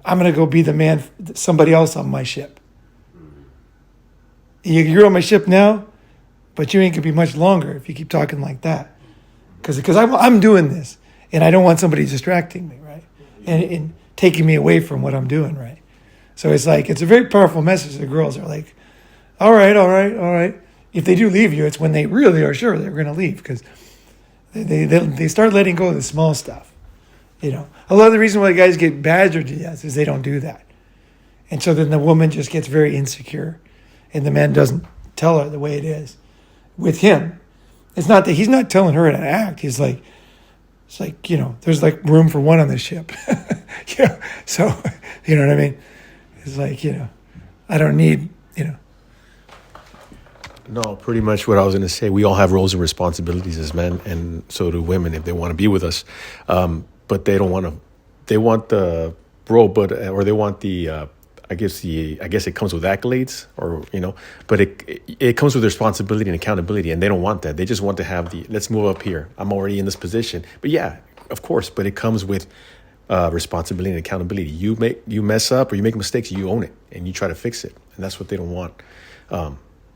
I'm going to go be the man, somebody else on my ship. You're on my ship now, but you ain't going to be much longer if you keep talking like that. Because I'm doing this, and I don't want somebody distracting me, right? And taking me away from what I'm doing, right? So it's a very powerful message. The girls are like, all right. If they do leave you, it's when they really are sure they're going to leave, because they start letting go of the small stuff. A lot of the reason why guys get badgered to death is they don't do that. And so then the woman just gets very insecure, and the man doesn't tell her the way it is. With him, it's not that he's not telling her to act. He's like, it's like, there's like room for one on the ship. So, you know what I mean? It's like, I don't need, No, pretty much what I was going to say. We all have roles and responsibilities as men, and so do women if they want to be with us. But they don't want to. They want the role, or they want the. I guess it comes with accolades, or but it comes with responsibility and accountability, and they don't want that. They just want to have let's move up here. I'm already in this position, but yeah, of course. But it comes with responsibility and accountability. You mess up or you make mistakes, you own it and you try to fix it, and that's what they don't want.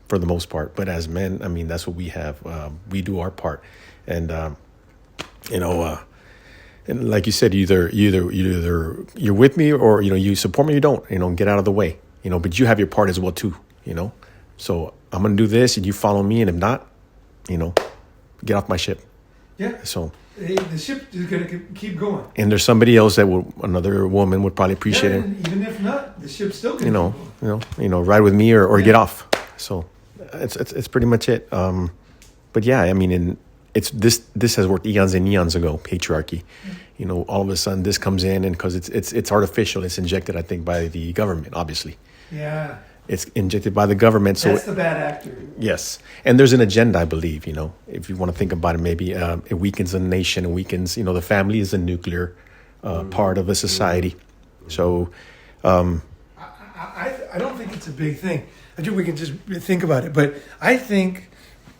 For the most part. But as men, I mean, that's what we have. We do our part, and and like you said, either you're with me, or you support me, or you don't. Get out of the way. But you have your part as well too. So I'm gonna do this, and you follow me, and if not, get off my ship. Yeah. So the ship is gonna keep going. And there's somebody else another woman would probably appreciate it. Even if not, the ship's still gonna keep going. Ride with me or get off. So. It's pretty much it. But yeah, I mean, it's this has worked eons and eons ago. Patriarchy, all of a sudden this comes in, and because it's artificial, it's injected, I think, by the government. Obviously, yeah, it's injected by the government. So that's the bad actor. Yes, and there's an agenda, I believe. If you want to think about it, maybe it weakens a nation, it weakens. The family is a nuclear part of a society. So, I don't think it's a big thing. I think we can just think about it. But I think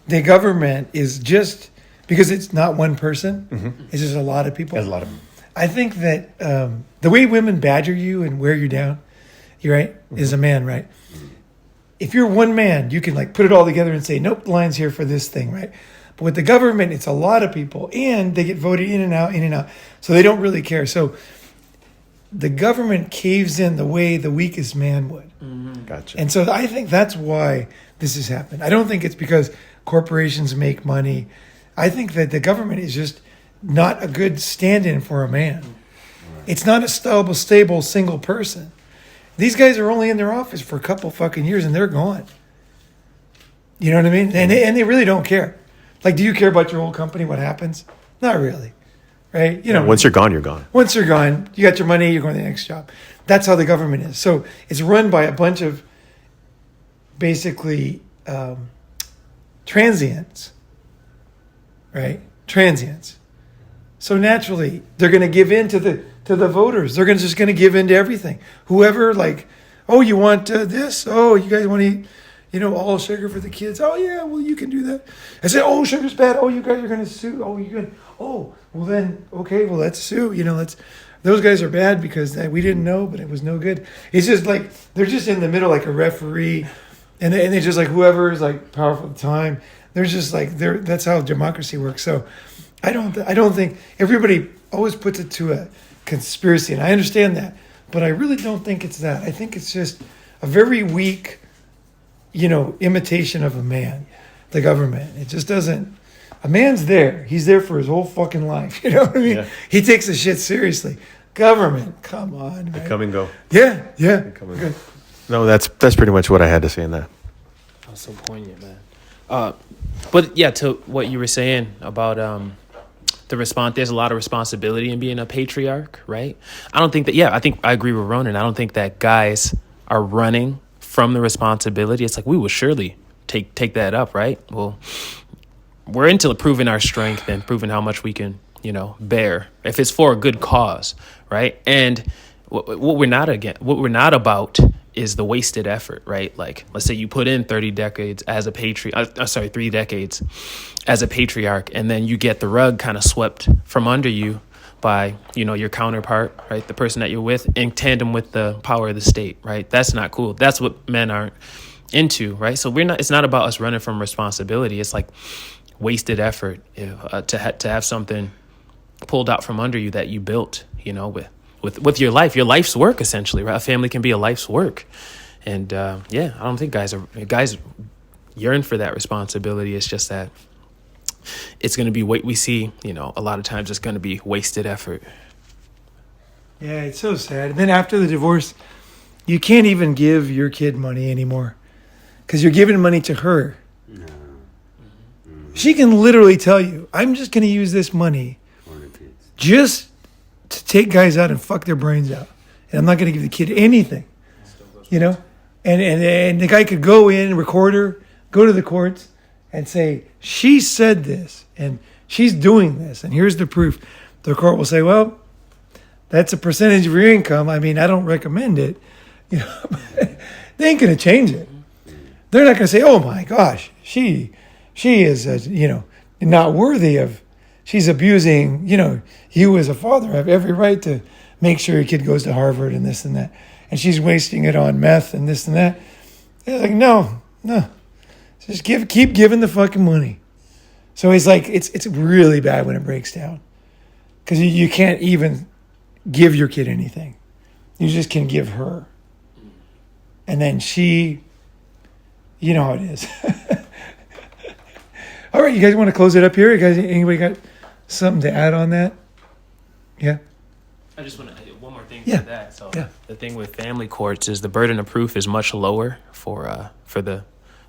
the government is just, because it's not one person, it's just a lot of people. There's a lot of them. I think that the way women badger you and wear you down, you're right, is a man, right? If you're one man, you can put it all together and say, nope, the line's here for this thing, right? But with the government, it's a lot of people, and they get voted in and out. So they don't really care. So the government caves in the way the weakest man would. Gotcha. And so I think that's why this has happened. I don't think it's because corporations make money. I think that the government is just not a good stand-in for a man. It's not a stable, single person. These guys are only in their office for a couple fucking years, and they're gone. You know what I mean? And they really don't care. Do you care about your old company, what happens? Not really. Right? Once you're gone, you're gone. Once you're gone, you got your money, you're going to the next job. That's how the government is. So it's run by a bunch of basically transients, right? Transients. So naturally, they're going to give in to the voters. They're just going to give in to everything. Whoever, oh, you want this? Oh, you guys want to eat? all sugar for the kids. Oh yeah, well you can do that. I said, oh, sugar's bad. Oh, you guys are gonna sue. Oh, you can. Oh, well then, okay, well let's sue. Let's. Those guys are bad because we didn't know, but it was no good. It's just like they're just in the middle, like a referee, and they just like whoever is like powerful at the time. They're just like that's how democracy works. So, I don't think everybody always puts it to a conspiracy, and I understand that, but I really don't think it's that. I think it's just a very weak, imitation of a man, the government. It just doesn't. A man's there. He's there for his whole fucking life. You know what I mean? Yeah. He takes the shit seriously. Government, come on, They man. come and go. Yeah. Come and go. No, that's pretty much what I had to say in that. That was so poignant, man. But yeah, to what you were saying about the response, there's a lot of responsibility in being a patriarch, right? I don't think that. Yeah, I think I agree with Ronin. I don't think that guys are running from the responsibility. It's like we will surely take that up, right? Well, we're into proving our strength and proving how much we can, bear if it's for a good cause, right? And what we're not about is the wasted effort, right? Like, let's say you put in 3 decades as a patriarch, and then you get the rug kind of swept from under you by, your counterpart, right? The person that you're with in tandem with the power of the state, right? That's not cool. That's what men aren't into, right? So it's not about us running from responsibility. It's like wasted effort to have something pulled out from under you that you built, with your life's work, essentially, right? A family can be a life's work. And I don't think guys yearn for that responsibility. It's just that it's going to be we see, a lot of times it's going to be wasted effort. Yeah, it's so sad. And then after the divorce, you can't even give your kid money anymore because you're giving money to her. No. She can literally tell you, I'm just going to use this money For the kids. just to take guys out and fuck their brains out. And I'm not going to give the kid anything, And the guy could go in, record her, go to the courts and say, she said this and she's doing this. And here's the proof. The court will say, well, that's a percentage of your income. I mean, I don't recommend it. They ain't going to change it. They're not going to say, oh my gosh, she is, not worthy of, she's abusing, you as a father have every right to make sure your kid goes to Harvard and this and that. And she's wasting it on meth and this and that. They're like, no. Just keep giving the fucking money. So it's like, it's really bad when it breaks down. Because you can't even give your kid anything. You just can give her. And then she, you know how it is. All right, you guys want to close it up here? You guys, anybody got something to add on that? Yeah. I just want to add one more thing Yeah. to that. So Yeah. the thing with family courts is the burden of proof is much lower for the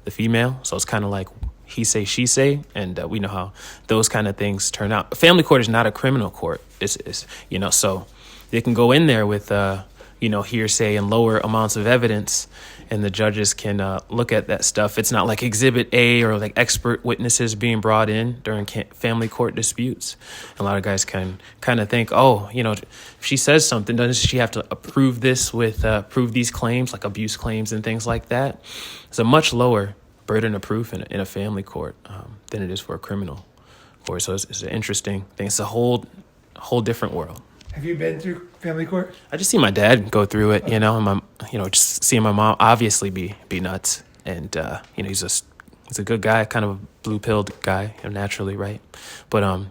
female. So it's kind of like he say, she say, and we know how those kind of things turn out. Family court is not a criminal court. It's so they can go in there with hearsay and lower amounts of evidence, and the judges can look at that stuff. It's not like Exhibit A or like expert witnesses being brought in during family court disputes. A lot of guys can kind of think, if she says something, doesn't she have to approve this with prove these claims, like abuse claims and things like that? It's a much lower burden of proof in a family court than it is for a criminal court. So it's an interesting thing. It's a whole different world. Have you been through family court? I just see my dad go through it, and just seeing my mom obviously be nuts, and he's a good guy, kind of a blue-pilled guy, naturally, right? But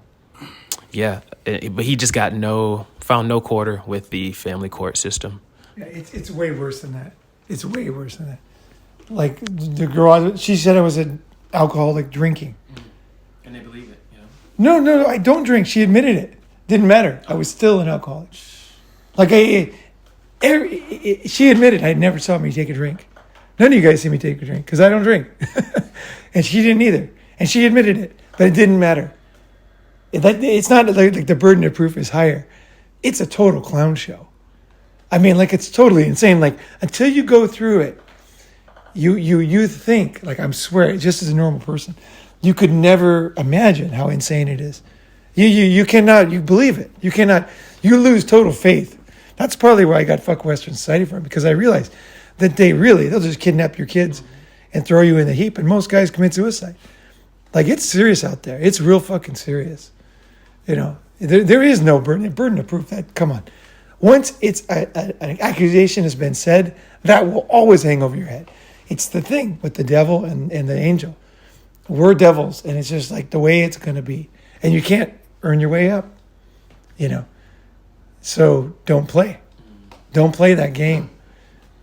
but he just found no quarter with the family court system. Yeah, it's way worse than that. It's way worse than that. Like the girl, she said I was an alcoholic drinking. And they believe it, No, I don't drink. She admitted it. Didn't matter. I was still an alcoholic. Like she admitted I never saw me take a drink. None of you guys see me take a drink because I don't drink, and she didn't either. And she admitted it, but it didn't matter. It's not like the burden of proof is higher. It's a total clown show. I mean, like it's totally insane. Like until you go through it, you think like I'm swear just as a normal person, you could never imagine how insane it is. You cannot, you believe it. You cannot, you lose total faith. That's partly why I got Fuck Western Society from, because I realized that they'll just kidnap your kids and throw you in the heap. And most guys commit suicide. Like, it's serious out there. It's real fucking serious. You know, there is no burden of proof. That, come on. Once it's an accusation has been said, that will always hang over your head. It's the thing with the devil and the angel. We're devils, and it's just like the way it's going to be. And you can't earn your way up, you know. So don't play. Don't play that game.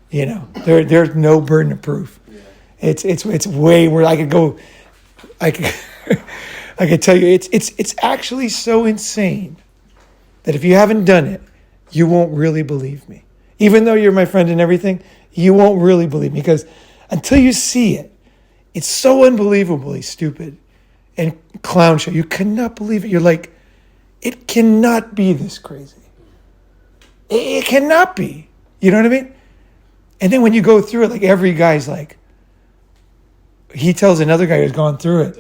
You know, there's no burden of proof. It's way where I could go. I could tell you it's actually so insane that if you haven't done it, you won't really believe me. Even though you're my friend and everything, you won't really believe me, because until you see it, it's so unbelievably stupid and clown show. You cannot believe it. You're like, it cannot be this crazy. It cannot be. You know what I mean? And then when you go through it, like every guy's like, he tells another guy who's gone through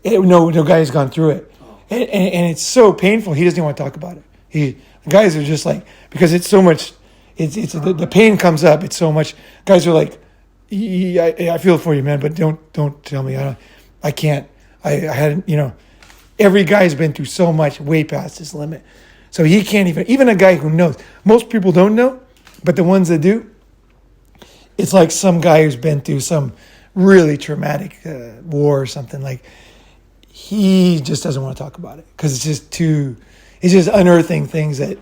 it. No guy has gone through it. And it's so painful, he doesn't even want to talk about it. The guys are just like, because it's so much, the pain comes up, it's so much. Guys are like, I feel for you, man, but don't tell me. I can't. I hadn't, you know, every guy's been through so much way past his limit. So he can't even a guy who knows. Most people don't know, but the ones that do, it's like some guy who's been through some really traumatic war or something. Like, he just doesn't want to talk about it because it's just unearthing things that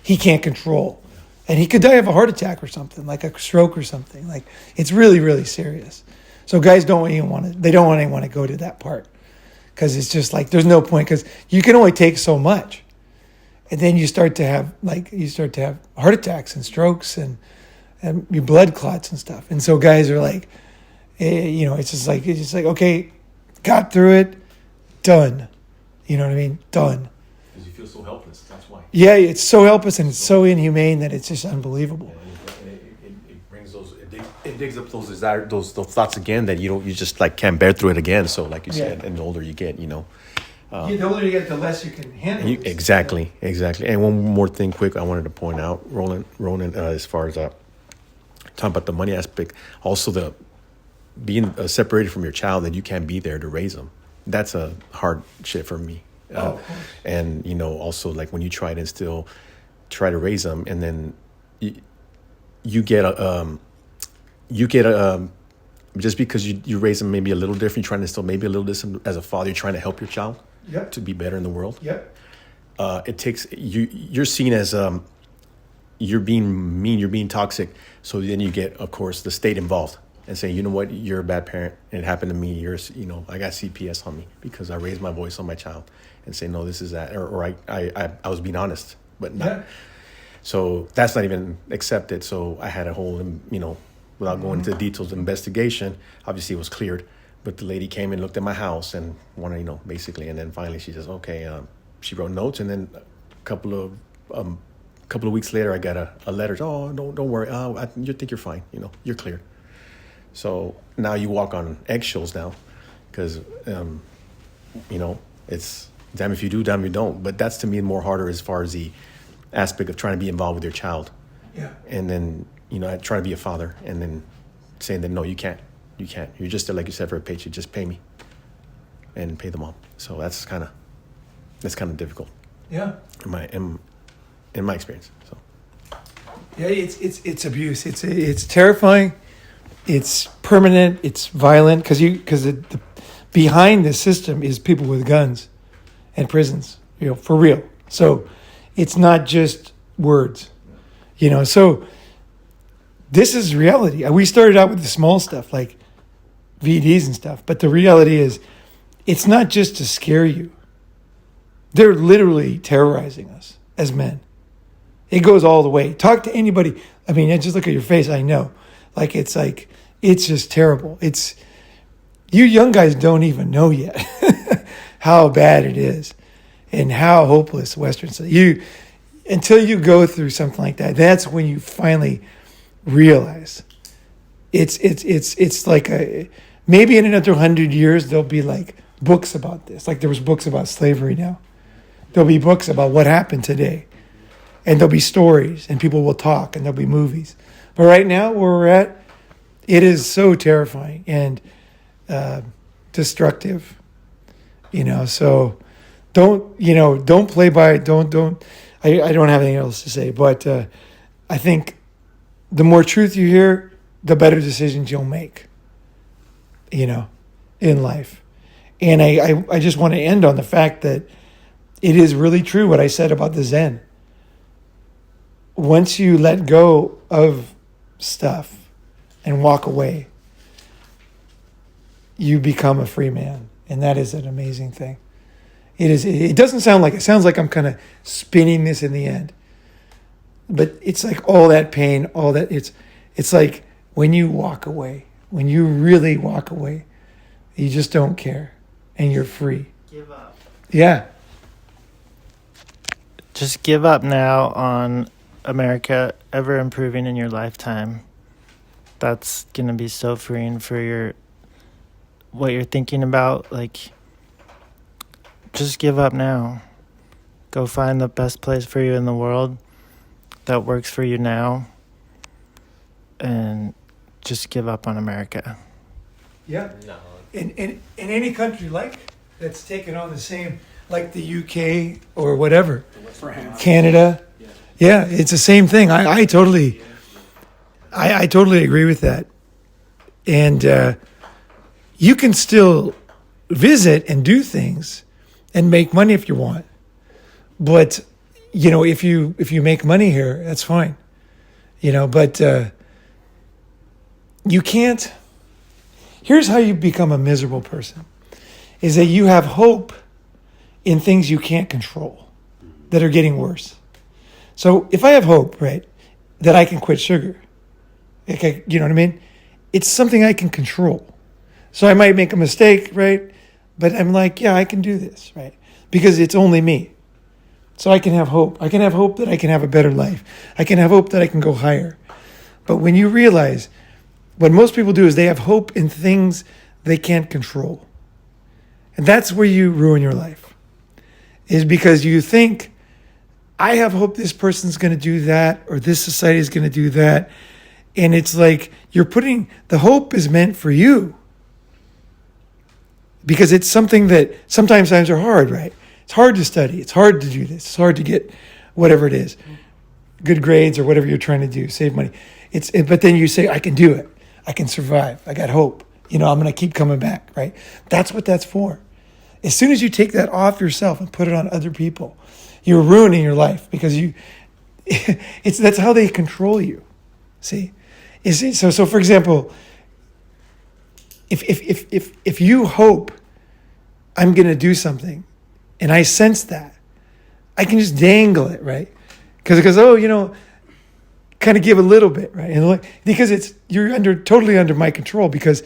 he can't control. And he could die of a heart attack or something, like a stroke or something. Like, it's really, really serious. So guys don't even want to go to that part, because it's just like, there's no point, because you can only take so much. And then you start to have heart attacks and strokes and your blood clots and stuff. And so guys are like, you know, it's just like, okay, got through it, done. You know what I mean? Done. Because you feel so helpless. That's why. Yeah, it's so helpless and it's so inhumane that it's just unbelievable. It brings those. It digs up those desire, those thoughts again that you just like can't bear through it again. So like you said, and the older you get, you know. The older you get, the less you can handle. Exactly. And one more thing, quick, I wanted to point out, Ronan, as far as talking about the money aspect, also the being separated from your child, that you can't be there to raise them. That's a hard shit for me. And you know, also like when you try to raise them, and then you get a just because you raise them maybe a little different, you're trying to still maybe a little different as a father, you're trying to help your child. Yep. To be better in the world. Yep. It takes you're seen as you're being mean, you're being toxic. So then you get, of course, the state involved and say, you know what, you're a bad parent, and it happened to me. I got CPS on me because I raised my voice on my child, and say, no, this is that, or I was being honest, but not. Yeah. So that's not even accepted. So I had a whole, you know, without going into the details of investigation, obviously it was cleared. But the lady came and looked at my house and wanted, you know, basically, and then finally she says, okay, she wrote notes, and then a couple of weeks later, I got a letter. Oh, don't worry. You think you're fine. You know, you're cleared. So now you walk on eggshells now, because, you know, it's damn if you do, damn if you don't. But that's to me more harder as far as the aspect of trying to be involved with your child. Yeah. And then, you know, I try to be a father, and then saying that, no, you can't. You can't. You're just there, like you said, for a paycheck. Just pay me and pay the mom. So that's kind of difficult. Yeah. In my experience. So. Yeah, it's abuse. It's terrifying. It's permanent. It's violent because the behind the system is people with guns and prisons. You know, for real. So it's not just words. You know. So this is reality. We started out with the small stuff like VDs and stuff, but the reality is, it's not just to scare you. They're literally terrorizing us as men. It goes all the way. Talk to anybody. I mean, I just look at your face. I know. It's just terrible. You young guys don't even know yet how bad it is and how hopeless Western society. Until you go through something like that, that's when you finally realize it's like maybe in another 100 years there'll be like books about this. Like there was books about slavery now. There'll be books about what happened today. And there'll be stories, and people will talk, and there'll be movies. But right now, where we're at, It is so terrifying and destructive, so don't play by it. I don't have anything else to say, but I think the more truth you hear, the better decisions you'll make, in life. And I just want to end on the fact that it is really true what I said about the Zen. Once you let go of stuff and walk away, you become a free man. And that is an amazing thing. It doesn't sound like, it sounds like I'm kind of spinning this in the end. But it's like all that pain, all that, it's like when you walk away, when you really walk away, you just don't care and you're free. Give up. Yeah. Just give up now on America ever improving in your lifetime. That's going to be so freeing for what you're thinking about. Like, just give up now. Go find the best place for you in the world that works for you now. And just give up on America. Yeah. No. In any country that's taken on the same, like the UK or whatever, France. Canada. Yeah, it's the same thing. I totally agree with that. And you can still visit and do things and make money if you want. But, if you make money here, that's fine. But you can't. Here's how you become a miserable person, is that you have hope in things you can't control that are getting worse. So if I have hope, right, that I can quit sugar, okay, you know what I mean? It's something I can control. So I might make a mistake, right? But I'm like, yeah, I can do this, right? Because it's only me. So I can have hope. I can have hope that I can have a better life. I can have hope that I can go higher. But when you realize what most people do is they have hope in things they can't control. And that's where you ruin your life. Is because you think, I have hope this person's going to do that, or this society is going to do that. And it's like you're putting, the hope is meant for you. Because it's something that sometimes times are hard, right? It's hard to study. It's hard to do this. It's hard to get whatever it is. Good grades or whatever you're trying to do, save money. But then you say, I can do it. I can survive. I got hope. I'm going to keep coming back, right? That's what that's for. As soon as you take that off yourself and put it on other people, you're ruining your life because that's how they control you. See? So for example, if you hope I'm going to do something and I sense that, I can just dangle it, right? Because kind of give a little bit, right? And because you're totally under my control because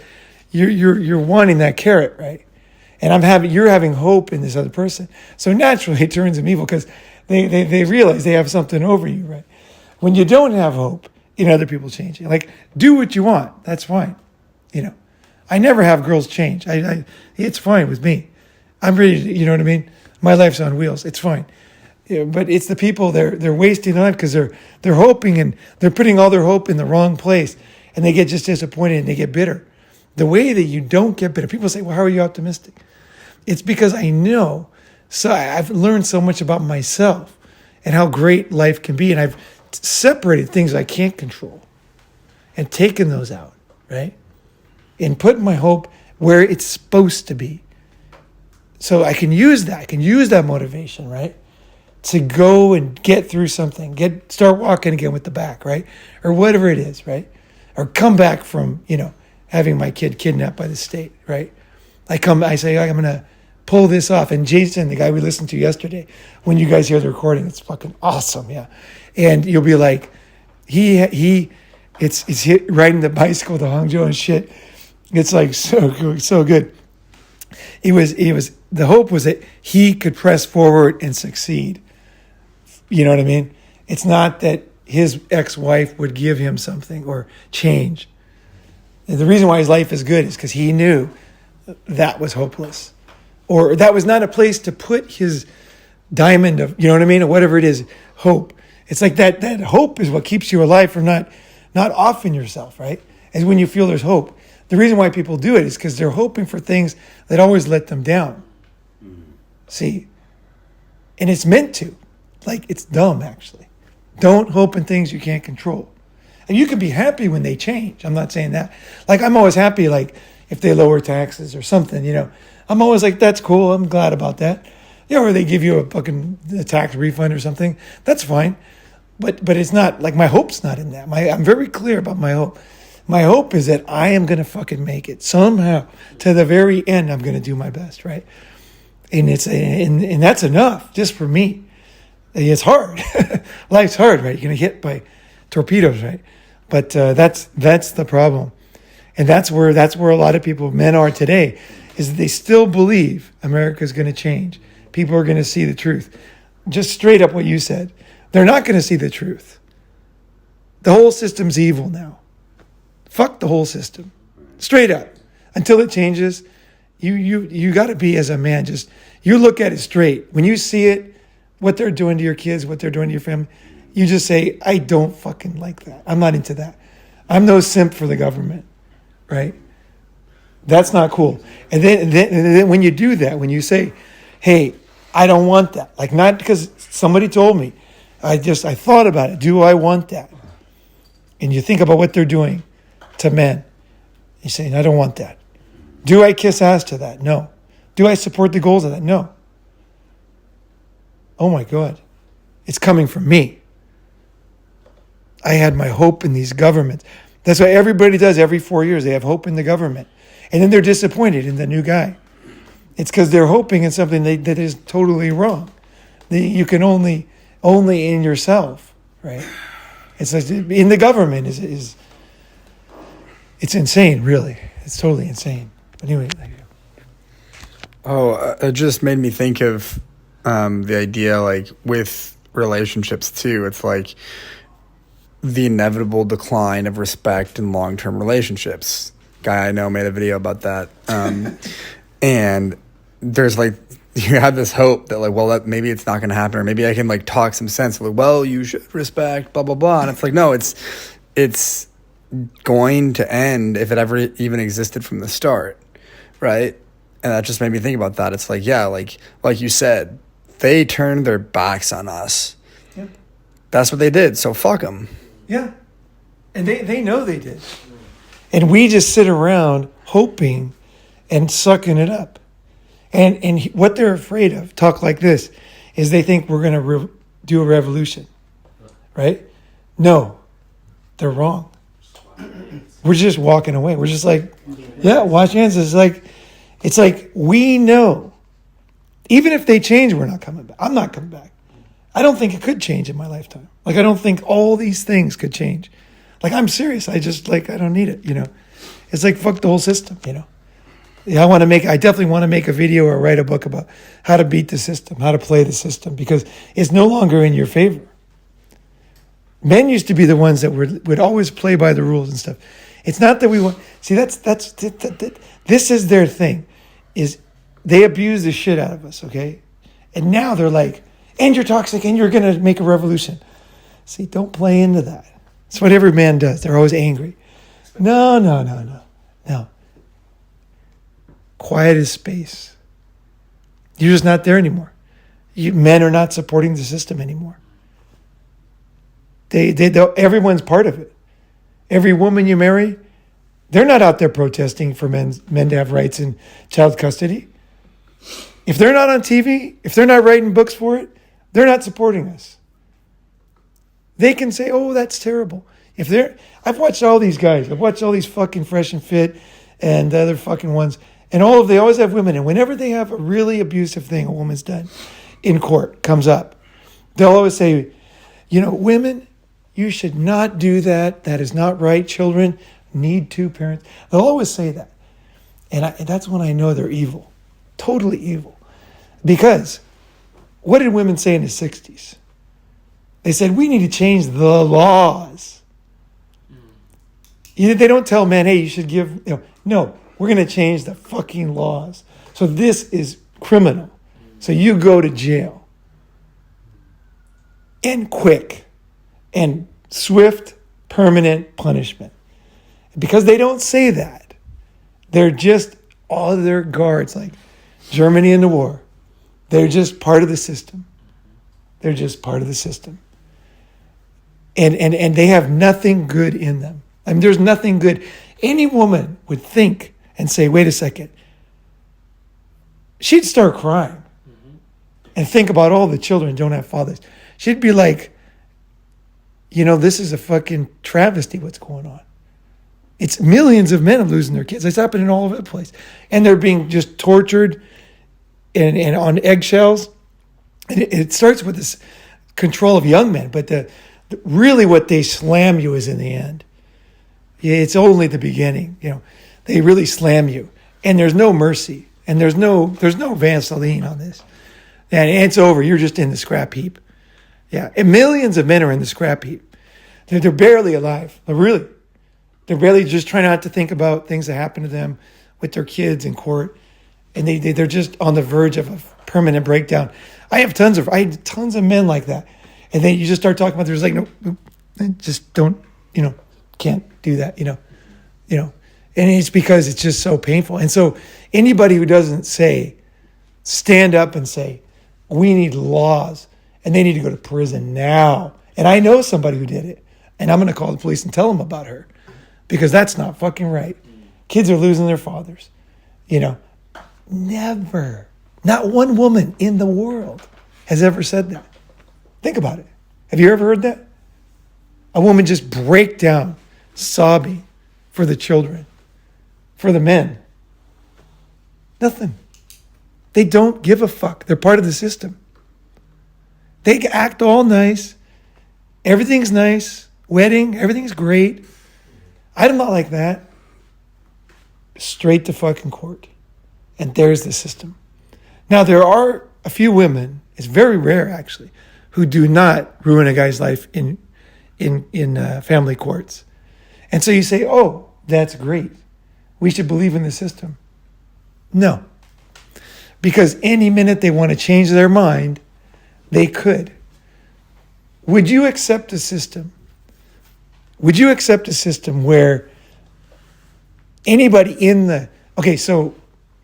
you're wanting that carrot, right? And you're having hope in this other person. So naturally it turns them evil because they realize they have something over you, right? When you don't have hope in other people changing, like do what you want. That's fine. I never have girls change. It's fine with me. I'm ready to, you know what I mean? My life's on wheels. It's fine. Yeah, but it's the people they're wasting on because they're hoping and they're putting all their hope in the wrong place and they get just disappointed and they get bitter. The way that you don't get bitter, people say, well, how are you optimistic? It's because I know, so I've learned so much about myself and how great life can be. And I've separated things I can't control and taken those out, right? And put my hope where it's supposed to be. So I can use that. I can use that motivation, right? To go and get through something, start walking again with the back, right? Or whatever it is, right? Or come back from, having my kid kidnapped by the state, right? I say, I'm going to pull this off. And Jason, the guy we listened to yesterday, when you guys hear the recording, it's fucking awesome, yeah. And you'll be like, it's riding the bicycle to Hangzhou and shit. It's like so good. The hope was that he could press forward and succeed. You know what I mean? It's not that his ex-wife would give him something or change. And the reason why his life is good is because he knew that was hopeless. Or that was not a place to put his diamond of, you know what I mean? Or whatever it is, hope. It's like that hope is what keeps you alive from not offing yourself, right? is when you feel there's hope. The reason why people do it is because they're hoping for things that always let them down. See? And it's meant to. Like, it's dumb, actually. Don't hope in things you can't control. And you can be happy when they change. I'm not saying that. Like, I'm always happy, like, if they lower taxes or something, you know. I'm always like, that's cool. I'm glad about that. You know, or they give you a tax refund or something. That's fine. But it's not, like, my hope's not in that. I'm very clear about my hope. My hope is that I am going to fucking make it somehow to the very end. I'm going to do my best, right? And and that's enough just for me. It's hard. Life's hard, right? You're going to hit by torpedoes, right? But that's the problem. And that's where a lot of people, men are today, is that they still believe America's going to change. People are going to see the truth. Just straight up what you said. They're not going to see the truth. The whole system's evil now. Fuck the whole system. Straight up. Until it changes, you got to be, as a man, just, you look at it straight. When you see it, what they're doing to your kids, what they're doing to your family, you just say, I don't fucking like that. I'm not into that. I'm no simp for the government, right? That's not cool. And then when you do that, when you say, hey, I don't want that. Like, not because somebody told me. I thought about it. Do I want that? And you think about what they're doing to men. You're saying, I don't want that. Do I kiss ass to that? No. Do I support the goals of that? No. Oh my God. It's coming from me. I had my hope in these governments. That's what everybody does every 4 years. They have hope in the government. And then they're disappointed in the new guy. It's because they're hoping in something that is totally wrong. You can only in yourself, right? It's like in the government is it's insane, really. It's totally insane. But anyway. Oh, it just made me think of the idea, like, with relationships too. It's like the inevitable decline of respect in long-term relationships. Guy I know made a video about that. And there's, like, you have this hope that, like, well, that maybe it's not going to happen, or maybe I can, like, talk some sense. Like, well, you should respect, blah, blah, blah. And it's like, no, it's going to end if it ever even existed from the start, right? And that just made me think about that. It's like, yeah, like you said, they turned their backs on us. Yeah. That's what they did, so fuck them. Yeah. And they know they did. And we just sit around hoping and sucking it up. And what they're afraid of, talk like this, is they think we're going to do a revolution, right? No, they're wrong. We're just walking away. We're just like, yeah, wash hands. It's like we know, even if they change, we're not coming back. I'm not coming back. I don't think it could change in my lifetime. Like, I don't think all these things could change. Like, I'm serious. I don't need it, you know. It's like, fuck the whole system, you know. Yeah, I definitely want to make a video or write a book about how to beat the system, how to play the system, because it's no longer in your favor. Men used to be the ones that would always play by the rules and stuff. It's not that we want. See, this is their thing, is they abuse the shit out of us, okay? And now they're like, and you're toxic, and you're going to make a revolution. See, don't play into that. That's what every man does. They're always angry. No. Quiet as space. You're just not there anymore. Men are not supporting the system anymore. Everyone's part of it. Every woman you marry, they're not out there protesting for men to have rights in child custody. If they're not on TV, if they're not writing books for it, they're not supporting us. They can say, oh, that's terrible. I've watched all these guys. I've watched all these fucking Fresh and Fit and the other fucking ones. And they always have women. And whenever they have a really abusive thing a woman's done in court comes up, they'll always say, you know, women, you should not do that. That is not right. Children need two parents. They'll always say that. And that's when I know they're evil. Totally evil. Because what did women say in the 60s? They said, we need to change the laws. They don't tell men, hey, you should give, no, we're going to change the fucking laws. So this is criminal. So you go to jail. And quick. And swift, permanent punishment. Because they don't say that. They're just all of their guards, like Germany in the war. They're just part of the system. They're just part of the system. And they have nothing good in them. I mean, there's nothing good. Any woman would think and say, wait a second. She'd start crying and think about all the children who don't have fathers. She'd be like, this is a fucking travesty what's going on. It's millions of men are losing their kids. It's happening all over the place. And they're being just tortured and on eggshells. And it starts with this control of young men. But really what they slam you is in the end. It's only the beginning. They really slam you. And there's no mercy. And there's no Vaseline on this. And it's over. You're just in the scrap heap. Yeah. And millions of men are in the scrap heap. They're barely alive. They're barely just trying not to think about things that happen to them with their kids in court. And they're just on the verge of a permanent breakdown. I had tons of men like that. And then you just start talking about, there's like, no, just don't, can't do that, and it's because it's just so painful. And so anybody who doesn't stand up and say, we need laws and they need to go to prison now. And I know somebody who did it, and I'm going to call the police and tell them about her, because that's not fucking right. Kids are losing their fathers. Never, not one woman in the world has ever said that. Think about it. Have you ever heard that? A woman just break down, sobbing for the children, for the men. Nothing. They don't give a fuck. They're part of the system. They act all nice. Everything's nice. Wedding, everything's great. I'm not like that. Straight to fucking court. And there's the system. Now, there are a few women, it's very rare actually, who do not ruin a guy's life in family courts. And so you say, oh, that's great. We should believe in the system. No. Because any minute they want to change their mind, they could. Would you accept a system? Would you accept a system where anybody so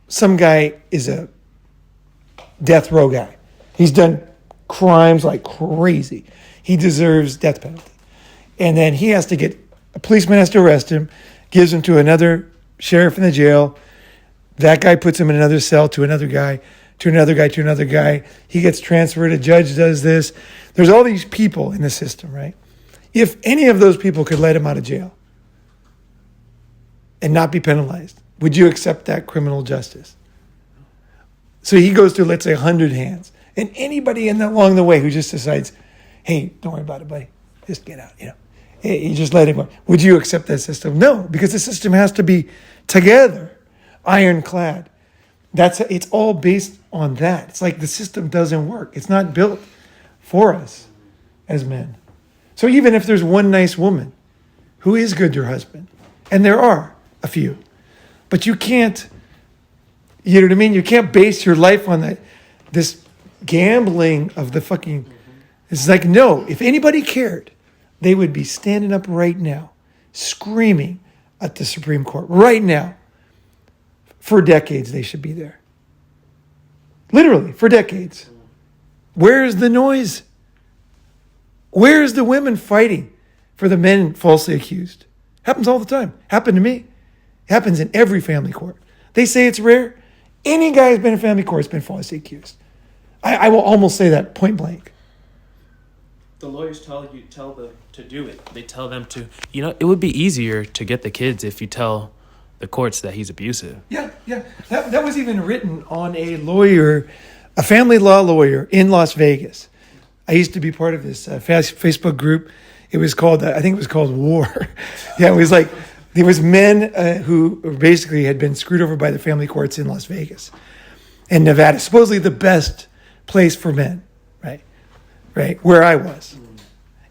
some guy is a death row guy. He's done crimes like crazy. He deserves death penalty. And then a policeman has to arrest him, gives him to another sheriff in the jail. That guy puts him in another cell to another guy, to another guy, to another guy. He gets transferred. A judge does this. There's all these people in the system, right? If any of those people could let him out of jail and not be penalized, would you accept that criminal justice? So he goes through, let's say, 100 hands. And anybody along the way who just decides, hey, don't worry about it, buddy. Just get out, Hey, you just let him go. Would you accept that system? No, because the system has to be together, ironclad. It's all based on that. It's like the system doesn't work. It's not built for us as men. So even if there's one nice woman who is good to her husband, and there are a few, but you can't, you know what I mean? You can't base your life on this gambling of the fucking, it's like, no, if anybody cared, they would be standing up right now, screaming at the Supreme Court right now. For decades, they should be there. Literally, for decades. Where's the noise? Where's the women fighting for the men falsely accused? Happens all the time. Happened to me. Happens in every family court. They say it's rare. Any guy who's been in family court has been falsely accused. I will almost say that point blank. The lawyers tell them to do it. They tell them to, it would be easier to get the kids if you tell the courts that he's abusive. Yeah. That was even written on a family law lawyer in Las Vegas. I used to be part of this Facebook group. It was called, I think it was called War. Yeah, it was like, there was men who basically had been screwed over by the family courts in Las Vegas and Nevada, supposedly the best place for men, right, where I was.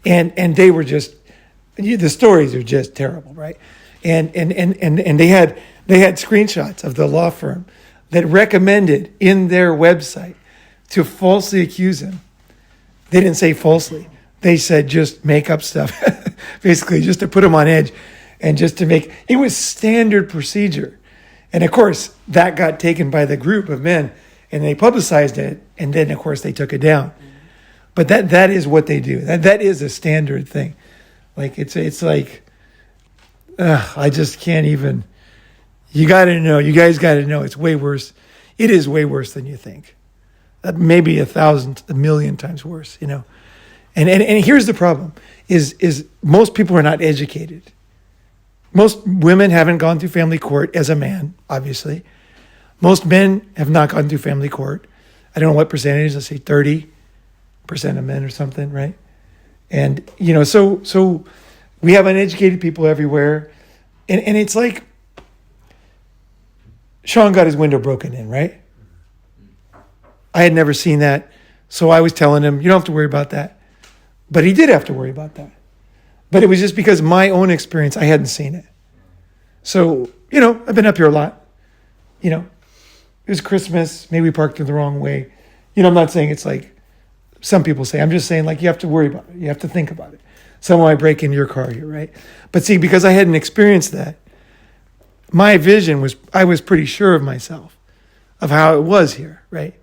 And they were just, the stories are just terrible, right? And they had screenshots of the law firm that recommended in their website to falsely accuse him. They didn't say falsely. They said just make up stuff, basically just to put him on edge. And just to make, it was standard procedure. And of course, that got taken by the group of men and they publicized it. And then, of course, they took it down. But that is what they do. That is a standard thing. Like, it's like, I just can't even, you guys got to know it's way worse. It is way worse than you think. Maybe 1,000, 1,000,000 times worse, you know. And here's the problem, is most people are not educated. Most women haven't gone through family court as a man, obviously. Most men have not gone through family court. I don't know what percentage, let's say 30% of men or something, right? And, you know, so we have uneducated people everywhere. And it's like, Sean got his window broken in, right? I had never seen that. So I was telling him, you don't have to worry about that. But he did have to worry about that. But it was just because my own experience, I hadn't seen it. So, you know, I've been up here a lot. You know, it was Christmas. Maybe we parked in the wrong way. You know, I'm not saying it's like some people say. I'm just saying, like, you have to worry about it. You have to think about it. Someone might break into your car here, right? But see, because I hadn't experienced that, my vision was, I was pretty sure of myself, of how it was here, right?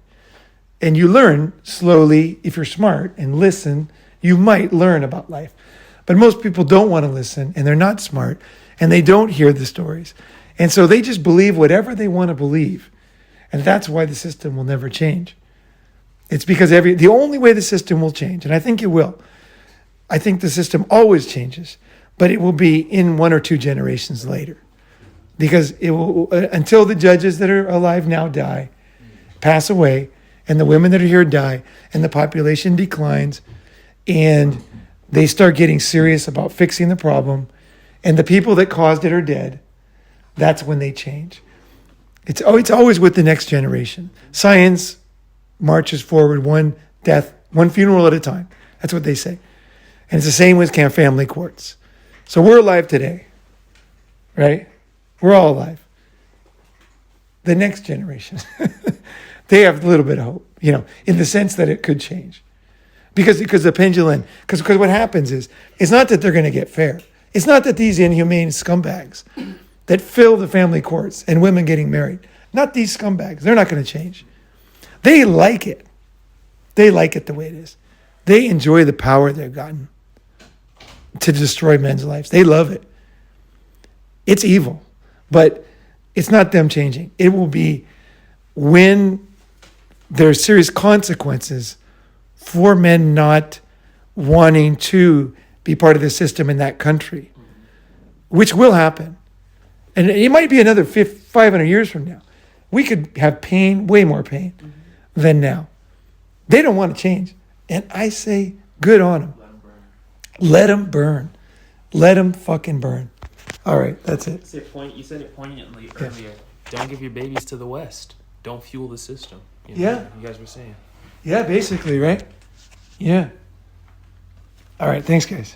And you learn slowly, if you're smart and listen, you might learn about life. But most people don't want to listen, and they're not smart, and they don't hear the stories. And so they just believe whatever they want to believe. And that's why the system will never change. It's because the only way the system will change, and I think it will, I think the system always changes, but it will be in 1 or 2 generations later. Because it will, until the judges that are alive now die, pass away, and the women that are here die, and the population declines, and they start getting serious about fixing the problem, and the people that caused it are dead, that's when they change. It's always with the next generation. Science marches forward one death, one funeral at a time. That's what they say. And it's the same with family courts. So we're alive today, right? We're all alive. The next generation, they have a little bit of hope, you know, in the sense that it could change. Because the pendulum, because what happens is, it's not that they're going to get fair. It's not that these inhumane scumbags that fill the family courts and women getting married, not these scumbags, they're not going to change. They like it. They like it the way it is. They enjoy the power they've gotten to destroy men's lives. They love it. It's evil, but it's not them changing. It will be when there's serious consequences for men not wanting to be part of the system in that country, which will happen. And it might be another 500 years from now. We could have pain, way more pain than now. They don't want to change. And I say, good on them. Let them burn. Let them fucking burn. All right, that's it. You said it poignantly earlier. Don't give your babies to the West. Don't fuel the system. You know, Yeah. You guys were saying. Yeah, basically, right? Yeah. All right, thanks, guys.